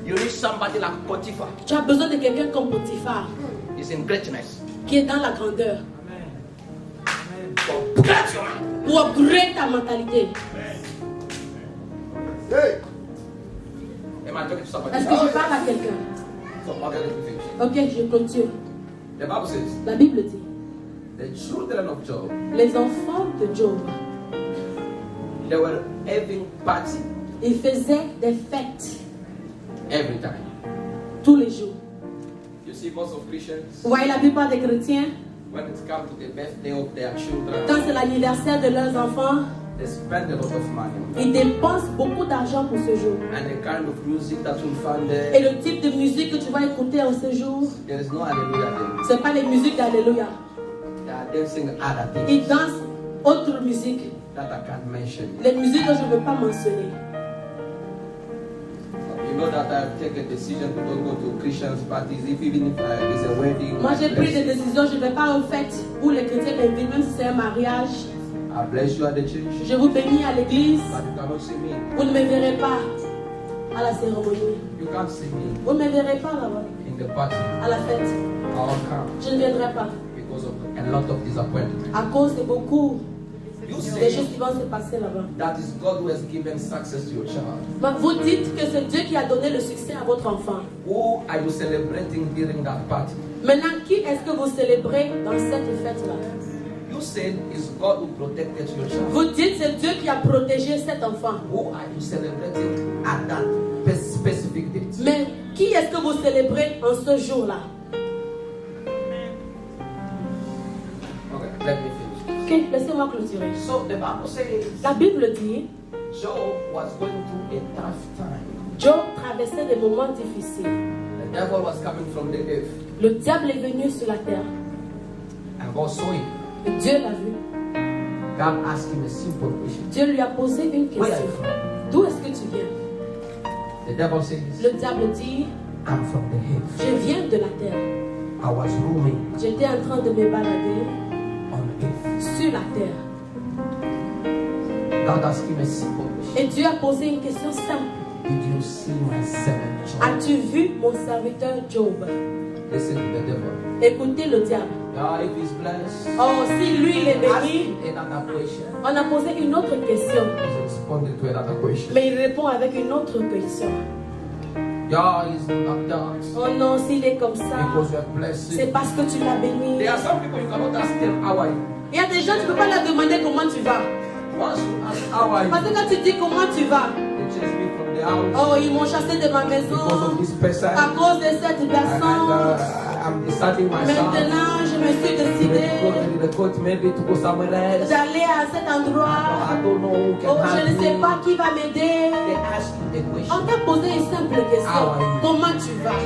Speaker 5: You need somebody like Potiphar.
Speaker 3: Tu as besoin de quelqu'un comme Potiphar
Speaker 5: He's in greatness.
Speaker 3: qui est dans la grandeur
Speaker 5: To upgrade your mind.
Speaker 3: pour upgrade ta mentalité.
Speaker 2: Hey,
Speaker 5: Am I talking to somebody?
Speaker 3: Est-ce que je parle à quelqu'un?
Speaker 5: So, okay, let me finish.
Speaker 3: Ok, je clôture.
Speaker 5: The Bible says,
Speaker 3: La Bible dit,
Speaker 5: the children of Job,
Speaker 3: les enfants de Job,
Speaker 5: they were having party
Speaker 3: ils faisaient des fêtes
Speaker 5: every time.
Speaker 3: tous les jours.
Speaker 5: You see, most of Christians,
Speaker 3: Vous voyez la plupart des chrétiens,
Speaker 5: when it comes to the birthday of their children,
Speaker 3: quand c'est l'anniversaire de leurs enfants,
Speaker 5: they spend a lot of money.
Speaker 3: ils dépensent beaucoup d'argent pour ce jour.
Speaker 5: And the kind of music that you find
Speaker 3: Et
Speaker 5: there,
Speaker 3: le type de musique que tu vas écouter en ce jour,
Speaker 5: there is no hallelujah there.
Speaker 3: c'est pas les musiques d'Alléluia.
Speaker 5: They are dancing other things
Speaker 3: Ils dansent autre musique,
Speaker 5: that I can't mention.
Speaker 3: les musiques que je ne veux pas mentionner.
Speaker 5: know that I've taken a decision to don't go to Christian parties, even if there's a wedding.
Speaker 3: Moi, j'ai pris des
Speaker 5: I
Speaker 3: décisions. Je ne vais pas aux fêtes où les chrétiens m'invitent, même si c'est un mariage.
Speaker 5: bless you at the church,
Speaker 3: Je vous bénis à l'église.
Speaker 5: but you cannot see me.
Speaker 3: Vous ne me verrez pas à la cérémonie.
Speaker 5: You can't see me
Speaker 3: Vous ne me verrez pas là-bas,
Speaker 5: in the party.
Speaker 3: à la fête.
Speaker 5: I'll come
Speaker 3: Je ne viendrai pas.
Speaker 5: because of a lot of disappointment.
Speaker 3: À cause de beaucoup
Speaker 5: You
Speaker 3: des
Speaker 5: say
Speaker 3: choses qui vont se passer là-bas.
Speaker 5: that is God who has given success to your child.
Speaker 3: Mais vous dites que c'est Dieu qui a donné le succès à votre enfant.
Speaker 5: Who are you celebrating during that party?
Speaker 3: Maintenant, qui est-ce que vous célébrez dans cette fête-là?
Speaker 5: You said it's God who protected your child.
Speaker 3: Vous dites c'est Dieu qui a protégé cet enfant.
Speaker 5: Who are you celebrating at that specific date?
Speaker 3: Mais qui est-ce que vous célébrez en ce jour-là?
Speaker 5: Okay, let me finish.
Speaker 3: Ok, laissez-moi clôturer.
Speaker 5: So the Bible says
Speaker 3: La Bible dit,
Speaker 5: Job was going through a tough time.
Speaker 3: Job traversait des moments difficiles.
Speaker 5: The devil was coming from the earth,
Speaker 3: Le diable est venu sur la terre.
Speaker 5: and God saw him.
Speaker 3: Et Dieu l'a vu.
Speaker 5: God asked him a simple question.
Speaker 3: Dieu lui a posé une
Speaker 5: Where are
Speaker 3: question.
Speaker 5: you from?
Speaker 3: D'où est-ce que tu viens?
Speaker 5: The devil says,
Speaker 3: Le diable dit,
Speaker 5: I'm from the earth.
Speaker 3: je viens de la terre.
Speaker 5: I was roaming
Speaker 3: J'étais en train de me balader
Speaker 5: on earth.
Speaker 3: sur la terre.
Speaker 5: God asked him a simple question.
Speaker 3: Et Dieu a posé une question simple.
Speaker 5: Did you see my servant Job?
Speaker 3: As-tu vu mon serviteur Job?
Speaker 5: Listen to the devil.
Speaker 3: Écoutez le diable.
Speaker 5: God, if he's blessed,
Speaker 3: Oh, si lui il est
Speaker 5: ask
Speaker 3: béni,
Speaker 5: him another question.
Speaker 3: on a posé une autre question.
Speaker 5: He's responding to another question.
Speaker 3: Mais il répond avec une autre question.
Speaker 5: God is not that
Speaker 3: Oh non, s'il est comme ça,
Speaker 5: because you have blessed
Speaker 3: c'est
Speaker 5: him.
Speaker 3: parce que tu l'as béni.
Speaker 5: There are some people you cannot ask them how are you.
Speaker 3: Il y a des gens, tu ne peux pas leur demander comment tu vas.
Speaker 5: Once you ask how are you,
Speaker 3: Parce que quand tu dis comment tu vas,
Speaker 5: they chase me from the house
Speaker 3: oh, ils m'ont chassé de ma
Speaker 5: because of
Speaker 3: maison
Speaker 5: this person.
Speaker 3: à cause de cette
Speaker 5: And
Speaker 3: personne.
Speaker 5: I'm deciding myself
Speaker 3: Maintenant, je me suis décidé
Speaker 5: to the court, maybe to go somewhere else.
Speaker 3: d'aller à cet endroit.
Speaker 5: I don't know who can
Speaker 3: Oh, je
Speaker 5: help
Speaker 3: ne sais
Speaker 5: me.
Speaker 3: pas qui va m'aider.
Speaker 5: They ask you a
Speaker 3: On
Speaker 5: question.
Speaker 3: t'a posé une simple question.
Speaker 5: How are you?
Speaker 3: Comment tu vas?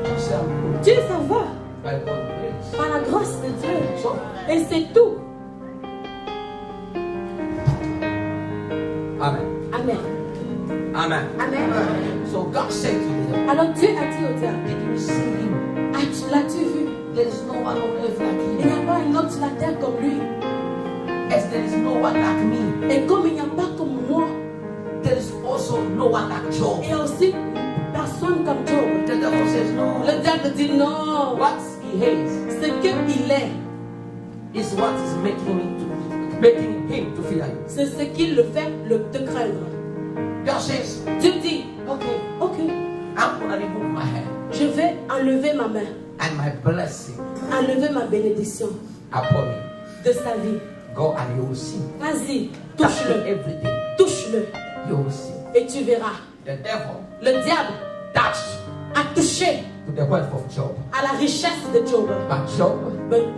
Speaker 5: You say, I'm good.
Speaker 3: Dieu, ça va.
Speaker 5: By God's grace.
Speaker 3: Par la grâce de Dieu.
Speaker 5: So,
Speaker 3: Et c'est tout.
Speaker 5: amen.
Speaker 3: Amen.
Speaker 5: Amen.
Speaker 3: Amen.
Speaker 5: So God said to them,
Speaker 3: Alors Dieu a dit au diable,
Speaker 5: did you see him?
Speaker 3: l'as-tu vu?
Speaker 5: There is no one on earth like
Speaker 3: Il
Speaker 5: him.
Speaker 3: n'y a pas un autre sur la terre comme lui.
Speaker 5: As there is no one like me,
Speaker 3: Et comme il n'y a pas comme moi,
Speaker 5: there is also no one like Job.
Speaker 3: il y a aussi personne comme Job.
Speaker 5: The devil says, no.
Speaker 3: Le diable dit non.
Speaker 5: What he hates
Speaker 3: Ce qu'il est,
Speaker 5: is what is making him to fear you.
Speaker 3: c'est ce qui le fait te craindre.
Speaker 5: God says,
Speaker 3: Dieu dit,
Speaker 5: okay,
Speaker 3: ok,
Speaker 5: I'm going to remove my hand
Speaker 3: je vais enlever ma main,
Speaker 5: and my blessing
Speaker 3: enlever ma bénédiction
Speaker 5: upon you.
Speaker 3: de sa vie.
Speaker 5: Go and you will see.
Speaker 3: Vas-y,
Speaker 5: Touch
Speaker 3: touche-le,
Speaker 5: everything.
Speaker 3: touche-le,
Speaker 5: You will see.
Speaker 3: et tu verras.
Speaker 5: The devil
Speaker 3: Le diable
Speaker 5: touched
Speaker 3: a touché
Speaker 5: to the wealth of Job.
Speaker 3: à la richesse de Job.
Speaker 5: But Job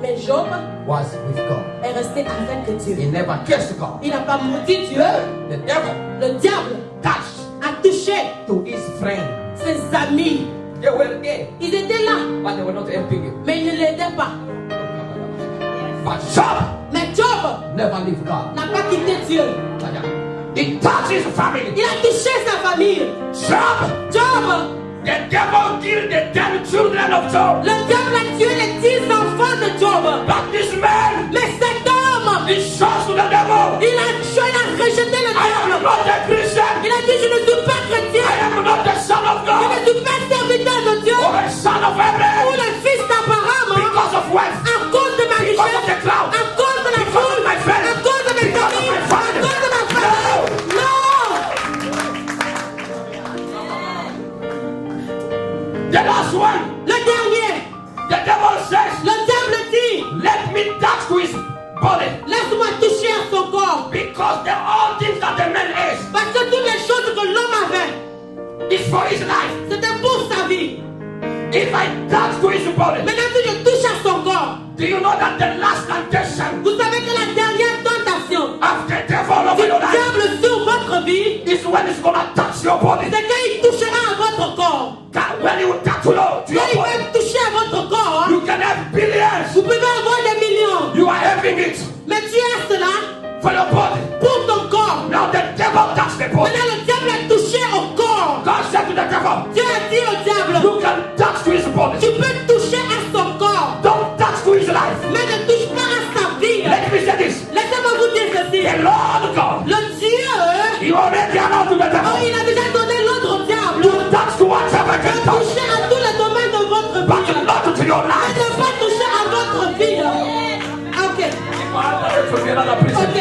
Speaker 3: Mais Job
Speaker 5: was with God.
Speaker 3: est resté avec Dieu.
Speaker 5: He never cursed God.
Speaker 3: Il n'a pas maudit Dieu.
Speaker 5: The devil
Speaker 3: Le diable
Speaker 5: touched
Speaker 3: a touché
Speaker 5: to his friend.
Speaker 3: ses amis.
Speaker 5: They were there,
Speaker 3: Ils étaient là,
Speaker 5: but they were not helping him.
Speaker 3: mais ils ne l'aidaient pas.
Speaker 5: But Job
Speaker 3: Mais Job
Speaker 5: never left God.
Speaker 3: n'a pas quitté Dieu.
Speaker 5: He touched his family.
Speaker 3: Il a touché sa famille.
Speaker 5: Job,
Speaker 3: Job,
Speaker 5: the devil killed the 10 children of Job.
Speaker 3: le diable a tué les 10 enfants de Job.
Speaker 5: But this man,
Speaker 3: Mais cet homme,
Speaker 5: he shows to the devil,
Speaker 3: il a rejeté le
Speaker 5: I am
Speaker 3: diable.
Speaker 5: not a Christian.
Speaker 3: Il a dit, je ne suis pas chrétien.
Speaker 5: I am not the son of
Speaker 3: Je
Speaker 5: God
Speaker 3: ne suis pas serviteur de Dieu.
Speaker 5: or a son of
Speaker 3: Ou
Speaker 5: Abraham.
Speaker 3: le fils d'Abraham.
Speaker 5: Because of wealth,
Speaker 3: À cause de ma
Speaker 5: because of
Speaker 3: richesse.
Speaker 5: the cloud,
Speaker 3: À cause de la
Speaker 5: because of
Speaker 3: foule.
Speaker 5: my friends,
Speaker 3: À cause de mes
Speaker 5: because of
Speaker 3: amis.
Speaker 5: my
Speaker 3: À
Speaker 5: family.
Speaker 3: cause de ma famille. Non.
Speaker 5: The last one,
Speaker 3: Le dernier.
Speaker 5: the devil says,
Speaker 3: Le diable dit,
Speaker 5: let me touch to his body.
Speaker 3: laisse-moi toucher à son corps.
Speaker 5: Because the all things that the man is
Speaker 3: Parce que toutes les choses que l'homme avait,
Speaker 5: for his life.
Speaker 3: c'était pour sa vie.
Speaker 5: If I touch to his body,
Speaker 3: Maintenant, si je touche à son corps,
Speaker 5: do you know that the last temptation
Speaker 3: vous savez que la dernière tentation
Speaker 5: of the devil
Speaker 3: du
Speaker 5: over your life
Speaker 3: diable sur votre vie,
Speaker 5: is when it's gonna touch your body?
Speaker 3: c'est quand il touchera à votre corps.
Speaker 5: That when you touch to your
Speaker 3: Quand il
Speaker 5: body,
Speaker 3: va toucher à votre corps,
Speaker 5: you can have billions.
Speaker 3: vous pouvez avoir des millions.
Speaker 5: You are having it
Speaker 3: Mais tu as cela
Speaker 5: for your body.
Speaker 3: pour ton corps.
Speaker 5: Now the devil touched the body.
Speaker 3: Maintenant, le diable a touché
Speaker 4: your
Speaker 3: Mais
Speaker 4: life.
Speaker 3: ne pas toucher à votre vie. Ok. Ok.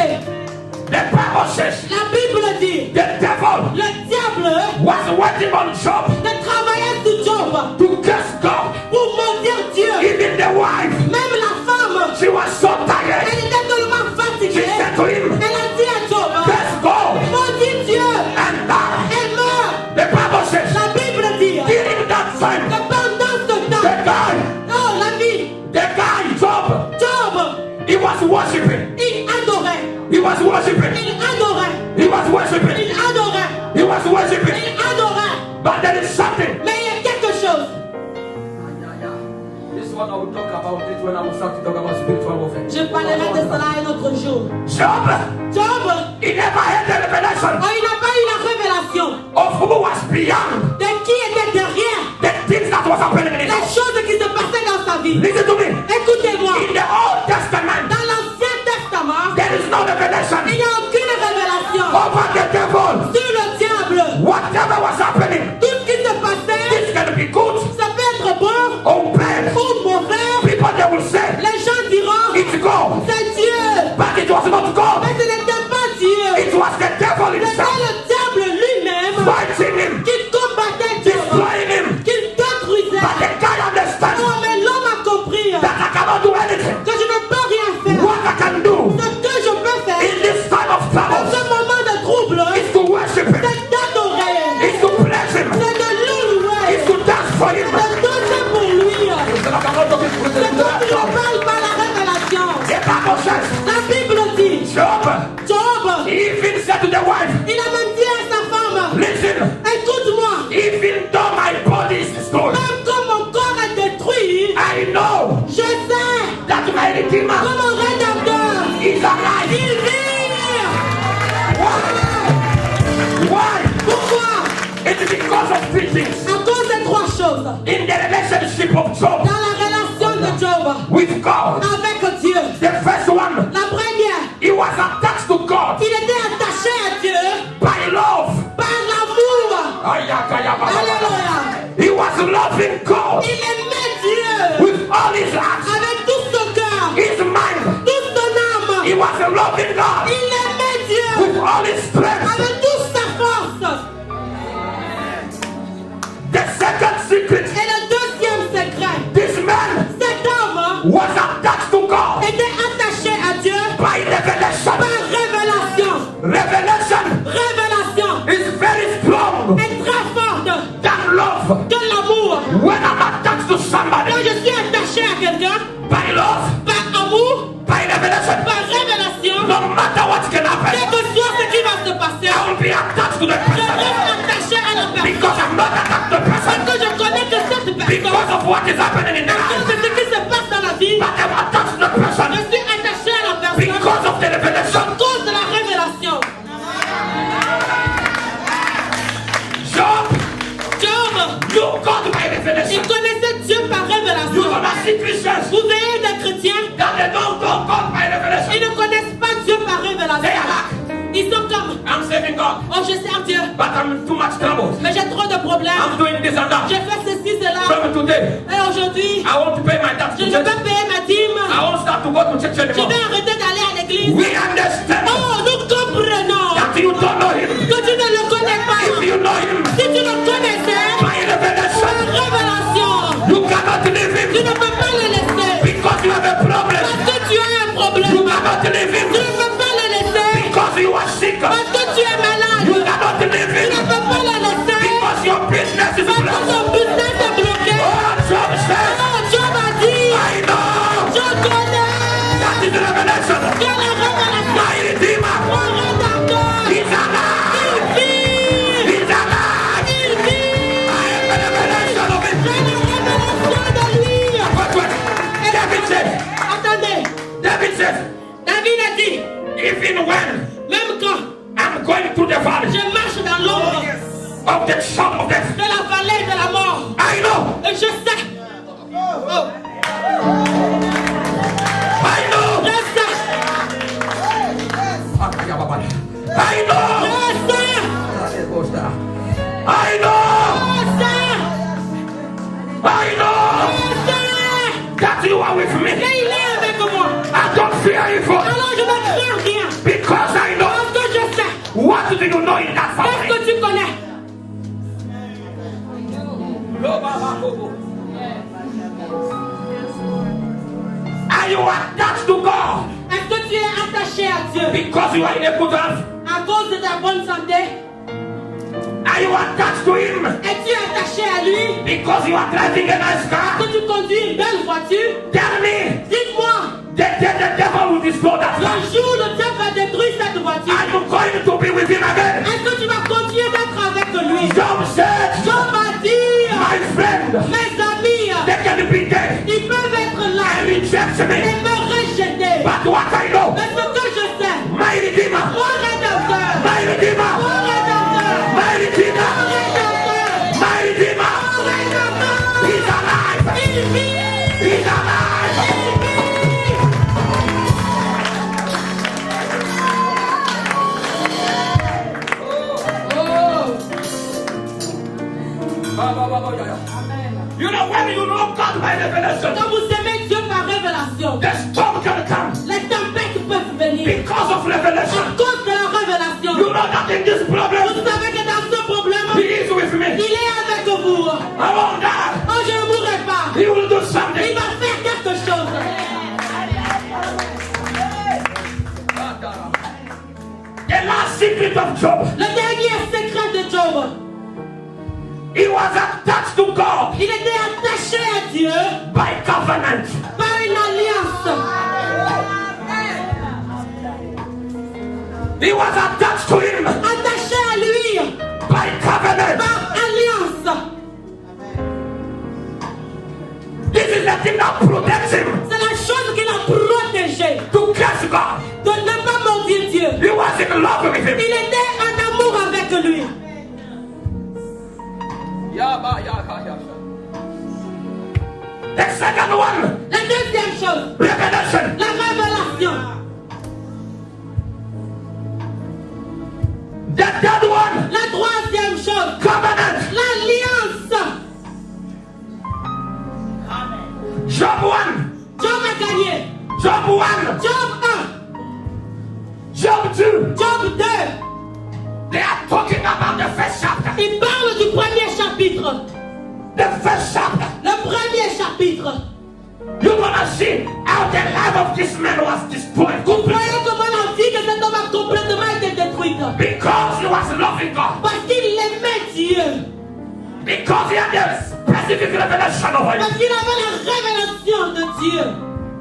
Speaker 4: The Bible says
Speaker 3: La Bible dit,
Speaker 4: the devil
Speaker 3: le diable
Speaker 4: was waiting on Job
Speaker 3: ne travaillait sur Job
Speaker 4: to curse God.
Speaker 3: pour maudire Dieu.
Speaker 4: Even the wife,
Speaker 3: Même la femme,
Speaker 4: she was so tired.
Speaker 3: elle était tellement
Speaker 4: She
Speaker 3: fatiguée.
Speaker 4: said to him,
Speaker 3: Elle a dit à Job,
Speaker 4: curse God
Speaker 3: maudis Dieu.
Speaker 4: and die.
Speaker 3: Elle meurt.
Speaker 4: The Bible says
Speaker 3: La Bible dit
Speaker 4: during that
Speaker 3: que
Speaker 4: time,
Speaker 3: pendant ce
Speaker 4: the
Speaker 3: temps,
Speaker 4: guy,
Speaker 3: oh la vie,
Speaker 4: Job,
Speaker 3: Job,
Speaker 4: he was worshiping.
Speaker 3: il adorait.
Speaker 4: He was worshiping.
Speaker 3: Il adorait.
Speaker 4: He was worshiping.
Speaker 3: Il adorait.
Speaker 4: He was worshiping.
Speaker 3: Il adorait.
Speaker 4: But there is something.
Speaker 3: Mais il y a quelque chose.
Speaker 5: This one I will talk about it when I will start to talk about spiritual warfare.
Speaker 3: Je parlerai de cela un autre jour.
Speaker 4: Job,
Speaker 3: Job,
Speaker 4: he never had the revelation
Speaker 3: oh, il n'a pas eu la révélation
Speaker 4: of who was beyond
Speaker 3: de qui était derrière
Speaker 4: the things that was happening in his
Speaker 3: les
Speaker 4: life.
Speaker 3: choses qui se passaient dans sa vie.
Speaker 4: Listen to me.
Speaker 3: Écoutez-moi.
Speaker 4: In the Old Testament,
Speaker 3: Dans l'Ancien Testament,
Speaker 4: there is no
Speaker 3: il
Speaker 4: revelation
Speaker 3: n'y a aucune révélation
Speaker 4: over the devil.
Speaker 3: sur le diable.
Speaker 4: Whatever was happening,
Speaker 3: Tout ce qui se passait,
Speaker 4: this can be good
Speaker 3: ça peut être bon
Speaker 4: or bad.
Speaker 3: ou mauvais.
Speaker 4: People they will say
Speaker 3: Les gens diront,
Speaker 4: it's God,
Speaker 3: c'est Dieu.
Speaker 4: but it was not God.
Speaker 3: Mais ce n'était pas Dieu.
Speaker 4: It was the devil
Speaker 3: C'était
Speaker 4: himself
Speaker 3: le diable lui-même
Speaker 4: fighting him,
Speaker 3: qui combattait Dieu,
Speaker 4: destroying him.
Speaker 3: qui détruisait.
Speaker 4: But the guy understands
Speaker 3: Oh, mais l'homme a compris
Speaker 4: that I cannot do anything.
Speaker 3: que je ne peux rien faire.
Speaker 4: What I can do
Speaker 3: Ce que je peux faire
Speaker 4: in this time of
Speaker 3: dans
Speaker 4: trouble
Speaker 3: ce moment de trouble,
Speaker 4: is to worship him,
Speaker 3: c'est d'adorer,
Speaker 4: is to bless him,
Speaker 3: c'est de louer,
Speaker 4: is to dance for him.
Speaker 3: de danser pour lui. C'est toi qui ne parles pas la révélation.
Speaker 4: The Bible says,
Speaker 3: La Bible dit,
Speaker 4: Job,
Speaker 3: Job,
Speaker 4: he even said to the wife,
Speaker 3: il a même dit à sa femme,
Speaker 4: listen,
Speaker 3: écoute-moi,
Speaker 4: even though my body is destroyed,
Speaker 3: même quand mon corps est détruit,
Speaker 4: I know
Speaker 3: je sais
Speaker 4: that my
Speaker 3: que
Speaker 4: Redeemer
Speaker 3: mon rédempteur,
Speaker 4: is alive.
Speaker 3: il vit.
Speaker 4: Why?
Speaker 3: Pourquoi?
Speaker 4: It is because of three things.
Speaker 3: À cause de trois choses.
Speaker 4: In the relationship of Job
Speaker 3: Dans la relation de Job
Speaker 4: with God,
Speaker 3: avec Dieu,
Speaker 4: the first one,
Speaker 3: la première,
Speaker 4: he was attached to God
Speaker 3: il était attaché à Dieu
Speaker 4: by love.
Speaker 3: par l'amour.
Speaker 4: Alléluia.
Speaker 3: Alléluia.
Speaker 4: He was loving God
Speaker 3: Il aimait Dieu
Speaker 4: with all his heart,
Speaker 3: avec tout son cœur,
Speaker 4: his mind.
Speaker 3: toute son
Speaker 4: He
Speaker 3: âme.
Speaker 4: was loving God
Speaker 3: Il aimait Dieu
Speaker 4: with all his strength.
Speaker 3: avec toute sa force.
Speaker 4: The second secret,
Speaker 3: Et le deuxième secret,
Speaker 4: this man
Speaker 3: cet homme
Speaker 4: was attached to God
Speaker 3: était attaché à Dieu
Speaker 4: by revelation.
Speaker 3: par révélation.
Speaker 4: Revelation
Speaker 3: Révélation
Speaker 4: is very strong
Speaker 3: est très forte
Speaker 4: than love.
Speaker 3: que l'amour.
Speaker 4: When I'm attached to
Speaker 3: Quand
Speaker 4: somebody
Speaker 3: je suis attaché à quelqu'un
Speaker 4: by love,
Speaker 3: par amour,
Speaker 4: by revelation,
Speaker 3: par révélation,
Speaker 4: no matter what can
Speaker 3: quel
Speaker 4: happen,
Speaker 3: que soit ce qui va se passer,
Speaker 4: I will be attached to the
Speaker 3: je
Speaker 4: person
Speaker 3: reste attaché à la personne.
Speaker 4: because I'm not attached to the person
Speaker 3: Parce que je connais que cette personne,
Speaker 4: because of what is happening in the
Speaker 3: parce
Speaker 4: life,
Speaker 3: que ce qui se passe dans la vie,
Speaker 4: but I'm attached to the person
Speaker 3: je suis attaché à la personne
Speaker 4: because of the revelation.
Speaker 3: à cause de la révélation.
Speaker 4: Job,
Speaker 3: Job,
Speaker 4: you got by
Speaker 3: il
Speaker 4: revelation.
Speaker 3: connaissait Dieu par
Speaker 4: You
Speaker 3: révélation.
Speaker 4: gonna see Christians
Speaker 3: Vous verrez des chrétiens,
Speaker 4: that they don't know God by revelation.
Speaker 3: ils ne connaissent pas Dieu par
Speaker 4: They
Speaker 3: révélation.
Speaker 4: are like,
Speaker 3: Ils sont comme,
Speaker 4: I'm saving God,
Speaker 3: oh je sers Dieu,
Speaker 4: but I'm in too much trouble.
Speaker 3: mais j'ai trop de
Speaker 4: I'm
Speaker 3: problèmes.
Speaker 4: doing this and that.
Speaker 3: J'ai fait ceci, cela.
Speaker 4: From today,
Speaker 3: Et aujourd'hui,
Speaker 4: I want to pay my tax
Speaker 3: je
Speaker 4: to
Speaker 3: ne
Speaker 4: church.
Speaker 3: peux pas payer ma dîme.
Speaker 4: I won't start to go to church
Speaker 3: Je
Speaker 4: anymore.
Speaker 3: vais arrêter d'aller à l'église.
Speaker 4: We understand
Speaker 3: Oh, nous comprenons
Speaker 4: that you don't know him.
Speaker 3: que tu ne le connais pas.
Speaker 4: If you know him
Speaker 3: Si tu le connaissais,
Speaker 4: by revelation,
Speaker 3: par révélation,
Speaker 4: you cannot leave
Speaker 3: tu
Speaker 4: him
Speaker 3: ne peux pas le laisser.
Speaker 4: because you have a problem.
Speaker 3: Parce que tu as un
Speaker 4: You
Speaker 3: problème.
Speaker 4: cannot leave
Speaker 3: Tu
Speaker 4: him
Speaker 3: ne peux pas le laisser.
Speaker 4: because you are sick.
Speaker 3: Parce que tu es malade.
Speaker 4: You cannot leave
Speaker 3: Tu ne
Speaker 4: him
Speaker 3: peux pas le laisser.
Speaker 4: because your business is
Speaker 3: Parce que
Speaker 4: blocked.
Speaker 3: ton business est bloqué.
Speaker 4: Oh, Job says,
Speaker 3: Oh, Job a dit,
Speaker 4: I know
Speaker 3: je connais
Speaker 4: that is revelation.
Speaker 3: que la révélation,
Speaker 4: My Redeemer
Speaker 3: mon rédempteur,
Speaker 4: is alive.
Speaker 3: il vit.
Speaker 4: He's alive.
Speaker 3: Il vit.
Speaker 4: I am the revelation of
Speaker 3: J'ai
Speaker 4: it.
Speaker 3: la révélation de lui.
Speaker 4: But David said,
Speaker 3: Attendez,
Speaker 4: David said,
Speaker 3: David a dit,
Speaker 4: even when
Speaker 3: même quand
Speaker 4: I'm going through the valley
Speaker 3: je marche dans l'ombre
Speaker 4: of the shadow of death,
Speaker 3: de la vallée de la mort,
Speaker 4: I know,
Speaker 3: et je sais, oh,
Speaker 4: I know,
Speaker 3: je sais,
Speaker 4: I know,
Speaker 3: je sais,
Speaker 4: I know,
Speaker 3: je sais,
Speaker 4: I know,
Speaker 3: je sais.
Speaker 5: Are you attached to God
Speaker 3: Est-ce que tu es attaché à Dieu
Speaker 5: because you are in a good health?
Speaker 3: à cause de ta bonne santé?
Speaker 5: Are you attached to Him
Speaker 3: Es-tu attaché à lui
Speaker 5: because you are driving a nice
Speaker 3: parce
Speaker 5: car?
Speaker 3: que tu conduis une belle voiture?
Speaker 5: Tell me,
Speaker 3: Dites-moi,
Speaker 5: the devil will destroy that
Speaker 3: le
Speaker 5: car.
Speaker 3: jour où le diable va détruire cette voiture,
Speaker 5: Are you going to be with Him again?
Speaker 3: est-ce que tu vas continuer d'être avec lui?
Speaker 5: Job said,
Speaker 3: Job a dit,
Speaker 5: my friend,
Speaker 3: mes amis,
Speaker 5: they can be dead
Speaker 3: ils peuvent être là
Speaker 5: and reject
Speaker 3: et
Speaker 5: me.
Speaker 3: me rejeter.
Speaker 5: But what I know,
Speaker 3: Mais ce que je sais,
Speaker 5: my Redeemer,
Speaker 3: mon rédempteur,
Speaker 5: my Redeemer,
Speaker 3: mon rédempteur,
Speaker 5: my Redeemer,
Speaker 3: mon rédempteur,
Speaker 5: my Redeemer,
Speaker 3: mon rédempteur,
Speaker 5: He's alive.
Speaker 3: il vit,
Speaker 5: He's alive.
Speaker 3: il vit.
Speaker 5: You know, when you know God by revelation,
Speaker 3: Quand vous aimez Dieu par révélation,
Speaker 5: the storm can come
Speaker 3: les tempêtes peuvent venir
Speaker 5: because of revelation.
Speaker 3: à cause de la révélation.
Speaker 5: You know that in this problem,
Speaker 3: Vous savez que dans ce problème,
Speaker 5: He is with me.
Speaker 3: il est avec vous.
Speaker 5: I won't die.
Speaker 3: Oh, je ne mourrai pas.
Speaker 5: He will do
Speaker 3: Il
Speaker 5: something.
Speaker 3: va faire quelque chose.
Speaker 5: The last secret of Job,
Speaker 3: Le dernier secret de Job,
Speaker 5: he was attached to God
Speaker 3: il était attaché à Dieu
Speaker 5: by covenant.
Speaker 3: par une alliance.
Speaker 5: He was attached to Him
Speaker 3: Attaché à lui
Speaker 5: by covenant.
Speaker 3: par alliance.
Speaker 5: This is the thing that protects him
Speaker 3: C'est la chose qui l'a protégé
Speaker 5: to curse God.
Speaker 3: de ne pas maudire Dieu.
Speaker 5: He was in love with Him.
Speaker 3: Il était en amour avec lui.
Speaker 5: The second one,
Speaker 3: La deuxième chose,
Speaker 5: revelation.
Speaker 3: la révélation.
Speaker 5: The third one,
Speaker 3: La troisième chose,
Speaker 5: covenant.
Speaker 3: l'alliance.
Speaker 5: Job 1,
Speaker 3: Job a gagné.
Speaker 5: Job 1,
Speaker 3: Job 1,
Speaker 5: Job 2.
Speaker 3: Job 2.
Speaker 5: They are talking about the first chapter.
Speaker 3: Il parle du premier chapitre.
Speaker 5: The first chapter.
Speaker 3: Le premier chapitre.
Speaker 5: You're gonna see how the life of this man was destroyed
Speaker 3: Vous
Speaker 5: completely.
Speaker 3: voyez comment la vie de cet homme a complètement été détruite.
Speaker 5: Because he was loving God.
Speaker 3: Parce qu'il aimait Dieu.
Speaker 5: Because he had a specific revelation of
Speaker 3: Parce
Speaker 5: Him.
Speaker 3: qu'il avait la révélation de Dieu.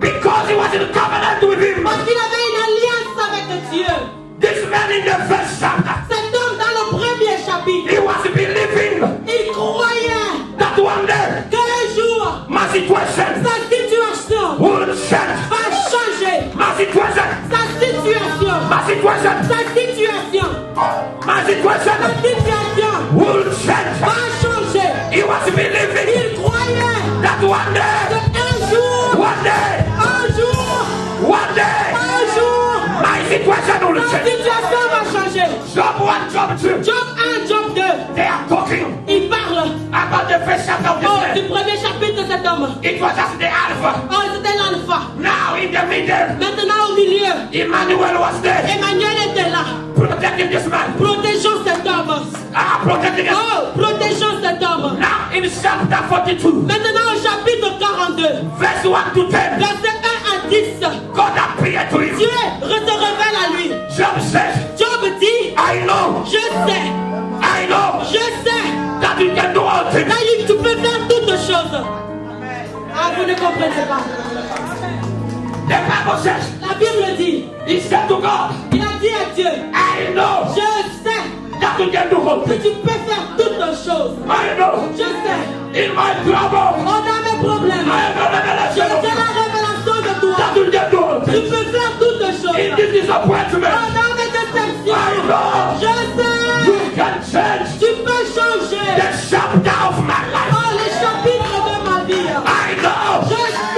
Speaker 5: Because he was in covenant with Him.
Speaker 3: Parce qu'il avait une alliance avec Dieu.
Speaker 5: This man in the first chapter,
Speaker 3: Cet homme dans le premier chapitre,
Speaker 5: he was believing
Speaker 3: il croyait
Speaker 5: that one day
Speaker 3: qu'un jour,
Speaker 5: my situation
Speaker 3: sa situation
Speaker 5: would change.
Speaker 3: va changer.
Speaker 5: My situation,
Speaker 3: Sa situation,
Speaker 5: my situation,
Speaker 3: sa situation,
Speaker 5: my situation
Speaker 3: sa situation
Speaker 5: would change.
Speaker 3: va changer.
Speaker 5: He was believing
Speaker 3: Il croyait
Speaker 5: that one day,
Speaker 3: qu'un jour,
Speaker 5: one day,
Speaker 3: un jour,
Speaker 5: one day,
Speaker 3: un jour,
Speaker 5: my situation will
Speaker 3: sa
Speaker 5: change.
Speaker 3: situation va changer.
Speaker 5: Job 1, Job 2,
Speaker 3: Job 1, Job 2,
Speaker 5: they are talking
Speaker 3: il parle
Speaker 5: about the first chapter of this
Speaker 3: oh, du
Speaker 5: man.
Speaker 3: premier chapitre de cet homme.
Speaker 5: It was just the alpha.
Speaker 3: Oh, c'était l'alpha.
Speaker 5: Now in the middle,
Speaker 3: Maintenant au milieu,
Speaker 5: Emmanuel was there,
Speaker 3: Emmanuel était là.
Speaker 5: protecting this man.
Speaker 3: Protégeons cet homme.
Speaker 5: Protecting him.
Speaker 3: Oh, protégeons cet homme.
Speaker 5: Now in chapter 42,
Speaker 3: Maintenant au chapitre 42,
Speaker 5: verse 1 to 10,
Speaker 3: verset 1 à 10,
Speaker 5: God appeared to him.
Speaker 3: Dieu se révèle à lui.
Speaker 5: Job says,
Speaker 3: Job dit,
Speaker 5: I know,
Speaker 3: je sais
Speaker 5: that you can do all things.
Speaker 3: que tu peux faire toutes choses. Ah, vous ne comprenez pas.
Speaker 5: The Bible says,
Speaker 3: La Bible dit,
Speaker 5: he said to God,
Speaker 3: il a dit à Dieu,
Speaker 5: I know
Speaker 3: je sais
Speaker 5: that you can do all
Speaker 3: que
Speaker 5: things.
Speaker 3: tu peux faire toutes choses.
Speaker 5: I know,
Speaker 3: Je sais,
Speaker 5: in my trouble,
Speaker 3: on a mes problèmes.
Speaker 5: I have a
Speaker 3: Je
Speaker 5: revelation
Speaker 3: sais la révélation de toi.
Speaker 5: that you can do all
Speaker 3: Tu
Speaker 5: things.
Speaker 3: peux faire toutes
Speaker 5: In
Speaker 3: choses.
Speaker 5: this disappointment,
Speaker 3: Pendant mes déceptions,
Speaker 5: I know
Speaker 3: je sais,
Speaker 5: you can change
Speaker 3: tu peux changer.
Speaker 5: the chapter of my life.
Speaker 3: Oh, les chapitres de ma vie.
Speaker 5: I know
Speaker 3: Je sais,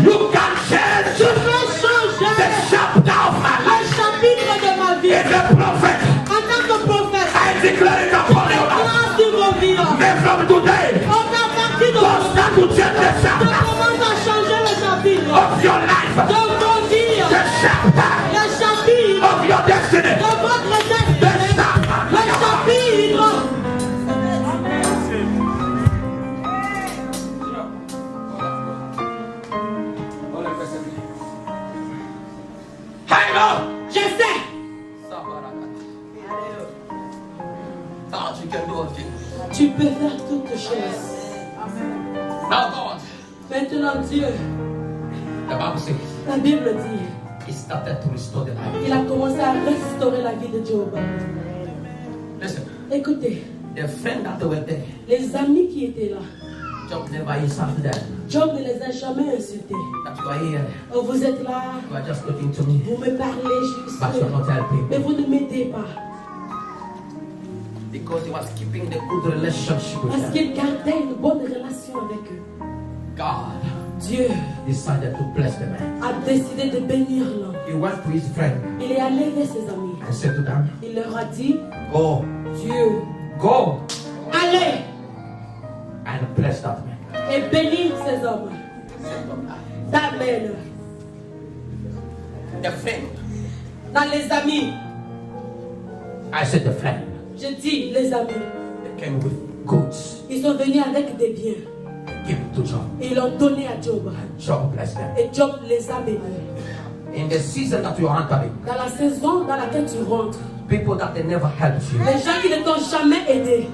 Speaker 5: you can change
Speaker 3: tu peux changer
Speaker 5: the chapter of my
Speaker 3: les
Speaker 5: life.
Speaker 3: chapitres de ma vie.
Speaker 5: As a prophet,
Speaker 3: En tant que prophète,
Speaker 5: I declare it upon your life.
Speaker 3: grâce sur vos vies.
Speaker 5: May from today,
Speaker 3: On a parti de
Speaker 5: God start to change the
Speaker 3: Je
Speaker 5: chapter
Speaker 3: commence à changer les chapitres
Speaker 5: of your life,
Speaker 3: de vos vies.
Speaker 5: the chapter
Speaker 3: Les chapitres
Speaker 5: of your destiny.
Speaker 3: de votre destinée. Les chapitres.
Speaker 5: know.
Speaker 3: Je sais.
Speaker 5: God, you can do all things.
Speaker 3: Tu peux faire toutes choses.
Speaker 5: Now God,
Speaker 3: Maintenant, Dieu,
Speaker 5: the Bible says,
Speaker 3: la Bible dit,
Speaker 5: He started to restore the life.
Speaker 3: il a commencé à restaurer la vie de Job.
Speaker 5: Listen,
Speaker 3: Écoutez,
Speaker 5: the friend that were there,
Speaker 3: les amis qui étaient là,
Speaker 5: Job never insulted them.
Speaker 3: Job ne les a jamais insultés.
Speaker 5: That you are here,
Speaker 3: Oh, vous êtes là,
Speaker 5: you are just looking to me,
Speaker 3: vous me parlez juste,
Speaker 5: but you're not helping.
Speaker 3: mais vous ne m'aidez pas.
Speaker 5: Because he was keeping the good relationship with
Speaker 3: Parce
Speaker 5: them.
Speaker 3: qu'il gardait une bonne relation avec eux.
Speaker 5: God
Speaker 3: Dieu
Speaker 5: decided to bless the man.
Speaker 3: a décidé de bénir l'homme.
Speaker 5: He went to his friend
Speaker 3: Il est allé vers ses amis.
Speaker 5: and said to them,
Speaker 3: Il leur a dit,
Speaker 5: Go,
Speaker 3: Dieu,
Speaker 5: go
Speaker 3: allez
Speaker 5: and bless that man.
Speaker 3: et bénir ces hommes. Amen.
Speaker 5: The friend,
Speaker 3: Dans les amis,
Speaker 5: I said the friend,
Speaker 3: je dis les amis,
Speaker 5: they came with goods.
Speaker 3: ils sont venus avec des biens.
Speaker 5: Give it to Job.
Speaker 3: Et ils l'ont donné à Job.
Speaker 5: Job blessed them.
Speaker 3: Et Job les a bénis.
Speaker 5: In the season that you are entering,
Speaker 3: Dans la saison dans laquelle tu rentres,
Speaker 5: people that they never helped you.
Speaker 3: les gens qui ne t'ont jamais aidé,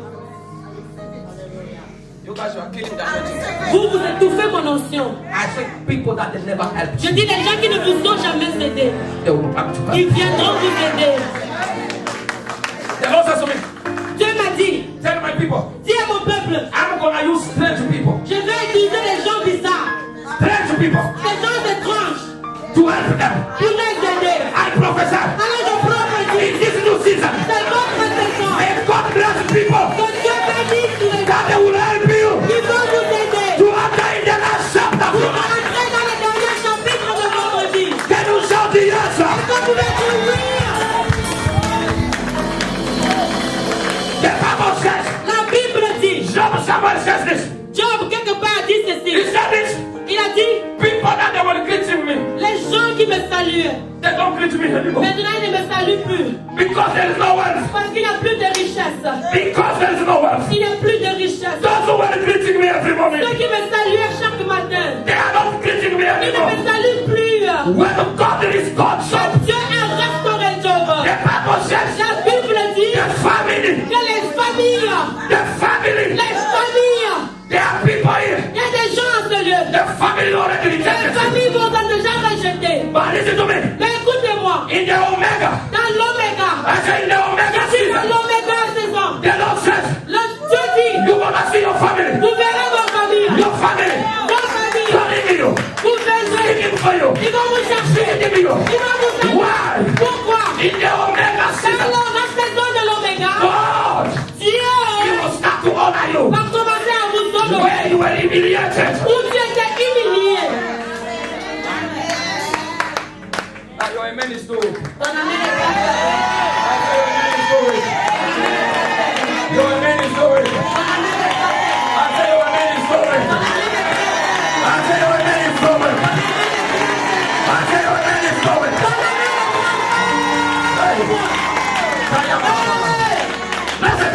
Speaker 5: You guys are killing that energy.
Speaker 3: vous étouffez mon onction.
Speaker 5: I said people that they never helped
Speaker 3: Je
Speaker 5: you.
Speaker 3: dis les gens qui ne vous ont jamais aidé,
Speaker 5: They will come to
Speaker 3: ils
Speaker 5: God.
Speaker 3: viendront vous aider.
Speaker 5: The Lord says to me,
Speaker 3: Dieu m'a dit,
Speaker 5: tell my people,
Speaker 3: dis à mon peuple,
Speaker 5: I'm gonna use strange people.
Speaker 3: je vais utiliser les gens bizarres,
Speaker 5: Strange people
Speaker 3: les gens étranges,
Speaker 5: to help them.
Speaker 3: pour les aider.
Speaker 5: I prophesy.
Speaker 3: Alors je prophétise,
Speaker 5: In this new season,
Speaker 3: c'est votre saison.
Speaker 5: may God bless people
Speaker 3: Que Dieu bénisse tous les
Speaker 5: that
Speaker 3: gens
Speaker 5: they will help you
Speaker 3: qui vont vous aider.
Speaker 5: to enter in the last chapter.
Speaker 3: Vous entrez dans le dernier chapitre de vendredi.
Speaker 5: Can you shout the answer?
Speaker 3: Vous pouvez dire oui.
Speaker 5: The Bible says,
Speaker 3: La Bible dit,
Speaker 5: Job Samuel says this.
Speaker 3: Job quelque part dit
Speaker 5: He
Speaker 3: ceci.
Speaker 5: said this.
Speaker 3: Il a dit,
Speaker 5: People that they were greeting me,
Speaker 3: les gens qui me saluent,
Speaker 5: they don't greet me anymore.
Speaker 3: maintenant ils ne me saluent plus.
Speaker 5: Because there is no wealth.
Speaker 3: Parce qu'il n'y a plus de richesse.
Speaker 5: Because there is no wealth.
Speaker 3: Il n'y a plus de richesse.
Speaker 5: Those who were greeting me every morning,
Speaker 3: Ceux qui me saluent chaque matin,
Speaker 5: they are not greeting me
Speaker 3: ils ne
Speaker 5: anymore.
Speaker 3: me saluent plus.
Speaker 5: When God is God, so
Speaker 3: Car Dieu a restauré Job.
Speaker 5: the Bible says,
Speaker 3: La Bible dit
Speaker 5: the family,
Speaker 3: que les familles,
Speaker 5: there are people here.
Speaker 3: il y a des gens en ce lieu.
Speaker 5: The family already
Speaker 3: Les
Speaker 5: rejected.
Speaker 3: familles vont déjà rejeter.
Speaker 5: But listen to me.
Speaker 3: Mais écoutez-moi,
Speaker 5: In the Omega,
Speaker 3: dans l'Oméga,
Speaker 5: I say in the Omega
Speaker 3: dans
Speaker 5: season,
Speaker 3: l'Oméga saison,
Speaker 5: the Lord says,
Speaker 3: le Dieu dit,
Speaker 5: you wanna see your family.
Speaker 3: vous verrez vos familles.
Speaker 5: Your family.
Speaker 3: Vos familles,
Speaker 5: Calling you.
Speaker 3: vous verrez.
Speaker 5: Seeking for you.
Speaker 3: Ils vont vous chercher.
Speaker 5: Seeking you.
Speaker 3: Ils vont vous chercher.
Speaker 5: Why?
Speaker 3: Pourquoi?
Speaker 5: In the Omega
Speaker 3: Dans
Speaker 5: season,
Speaker 3: la saison de l'Oméga,
Speaker 5: God, He
Speaker 3: Dieu
Speaker 5: will start to honor you.
Speaker 3: va commencer à vous honorer.
Speaker 5: Where you were humiliated.
Speaker 3: Où tu étais humilié.
Speaker 5: Your amen is true.
Speaker 3: Ton amen est
Speaker 5: Your amen is true. I say your amen is true. I say your amen is true. I say your amen is true. Listen,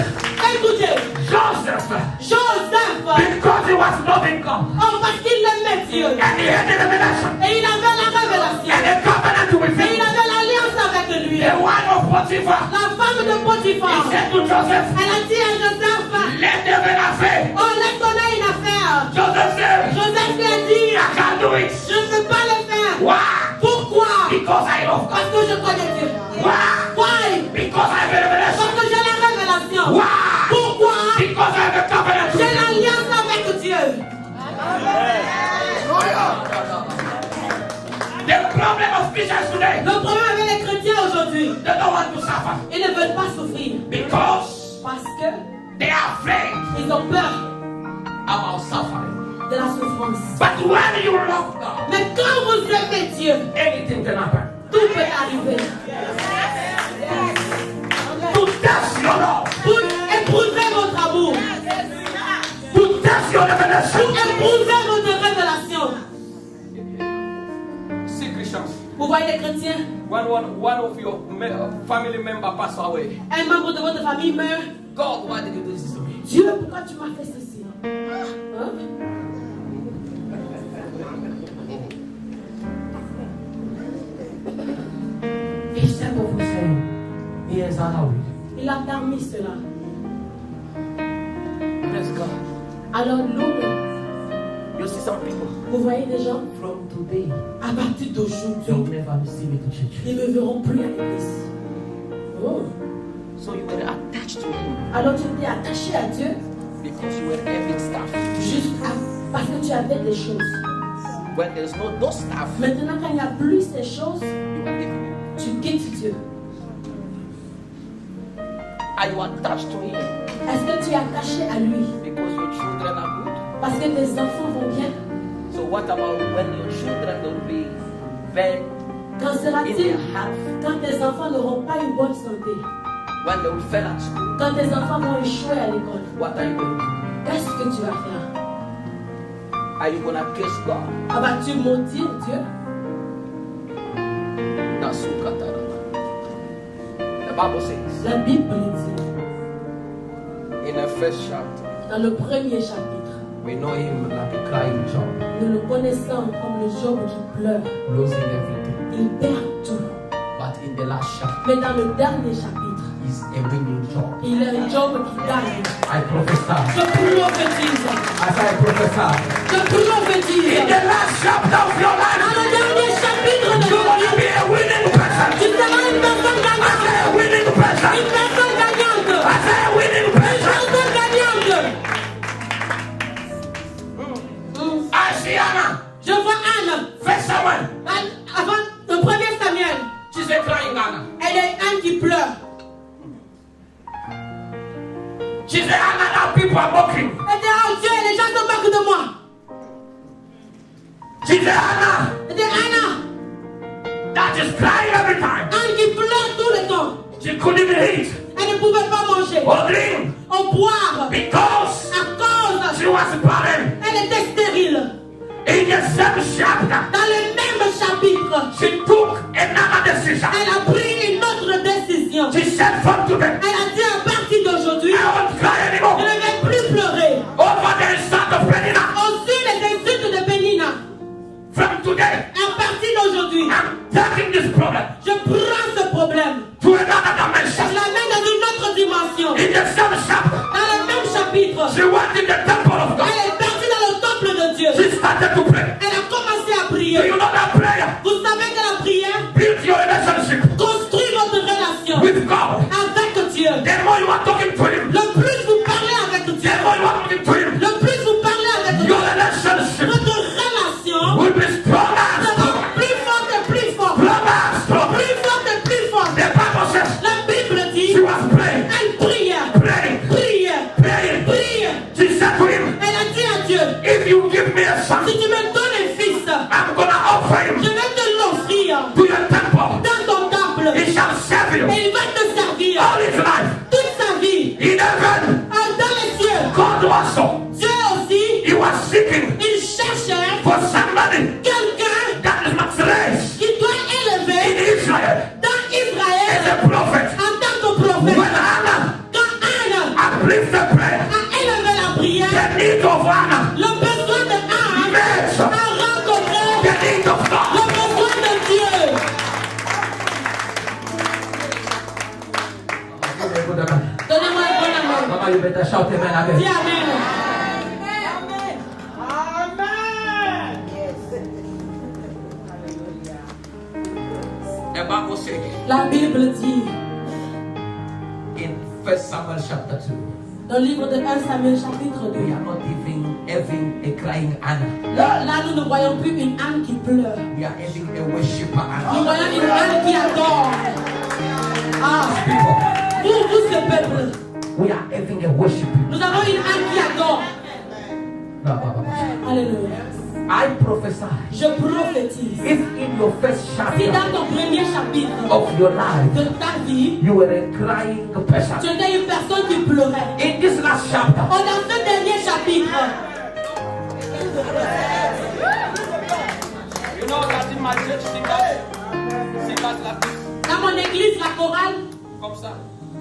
Speaker 3: écoutez,
Speaker 5: Joseph,
Speaker 3: Joseph,
Speaker 5: because he was loving God,
Speaker 3: oh, parce qu'il aimait Dieu,
Speaker 5: and he had the revelation,
Speaker 3: et il avait la révélation,
Speaker 5: and the covenant with
Speaker 3: et il
Speaker 5: him,
Speaker 3: avait l'alliance avec lui.
Speaker 5: the wife of Potiphar,
Speaker 3: La femme de
Speaker 5: he
Speaker 3: Potiphar,
Speaker 5: said to Joseph,
Speaker 3: elle a dit à Joseph,
Speaker 5: let them be affair.
Speaker 3: oh, laisse tomber une affaire.
Speaker 5: Joseph said,
Speaker 3: Joseph lui a dit,
Speaker 5: I can't do it.
Speaker 3: je ne peux pas le faire.
Speaker 5: Why?
Speaker 3: Pourquoi?
Speaker 5: Because I love God.
Speaker 3: Parce que je connais Dieu.
Speaker 5: Why?
Speaker 3: Why?
Speaker 5: Because I have a revelation.
Speaker 3: Parce que j'ai la révélation.
Speaker 5: Why?
Speaker 3: Pourquoi?
Speaker 5: Because I have a covenant.
Speaker 3: J'ai l'alliance avec Dieu.
Speaker 5: The problem of Christians today,
Speaker 3: Le problème avec les chrétiens aujourd'hui,
Speaker 5: they don't want to suffer
Speaker 3: ils ne veulent pas souffrir.
Speaker 5: because
Speaker 3: Parce que
Speaker 5: they are afraid
Speaker 3: ils ont peur
Speaker 5: about suffering.
Speaker 3: de la souffrance.
Speaker 5: But when you love God,
Speaker 3: Mais quand vous aimez Dieu,
Speaker 5: anything can happen.
Speaker 3: tout peut arriver.
Speaker 5: To test your love,
Speaker 3: Pour éprouver votre amour,
Speaker 5: to test your revelation.
Speaker 3: pour éprouver votre révélation.
Speaker 5: See Christians,
Speaker 3: Vous voyez les chrétiens,
Speaker 5: one of your family members passed away.
Speaker 3: un membre de votre famille meurt.
Speaker 5: God, why did you do this to me?
Speaker 3: Dieu, pourquoi tu m'as fait ceci? Hein?
Speaker 5: has allowed it.
Speaker 3: Il a permis cela.
Speaker 5: Praise God.
Speaker 3: Alors nous,
Speaker 5: You see some people
Speaker 3: vous voyez des gens,
Speaker 5: from today,
Speaker 3: à partir
Speaker 5: they'll
Speaker 3: d'aujourd'hui,
Speaker 5: never see me to church.
Speaker 3: ils ne me verront plus à l'église. Oh.
Speaker 5: So you were attached to him
Speaker 3: Alors tu étais attaché à Dieu
Speaker 5: because you were having stuff.
Speaker 3: juste parce que tu avais des choses.
Speaker 5: When there's no those stuff,
Speaker 3: Maintenant, quand il n'y a plus ces choses,
Speaker 5: you are leaving him.
Speaker 3: tu quittes Dieu.
Speaker 5: Are you attached to him
Speaker 3: Est-ce que tu es attaché à lui
Speaker 5: because your children are good?
Speaker 3: parce que tes enfants vont bien?
Speaker 5: So what about when your children will be bad
Speaker 3: Qu'en
Speaker 5: in
Speaker 3: sera-t-il
Speaker 5: their health?
Speaker 3: quand tes enfants n'auront pas une bonne santé?
Speaker 5: When they will fail at school?
Speaker 3: Quand tes enfants vont échouer à l'école?
Speaker 5: What are you going to do?
Speaker 3: Qu'est-ce que tu vas faire?
Speaker 5: Are you going to curse God?
Speaker 3: Ah, vas-tu maudire Dieu?
Speaker 5: The Bible says
Speaker 3: La Bible dit,
Speaker 5: in the first chapter,
Speaker 3: dans le premier chapitre,
Speaker 5: we know him like a crying child,
Speaker 3: nous le connaissons comme le Job qui pleure.
Speaker 5: losing everything.
Speaker 3: Il perd tout.
Speaker 5: But in the last chapter,
Speaker 3: Mais dans le dernier chapitre,
Speaker 5: he's a winning job.
Speaker 3: il est un Job qui gagne.
Speaker 5: I prophesy.
Speaker 3: Je prophétise.
Speaker 5: As I prophesy.
Speaker 3: Je prophétise.
Speaker 5: In the last chapter of your life,
Speaker 3: Dans le dernier chapitre de
Speaker 5: you're
Speaker 3: ta
Speaker 5: going to
Speaker 3: vie,
Speaker 5: be a winning person.
Speaker 3: tu seras une personne
Speaker 5: I
Speaker 3: gagnante.
Speaker 5: say a winning person.
Speaker 3: Une personne gagnante.
Speaker 5: I say a winning
Speaker 3: Une
Speaker 5: person.
Speaker 3: personne gagnante.
Speaker 5: I see Anna.
Speaker 3: Je vois Anne.
Speaker 5: First Samuel.
Speaker 3: Avant le premier Samuel,
Speaker 5: She's a crying Anna.
Speaker 3: elle est Anne qui pleure.
Speaker 5: She said, Anna, now people are mocking.
Speaker 3: Elle dit, oh Dieu, les gens se moquent de moi.
Speaker 5: She said, Anna,
Speaker 3: Elle dit, Anna,
Speaker 5: that is crying every time.
Speaker 3: Anne qui pleure tout le temps.
Speaker 5: She couldn't even eat
Speaker 3: Elle ne pouvait pas manger
Speaker 5: or drink
Speaker 3: ou boire
Speaker 5: because
Speaker 3: à cause
Speaker 5: she was barren.
Speaker 3: elle était stérile.
Speaker 5: In the same chapter,
Speaker 3: Dans le même chapitre,
Speaker 5: she took another decision.
Speaker 3: elle a pris une autre décision.
Speaker 5: She said, from today,
Speaker 3: Elle a dit à partir d'aujourd'hui,
Speaker 5: I won't cry
Speaker 3: je
Speaker 5: anymore
Speaker 3: ne vais plus pleurer.
Speaker 5: over the insult of Penina.
Speaker 3: Aussi les insultes de Pénina.
Speaker 5: From today,
Speaker 3: À partir d'aujourd'hui,
Speaker 5: I'm taking this problem
Speaker 3: je prends ce problème.
Speaker 5: to another
Speaker 3: Je
Speaker 5: dimension.
Speaker 3: l'amène dans une autre dimension.
Speaker 5: In the same chapter,
Speaker 3: Dans le même chapitre,
Speaker 5: she went in the temple of God.
Speaker 3: elle est partie dans le temple de Dieu.
Speaker 5: She started to pray.
Speaker 3: Elle a commencé à
Speaker 5: Do
Speaker 3: prier.
Speaker 5: you know that prayer?
Speaker 3: Vous savez que la prière
Speaker 5: Build your relationship
Speaker 3: construit votre relation
Speaker 5: with God.
Speaker 3: avec Dieu.
Speaker 5: The more you are talking to Him,
Speaker 3: Le plus vous parlez avec Dieu,
Speaker 5: the more you are talking to Him,
Speaker 3: le plus vous parlez avec Dieu,
Speaker 5: your relationship
Speaker 3: votre relation
Speaker 5: will be stronger and
Speaker 3: sera
Speaker 5: stronger.
Speaker 3: plus forte et plus forte.
Speaker 5: Stronger and stronger.
Speaker 3: Plus forte et plus forte.
Speaker 5: The Bible says
Speaker 3: La Bible dit,
Speaker 5: she was praying,
Speaker 3: elle priait,
Speaker 5: praying,
Speaker 3: priait,
Speaker 5: praying.
Speaker 3: priait.
Speaker 5: She said to Him,
Speaker 3: Elle a dit à Dieu,
Speaker 5: if you give me a son,
Speaker 3: si tu me donnes un fils,
Speaker 5: I'm gonna offer him
Speaker 3: je vais te l'offrir
Speaker 5: to your temple.
Speaker 3: dans ton temple.
Speaker 5: He shall serve you
Speaker 3: Et il va te servir
Speaker 5: all his life.
Speaker 3: toute sa vie.
Speaker 5: In heaven,
Speaker 3: Dans les cieux,
Speaker 5: God also,
Speaker 3: Dieu aussi,
Speaker 5: He was seeking
Speaker 3: il cherchait
Speaker 5: for somebody
Speaker 3: quelqu'un
Speaker 5: that must raise
Speaker 3: qui doit
Speaker 5: in
Speaker 3: élever
Speaker 5: Israel
Speaker 3: dans
Speaker 5: as
Speaker 3: Israël
Speaker 5: a prophet.
Speaker 3: en tant que prophète.
Speaker 5: When Hannah
Speaker 3: Quand Anne
Speaker 5: uplifted prayer,
Speaker 3: a élevé la prière,
Speaker 5: the need of Hannah
Speaker 3: le besoin de Anne
Speaker 5: met
Speaker 3: a rencontré
Speaker 5: the need of
Speaker 3: le
Speaker 5: God.
Speaker 3: besoin de Dieu. Donnez-moi un bon amour.
Speaker 5: Mama, you better shout amen
Speaker 3: Dis
Speaker 5: again.
Speaker 3: Amen.
Speaker 5: The Bible says
Speaker 3: La Bible dit
Speaker 5: in 1 Samuel chapter 2,
Speaker 3: dans le livre de 1 Samuel chapitre
Speaker 5: we
Speaker 3: 2.
Speaker 5: are not even having a crying Anna.
Speaker 3: Là, nous ne voyons plus une âme qui pleure.
Speaker 5: We are having a worshiper
Speaker 3: Nous
Speaker 5: Anna.
Speaker 3: voyons une âme qui adore. Ah,
Speaker 5: People,
Speaker 3: pour ce peuple,
Speaker 5: we are having a worshiper.
Speaker 3: nous avons une âme qui adore. Alléluia.
Speaker 5: I prophesy
Speaker 3: Je prophétise.
Speaker 5: if in your first
Speaker 3: Si
Speaker 5: chapter
Speaker 3: dans ton premier chapitre
Speaker 5: of your life
Speaker 3: de ta vie,
Speaker 5: you were a crying
Speaker 3: tu
Speaker 5: person,
Speaker 3: étais une personne qui pleurait,
Speaker 5: in this last chapter
Speaker 3: dans ce dernier chapitre,
Speaker 6: You know that in my church singers like this,
Speaker 3: dans mon église, la chorale,
Speaker 6: comme ça.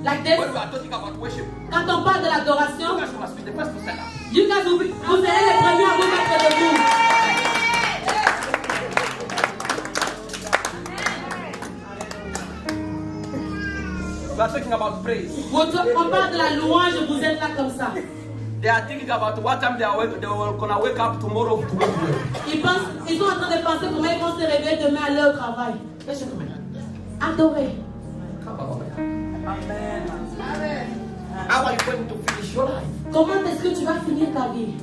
Speaker 3: like this,
Speaker 6: When we are talking about worship,
Speaker 3: quand on parle de l'adoration,
Speaker 6: you guys must be the first to stand up.
Speaker 3: you guys vous serez les premiers à vous mettre debout.
Speaker 6: are thinking about praise.
Speaker 3: On parle de la louange, vous êtes là comme ça.
Speaker 6: They are thinking about what time they were gonna wake up tomorrow to work.
Speaker 3: Ils sont en train de penser comment ils vont se réveiller demain à leur travail. Adorer.
Speaker 6: How are you going to finish your life?
Speaker 3: Comment est-ce que tu vas finir ta vie?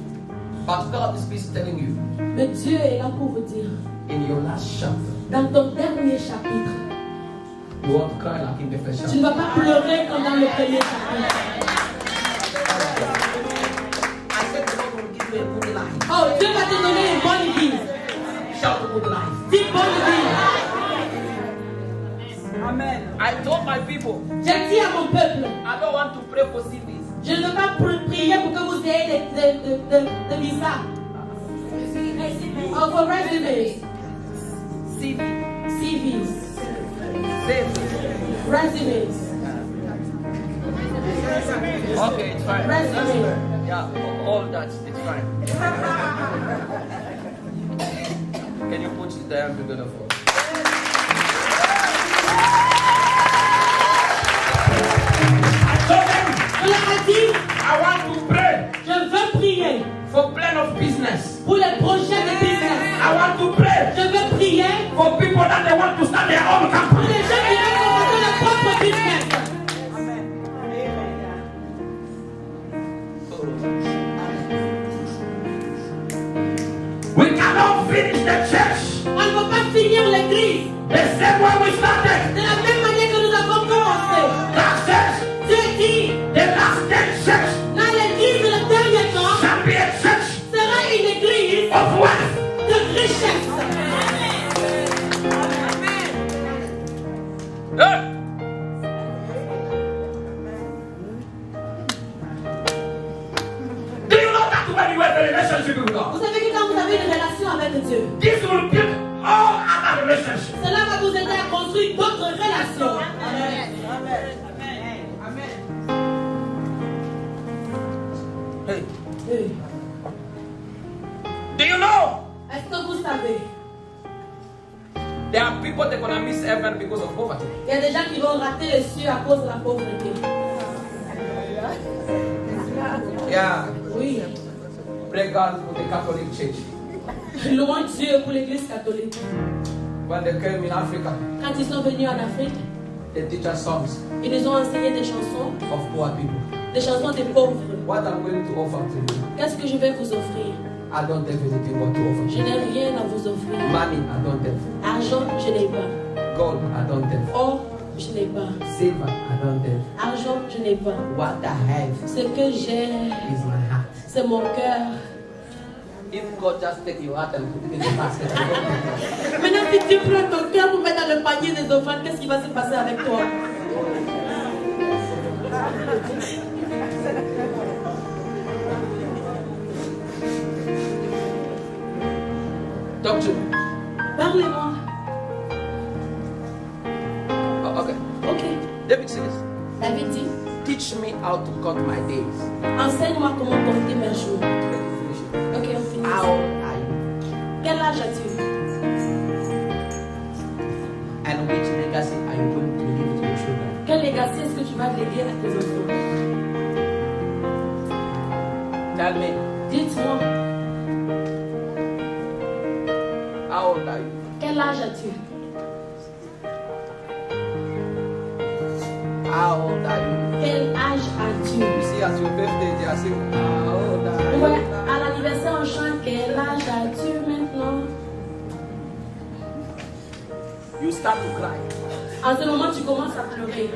Speaker 6: But God is busy telling you
Speaker 3: Mais Dieu est là pour vous dire,
Speaker 6: in your last chapter,
Speaker 3: dans ton dernier chapitre,
Speaker 6: you want to cry like in the first
Speaker 3: tu ne
Speaker 6: chapter.
Speaker 3: vas pas pleurer comme dans le premier chapitre.
Speaker 6: I said the Lord will give you a good life.
Speaker 3: Oh, Dieu va te donner une bonne vie.
Speaker 6: Shout a good life.
Speaker 3: Dis bonne vie.
Speaker 6: Amen. I told my people,
Speaker 3: J'ai dit à mon peuple,
Speaker 6: I don't want to pray for CVs.
Speaker 3: je ne veux pas prier pour que vous ayez des visas. Oh, for resumes. CVs. Resumes.
Speaker 6: Okay, it's fine.
Speaker 3: Resume.
Speaker 6: Yeah, all that, it's fine. Can you put it down together for us? I told them,
Speaker 3: Je leur ai dit,
Speaker 6: I want to pray
Speaker 3: je veux prier
Speaker 6: for plan of business.
Speaker 3: pour les projets de business.
Speaker 6: I want to pray
Speaker 3: Je veux prier
Speaker 6: for people that they want to start their own
Speaker 3: pour
Speaker 6: company.
Speaker 3: les gens qui veulent commencer leur propre business.
Speaker 6: We cannot finish the church
Speaker 3: On ne peut pas finir l'église
Speaker 6: the same way we started.
Speaker 3: de la même manière que nous avons commencé.
Speaker 6: That church,
Speaker 3: Dieu dit,
Speaker 6: the last day church,
Speaker 3: dans l'église de le dernier temps,
Speaker 6: shall be a church
Speaker 3: sera une église
Speaker 6: of wealth.
Speaker 3: de richesse.
Speaker 6: Hey! Do you know that when you have a relationship with God,
Speaker 3: Vous savez que quand vous avez une relation avec Dieu,
Speaker 6: this will build all other relationships?
Speaker 3: cela va vous aider à construire d'autres relations.
Speaker 6: Hey,
Speaker 3: Hey,
Speaker 6: do you know
Speaker 3: est-ce que vous savez,
Speaker 6: there are people that are gonna miss heaven because of poverty?
Speaker 3: il y a des gens qui vont rater les cieux à cause de la pauvreté.
Speaker 6: Yeah.
Speaker 3: Oui.
Speaker 6: Pray God for the Catholic Church.
Speaker 3: Louons Dieu pour l'église catholique.
Speaker 6: When they came in Africa,
Speaker 3: Quand ils sont venus en Afrique,
Speaker 6: they teach us songs
Speaker 3: ils nous ont enseigné des chansons,
Speaker 6: of poor people.
Speaker 3: des chansons des pauvres.
Speaker 6: What I'm going to offer to you,
Speaker 3: Qu'est-ce que je vais vous offrir?
Speaker 6: I don't have anything what to offer to
Speaker 3: Je
Speaker 6: you.
Speaker 3: n'ai rien à vous offrir.
Speaker 6: Money, I don't have.
Speaker 3: Argent, je n'ai pas.
Speaker 6: Gold, I don't have.
Speaker 3: Or, je n'ai pas.
Speaker 6: Silver, I don't have.
Speaker 3: Argent, je n'ai pas.
Speaker 6: What I have
Speaker 3: Ce que j'ai,
Speaker 6: is my heart.
Speaker 3: c'est mon cœur.
Speaker 6: If God just take your heart and put it in the basket, I don't have.
Speaker 3: Maintenant, si tu prends ton cœur pour mettre dans le panier des offrandes, qu'est-ce qui va se passer avec toi?
Speaker 6: Talk to me.
Speaker 3: Parlez-moi.
Speaker 6: Oh, okay.
Speaker 3: Ok.
Speaker 6: David says,
Speaker 3: David dit,
Speaker 6: teach me how to count my days.
Speaker 3: enseigne-moi comment compter mes jours.
Speaker 6: Finish it.
Speaker 3: Ok, on finit.
Speaker 6: How old are you?
Speaker 3: Quel âge as-tu?
Speaker 6: And which legacy are you going to leave to your children?
Speaker 3: Quel legacy est-ce que tu vas léguer à tes enfants?
Speaker 6: Tell me,
Speaker 3: Dites-moi,
Speaker 6: how old are you?
Speaker 3: quel âge as-tu?
Speaker 6: How old are you?
Speaker 3: Quel âge as-tu?
Speaker 6: You see, at your birthday, they are saying, how old are you?
Speaker 3: Ouais, à l'anniversaire, on chante quel âge as-tu maintenant?
Speaker 6: You start to cry.
Speaker 3: En ce moment, tu commences à pleurer.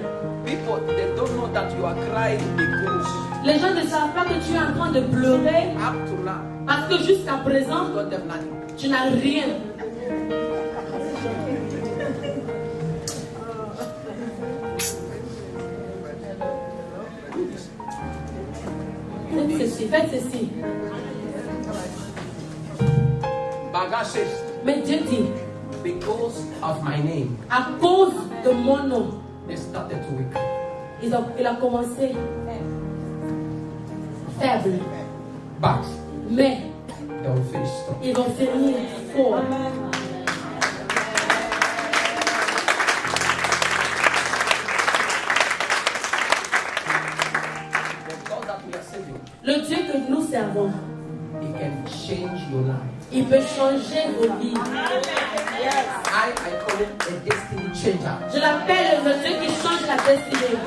Speaker 6: People, they don't know that you are crying because
Speaker 3: Les gens ne savent pas que tu es en train de pleurer
Speaker 6: up to now,
Speaker 3: parce que jusqu'à présent,
Speaker 6: you don't have nothing.
Speaker 3: tu n'as rien. Faites ceci, faites ceci.
Speaker 6: Bagage says,
Speaker 3: Mais Dieu dit,
Speaker 6: because of my name,
Speaker 3: à cause de mon nom,
Speaker 6: they started to weak.
Speaker 3: il a commencé faible.
Speaker 6: But
Speaker 3: Mais
Speaker 6: they will finish strong.
Speaker 3: ils vont finir fort. servant.
Speaker 6: He can change your life.
Speaker 3: Il peut changer vos vies.
Speaker 6: I call it a destiny changer.
Speaker 3: Je l'appelle le Dieu qui change la destinée.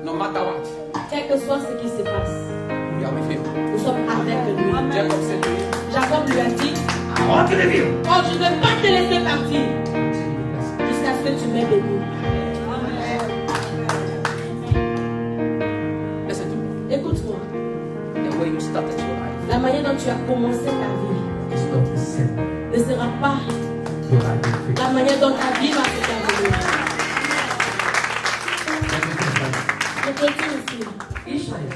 Speaker 6: No matter what,
Speaker 3: Quel que soit ce qui se passe,
Speaker 6: we are with him.
Speaker 3: nous sommes avec lui.
Speaker 6: Jacob said to him,
Speaker 3: Jacob lui a dit,
Speaker 1: I want to leave you.
Speaker 3: oh, je ne vais pas te laisser partir
Speaker 6: until you bless me.
Speaker 3: jusqu'à ce que tu m'aies béni.
Speaker 6: Listen to me.
Speaker 3: Écoute-moi,
Speaker 6: The way you started your life
Speaker 3: la manière dont tu as commencé ta vie
Speaker 6: is not the same.
Speaker 3: ne sera pas
Speaker 6: Your life will fail.
Speaker 3: la manière dont ta vie va se terminer. Je continue ici.
Speaker 6: Israel,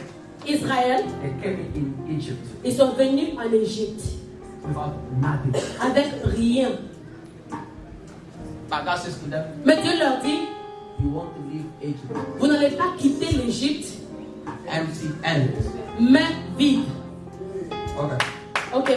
Speaker 3: Israël,
Speaker 6: they came in Egypt
Speaker 3: ils sont venus en Égypte
Speaker 6: without nothing.
Speaker 3: avec rien.
Speaker 6: But God says to them,
Speaker 3: Mais Dieu leur dit,
Speaker 6: you want to leave Egypt
Speaker 3: vous n'allez pas quitter l'Égypte,
Speaker 6: empty-handed.
Speaker 3: main vide.
Speaker 6: Okay.
Speaker 3: Ok.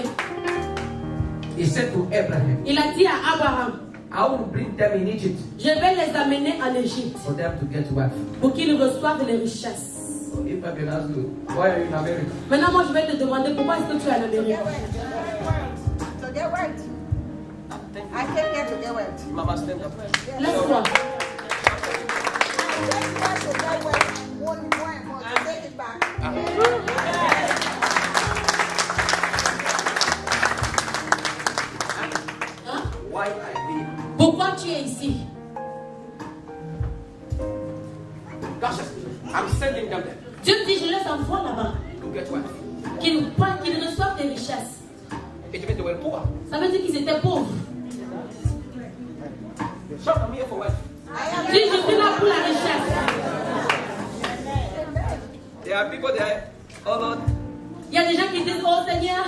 Speaker 6: He said to Abraham,
Speaker 3: Il a dit à Abraham,
Speaker 6: I will bring them in Egypt
Speaker 3: je vais les amener en Égypte
Speaker 6: for them to get wealth.
Speaker 3: pour qu'ils reçoivent les richesses.
Speaker 6: So if I can ask you, why are you in America?
Speaker 3: Maintenant, moi, je vais te demander pourquoi est-ce que tu es en Amérique.
Speaker 7: To get wealth. I came here to get wealth.
Speaker 6: Mama, stand up.
Speaker 3: Laisse-moi.
Speaker 7: I came here to get wealth. One point, but to take it back.
Speaker 3: Hein?
Speaker 6: Why are you here?
Speaker 3: Pourquoi tu es ici?
Speaker 6: God says, I'm sending them there
Speaker 3: Dieu dit, je les envoie là-bas,
Speaker 6: to get wealth.
Speaker 3: qu'ils reçoivent des richesses.
Speaker 6: It means they were poor.
Speaker 3: Ça veut dire qu'ils étaient pauvres.
Speaker 6: So I'm here for wealth.
Speaker 3: Dis, je suis là pour la richesse.
Speaker 6: There are people there. Oh Lord,
Speaker 3: Il y a des gens qui disent, oh Seigneur,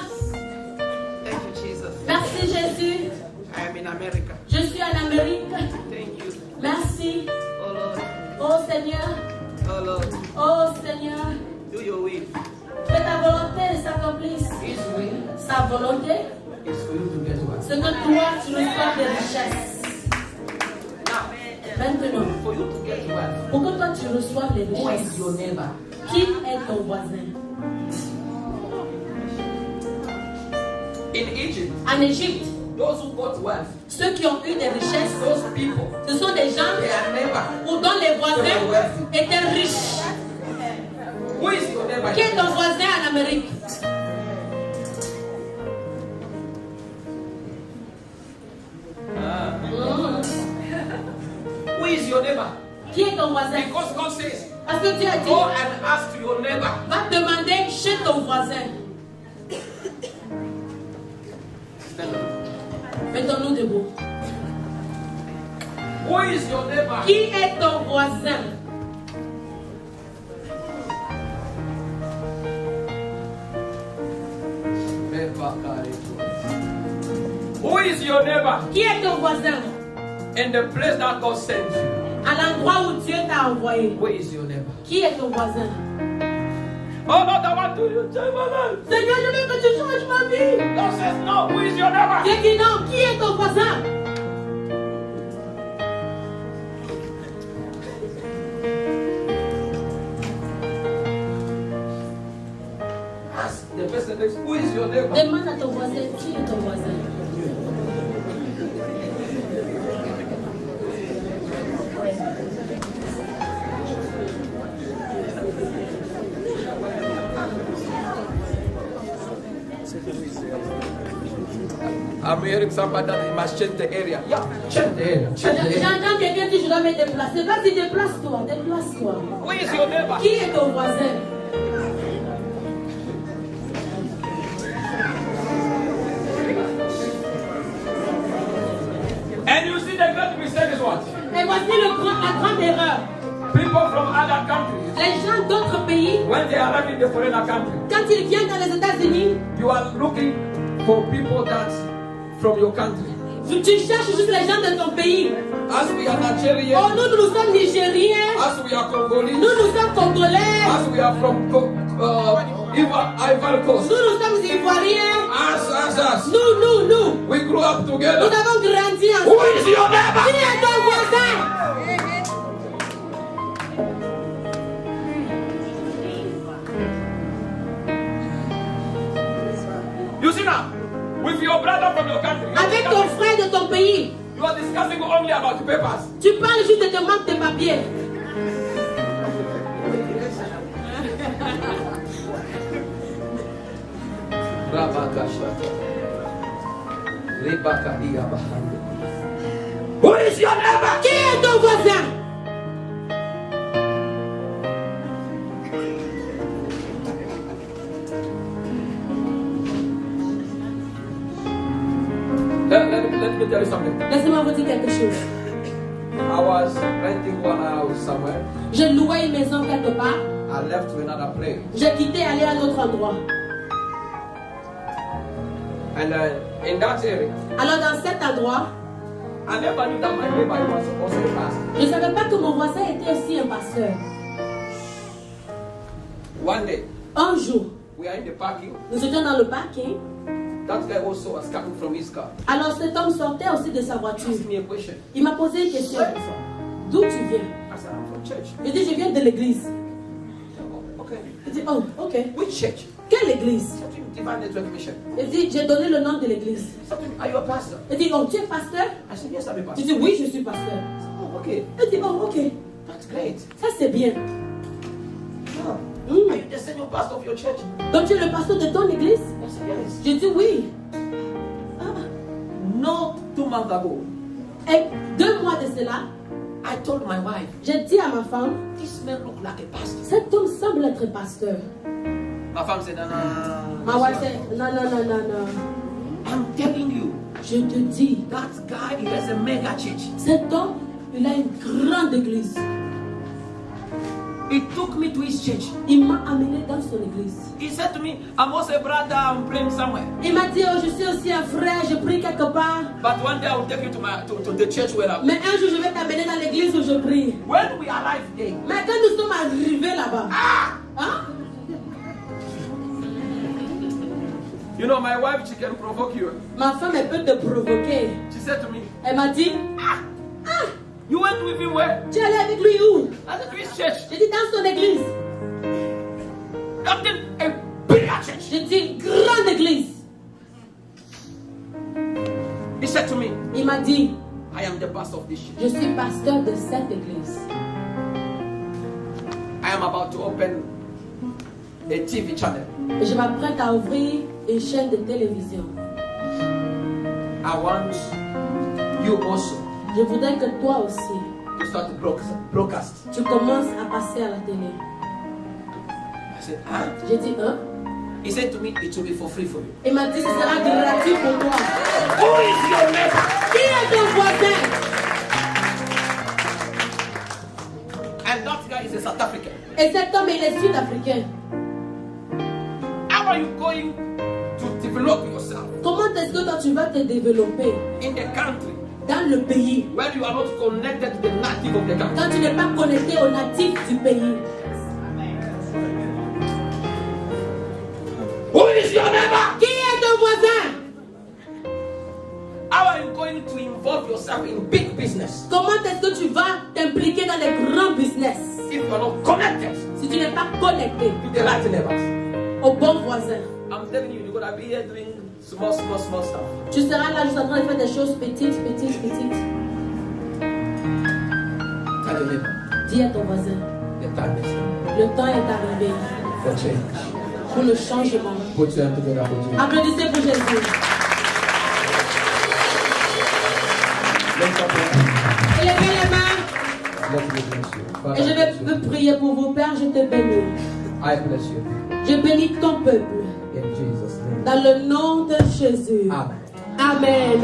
Speaker 6: thank you, Jesus.
Speaker 3: merci Jésus,
Speaker 6: I am in America.
Speaker 3: je suis en Amérique.
Speaker 6: Thank you.
Speaker 3: Merci,
Speaker 6: Oh Lord,
Speaker 3: oh Seigneur,
Speaker 6: oh Lord,
Speaker 3: oh Seigneur.
Speaker 6: do your will.
Speaker 3: Que ta volonté s'accomplisse.
Speaker 6: His will
Speaker 3: Sa volonté,
Speaker 6: is for you to get wealth.
Speaker 3: c'est que toi, tu reçois des richesses.
Speaker 6: Now,
Speaker 3: Maintenant,
Speaker 6: for you to get wealth,
Speaker 3: pour que toi, tu reçoives les
Speaker 6: who is
Speaker 3: richesses,
Speaker 6: your neighbor?
Speaker 3: qui est ton voisin?
Speaker 6: In Egypt,
Speaker 3: En Égypte,
Speaker 6: those who got wealth,
Speaker 3: ceux qui ont eu des richesses,
Speaker 6: those people,
Speaker 3: ce sont des gens
Speaker 6: their neighbor.
Speaker 3: ou dont les voisins étaient riches.
Speaker 6: Who is your neighbor?
Speaker 3: Qui est ton voisin en Amérique?
Speaker 6: Who is your neighbor?
Speaker 3: Qui est ton voisin?
Speaker 6: Because God says,
Speaker 3: Parce que Dieu a dit,
Speaker 6: go and ask your neighbor.
Speaker 3: va demander chez ton voisin.
Speaker 6: Stand up.
Speaker 3: Mettons-nous debout.
Speaker 6: Who is your neighbor?
Speaker 3: Qui est ton voisin?
Speaker 6: Who is your neighbor?
Speaker 3: Qui est ton voisin?
Speaker 6: In the place that God sent you.
Speaker 3: À l'endroit où Dieu t'a envoyé.
Speaker 6: Who is your neighbor?
Speaker 3: Qui est ton voisin?
Speaker 6: Oh Lord, I want to change my life.
Speaker 3: Seigneur, je veux que tu changes ma vie.
Speaker 6: God says no. Who is your neighbor?
Speaker 3: Dieu dit non. Qui est ton voisin?
Speaker 6: Ask the person next. Who is your neighbor?
Speaker 3: Demande à ton voisin. Qui est ton voisin?
Speaker 6: I'm hearing somebody that he must change the area. Yeah, change the area. Change the area.
Speaker 3: J'entends quelqu'un dire je dois me déplacer. Vas-y, déplace-toi. Déplace-toi.
Speaker 6: Who is your neighbor?
Speaker 3: Qui est ton voisin?
Speaker 6: And you see the great mistake is what?
Speaker 3: Et voici la grande erreur.
Speaker 6: People from other countries,
Speaker 3: Les gens d'autres pays,
Speaker 6: when they arrive in the foreign country,
Speaker 3: quand ils viennent dans les États-Unis,
Speaker 6: you are looking for people that from your country.
Speaker 3: tu cherches juste les gens de ton pays.
Speaker 6: As we are
Speaker 3: Oh,
Speaker 6: Nigerians,
Speaker 3: nous sommes Nigériens.
Speaker 6: as we are Congolese,
Speaker 3: Nous sommes Congolais.
Speaker 6: as we are from Ivory Coast,
Speaker 3: Nous sommes Ivoiriens.
Speaker 6: us.
Speaker 3: Nous.
Speaker 6: We grew up
Speaker 3: Nous
Speaker 6: together.
Speaker 3: avons grandi
Speaker 6: Who
Speaker 3: ensemble.
Speaker 6: is your neighbor?
Speaker 3: Qui est ton voisin?
Speaker 6: You see now, with your brother from your country,
Speaker 3: Avec ton frère de ton pays,
Speaker 6: you are discussing only about the papers.
Speaker 3: tu parles juste de tes manques de papier.
Speaker 6: Who is your neighbor?
Speaker 3: Qui est ton voisin?
Speaker 6: Let me tell you something.
Speaker 3: Laissez-moi vous dire quelque chose.
Speaker 6: I was renting one house somewhere.
Speaker 3: Je louais une maison quelque part.
Speaker 6: I left to another place.
Speaker 3: J'ai quitté aller à un autre endroit.
Speaker 6: And in that area,
Speaker 3: Alors dans cet endroit,
Speaker 6: I never knew that my neighbor was also a pastor.
Speaker 3: je ne savais pas que mon voisin était aussi un pasteur.
Speaker 6: One day,
Speaker 3: Un jour,
Speaker 6: we are in the parking.
Speaker 3: nous étions dans le parking.
Speaker 6: That guy also was coming from his car.
Speaker 3: Alors cet homme sortait aussi de sa voiture.
Speaker 6: Asked me a question.
Speaker 3: Il m'a posé une question.
Speaker 6: Where are you from?
Speaker 3: D'où tu viens?
Speaker 6: I said, I'm from church.
Speaker 3: Je dis, je viens de l'église.
Speaker 6: Oh, okay.
Speaker 3: Il dit, oh, ok.
Speaker 6: Which church?
Speaker 3: Quelle église?
Speaker 6: Divine Network Mission.
Speaker 3: Il dit, j'ai donné le nom de l'église.
Speaker 6: Are you a pastor?
Speaker 3: Il dit, oh, tu es pasteur?
Speaker 6: I said, yes, I'm a
Speaker 3: Je
Speaker 6: pastor.
Speaker 3: dis, oui, je suis pasteur.
Speaker 6: Oh, okay.
Speaker 3: Il dit, oh, ok.
Speaker 6: That's great.
Speaker 3: Ça, c'est bien.
Speaker 6: Oh.
Speaker 3: Hmm.
Speaker 6: Are you the senior pastor of your church?
Speaker 3: Donc, tu es le pasteur de ton église?
Speaker 6: I said, yes.
Speaker 3: Je dis, oui.
Speaker 6: Not 2 months ago,
Speaker 3: Et 2 mois de cela,
Speaker 6: I told my wife,
Speaker 3: j'ai dit à ma femme,
Speaker 6: this man look like a pastor.
Speaker 3: cet homme semble être pasteur.
Speaker 6: My femme said, no, no, no,
Speaker 3: Ma wife dit, non, non, non, non, non.
Speaker 6: I'm telling you,
Speaker 3: Je te dis,
Speaker 6: that guy, he has a mega church.
Speaker 3: cet homme, il a une grande église.
Speaker 6: He took me to his church.
Speaker 3: Il m'a amené dans son église.
Speaker 6: He said to me, I'm also a brother, I'm praying somewhere.
Speaker 3: Il m'a dit, oh, je suis aussi un frère, je prie quelque part.
Speaker 6: But one day I will take you to the church where I'm.
Speaker 3: Mais un jour, je vais t'amener dans l'église où je prie.
Speaker 6: When we arrived there,
Speaker 3: Mais quand nous sommes arrivés là-bas, hein?
Speaker 6: you know, my wife, she can provoke you.
Speaker 3: Ma femme, elle peut te provoquer.
Speaker 6: She said to me,
Speaker 3: Elle m'a dit,
Speaker 6: you went with him where?
Speaker 3: tu es allé avec lui où?
Speaker 6: I said, to his church.
Speaker 3: J'ai dit, dans son église.
Speaker 6: Something, a bigger church.
Speaker 3: J'ai dit, grande église.
Speaker 6: He said to me,
Speaker 3: Il m'a dit,
Speaker 6: I am the pastor of this church.
Speaker 3: je suis pasteur de cette église.
Speaker 6: I am about to open a TV channel.
Speaker 3: Et je m'apprête à ouvrir une chaîne de télévision.
Speaker 6: I want you also
Speaker 3: Je voudrais que toi aussi,
Speaker 6: to start to broadcast.
Speaker 3: tu commences à passer à la télé.
Speaker 6: I said, huh?
Speaker 3: J'ai dit, hein?
Speaker 6: He said to me, it will be for free for you.
Speaker 3: Il m'a dit, ce sera gratuit pour toi.
Speaker 6: Who is your neighbor?
Speaker 3: Qui est ton voisin?
Speaker 6: And that guy is a South African.
Speaker 3: Et cet homme, il est sud-africain.
Speaker 6: How are you going to develop yourself
Speaker 3: Comment est-ce que toi, tu vas te développer
Speaker 6: in the country
Speaker 3: dans le pays
Speaker 6: where you are not connected to the native of the country?
Speaker 3: quand tu n'es pas connecté aux natifs du pays?
Speaker 6: Who is your neighbor?
Speaker 3: Qui est ton voisin?
Speaker 6: How are you going to involve yourself in big business
Speaker 3: Comment est-ce que tu vas t'impliquer dans les grands business
Speaker 6: if you are not connected
Speaker 3: si tu n'es pas connecté
Speaker 6: to the right neighbors?
Speaker 3: aux bons voisins?
Speaker 6: I'm telling you, you're gonna be here doing small stuff.
Speaker 3: Tu seras là juste en train de faire des choses petites.
Speaker 6: Tell your neighbor,
Speaker 3: Dis à ton voisin,
Speaker 6: the time is now
Speaker 3: le temps est arrivé
Speaker 6: for change.
Speaker 3: pour le changement.
Speaker 6: Put your hand together for Jesus.
Speaker 3: Applaudissez pour Jésus.
Speaker 6: Lift up your hand.
Speaker 3: Élevez les mains
Speaker 6: Let me bless you.
Speaker 3: et
Speaker 6: Father,
Speaker 3: je
Speaker 6: I bless you.
Speaker 3: vais prier pour vous. Père, je te bénis.
Speaker 6: I bless you.
Speaker 3: Je bénis ton peuple
Speaker 6: In Jesus' name.
Speaker 3: dans le nom de Jésus.
Speaker 6: Amen.
Speaker 3: Amen.